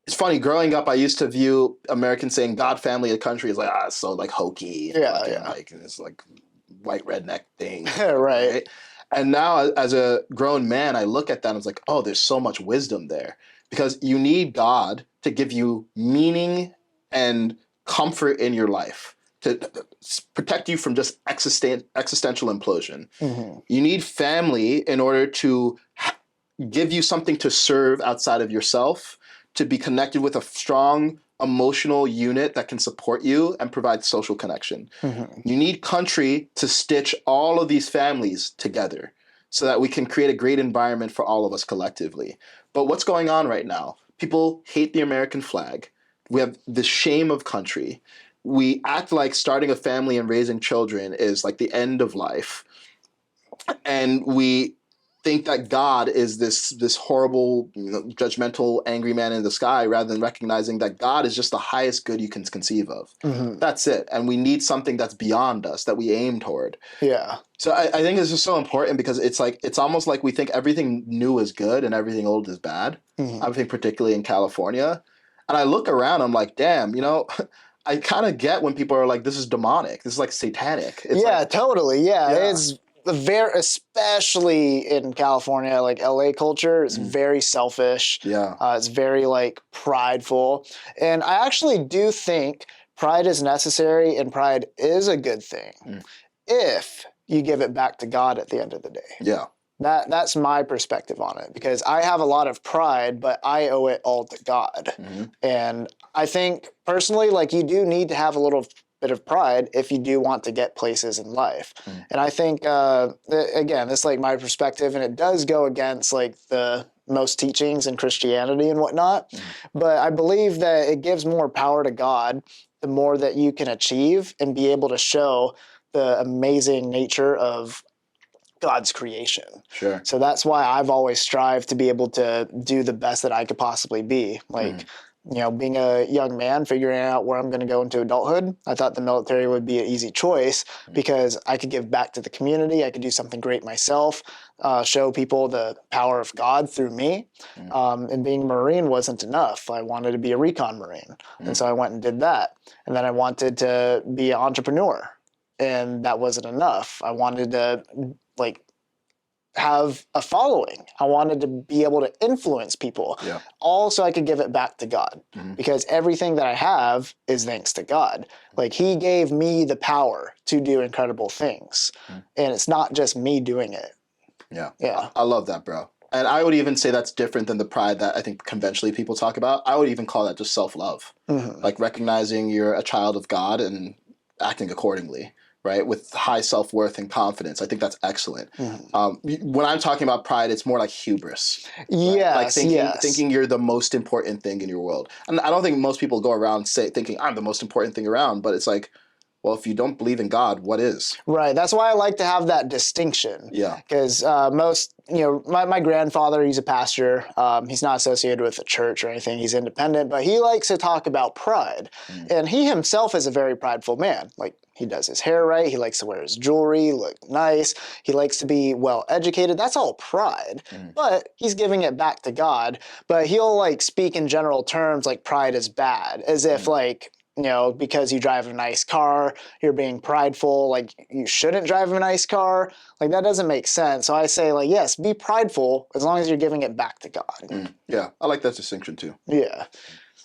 it's funny, growing up, I used to view Americans saying God, family, a country is like, it's so like hokey. Like it's like white redneck thing. Right. And now as a grown man, I look at that and it's like, oh, there's so much wisdom there. Because you need God to give you meaning and comfort in your life, to protect you from just existential implosion. You need family in order to give you something to serve outside of yourself, to be connected with a strong emotional unit that can support you and provide social connection. You need country to stitch all of these families together so that we can create a great environment for all of us collectively. But what's going on right now? People hate the American flag. We have the shame of country. We act like starting a family and raising children is like the end of life. And we think that God is this horrible, judgmental, angry man in the sky, rather than recognizing that God is just the highest good you can conceive of. That's it. And we need something that's beyond us, that we aim toward. Yeah. So I think this is so important because it's almost like we think everything new is good and everything old is bad. I think particularly in California. And I look around, I'm like, damn, I kind of get when people are like, this is demonic. This is like satanic. It's totally. Yeah. It's especially in California, like LA culture is very selfish. It's very like prideful. And I actually do think pride is necessary and pride is a good thing if you give it back to God at the end of the day. That's my perspective on it, because I have a lot of pride, but I owe it all to God. And I think personally, like, you do need to have a little bit of pride if you do want to get places in life. And I think, again, this is like my perspective, and it does go against like the most teachings in Christianity and whatnot. But I believe that it gives more power to God the more that you can achieve and be able to show the amazing nature of God's creation. So that's why I've always strived to be able to do the best that I could possibly be. Like, being a young man, figuring out where I'm going to go into adulthood, I thought the military would be an easy choice because I could give back to the community. I could do something great myself, show people the power of God through me. And being a Marine wasn't enough. I wanted to be a recon Marine. And so I went and did that. And then I wanted to be an entrepreneur. And that wasn't enough. I wanted to have a following. I wanted to be able to influence people, all so I could give it back to God, because everything that I have is thanks to God. Like, he gave me the power to do incredible things, and it's not just me doing it. I love that, bro. And I would even say that's different than the pride that I think conventionally people talk about. I would even call that just self-love, like recognizing you're a child of God and acting accordingly, right? With high self-worth and confidence. I think that's excellent. When I'm talking about pride, it's more like hubris. Right? Yes, Like thinking you're the most important thing in your world. And I don't think most people go around thinking I'm the most important thing around, but it's like, well, if you don't believe in God, what is? Right. That's why I like to have that distinction. Yeah. Because my grandfather, he's a pastor. He's not associated with a church or anything. He's independent, but he likes to talk about pride. And he himself is a very prideful man. Like, he does his hair right. He likes to wear his jewelry, look nice. He likes to be well educated. That's all pride. But he's giving it back to God. But he'll like speak in general terms like pride is bad, as if like, because you drive a nice car, you're being prideful, like you shouldn't drive a nice car. Like that doesn't make sense. So I say like, yes, be prideful as long as you're giving it back to God. Yeah, I like that distinction too. Yeah.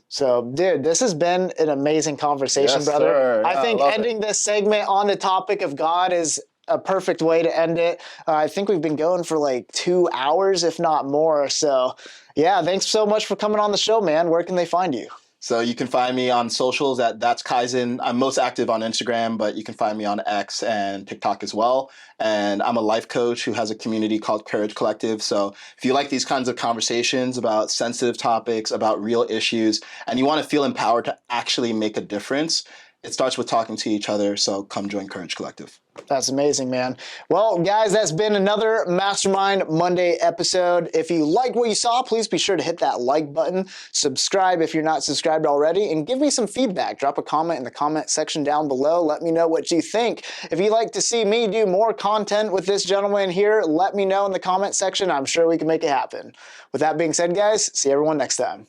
So, dude, this has been an amazing conversation, Yes, brother. sir. I Yeah, think I love ending this segment on the topic of God is a perfect way to end it. I think we've been going for like 2 hours, if not more. So, yeah, thanks so much for coming on the show, man. Where can they find you? So you can find me on socials at That's Kaizen. I'm most active on Instagram, but you can find me on X and TikTok as well. And I'm a life coach who has a community called Courage Collective. So if you like these kinds of conversations about sensitive topics, about real issues, and you want to feel empowered to actually make a difference, it starts with talking to each other. So come join Courage Collective. That's amazing, man. Well, guys, that's been another Mastermind Monday episode. If you like what you saw, please be sure to hit that like button, subscribe if you're not subscribed already, and give me some feedback. Drop a comment in the comment section down below. Let me know what you think. If you'd like to see me do more content with this gentleman here, let me know in the comment section. I'm sure we can make it happen. With that being said, guys, see everyone next time.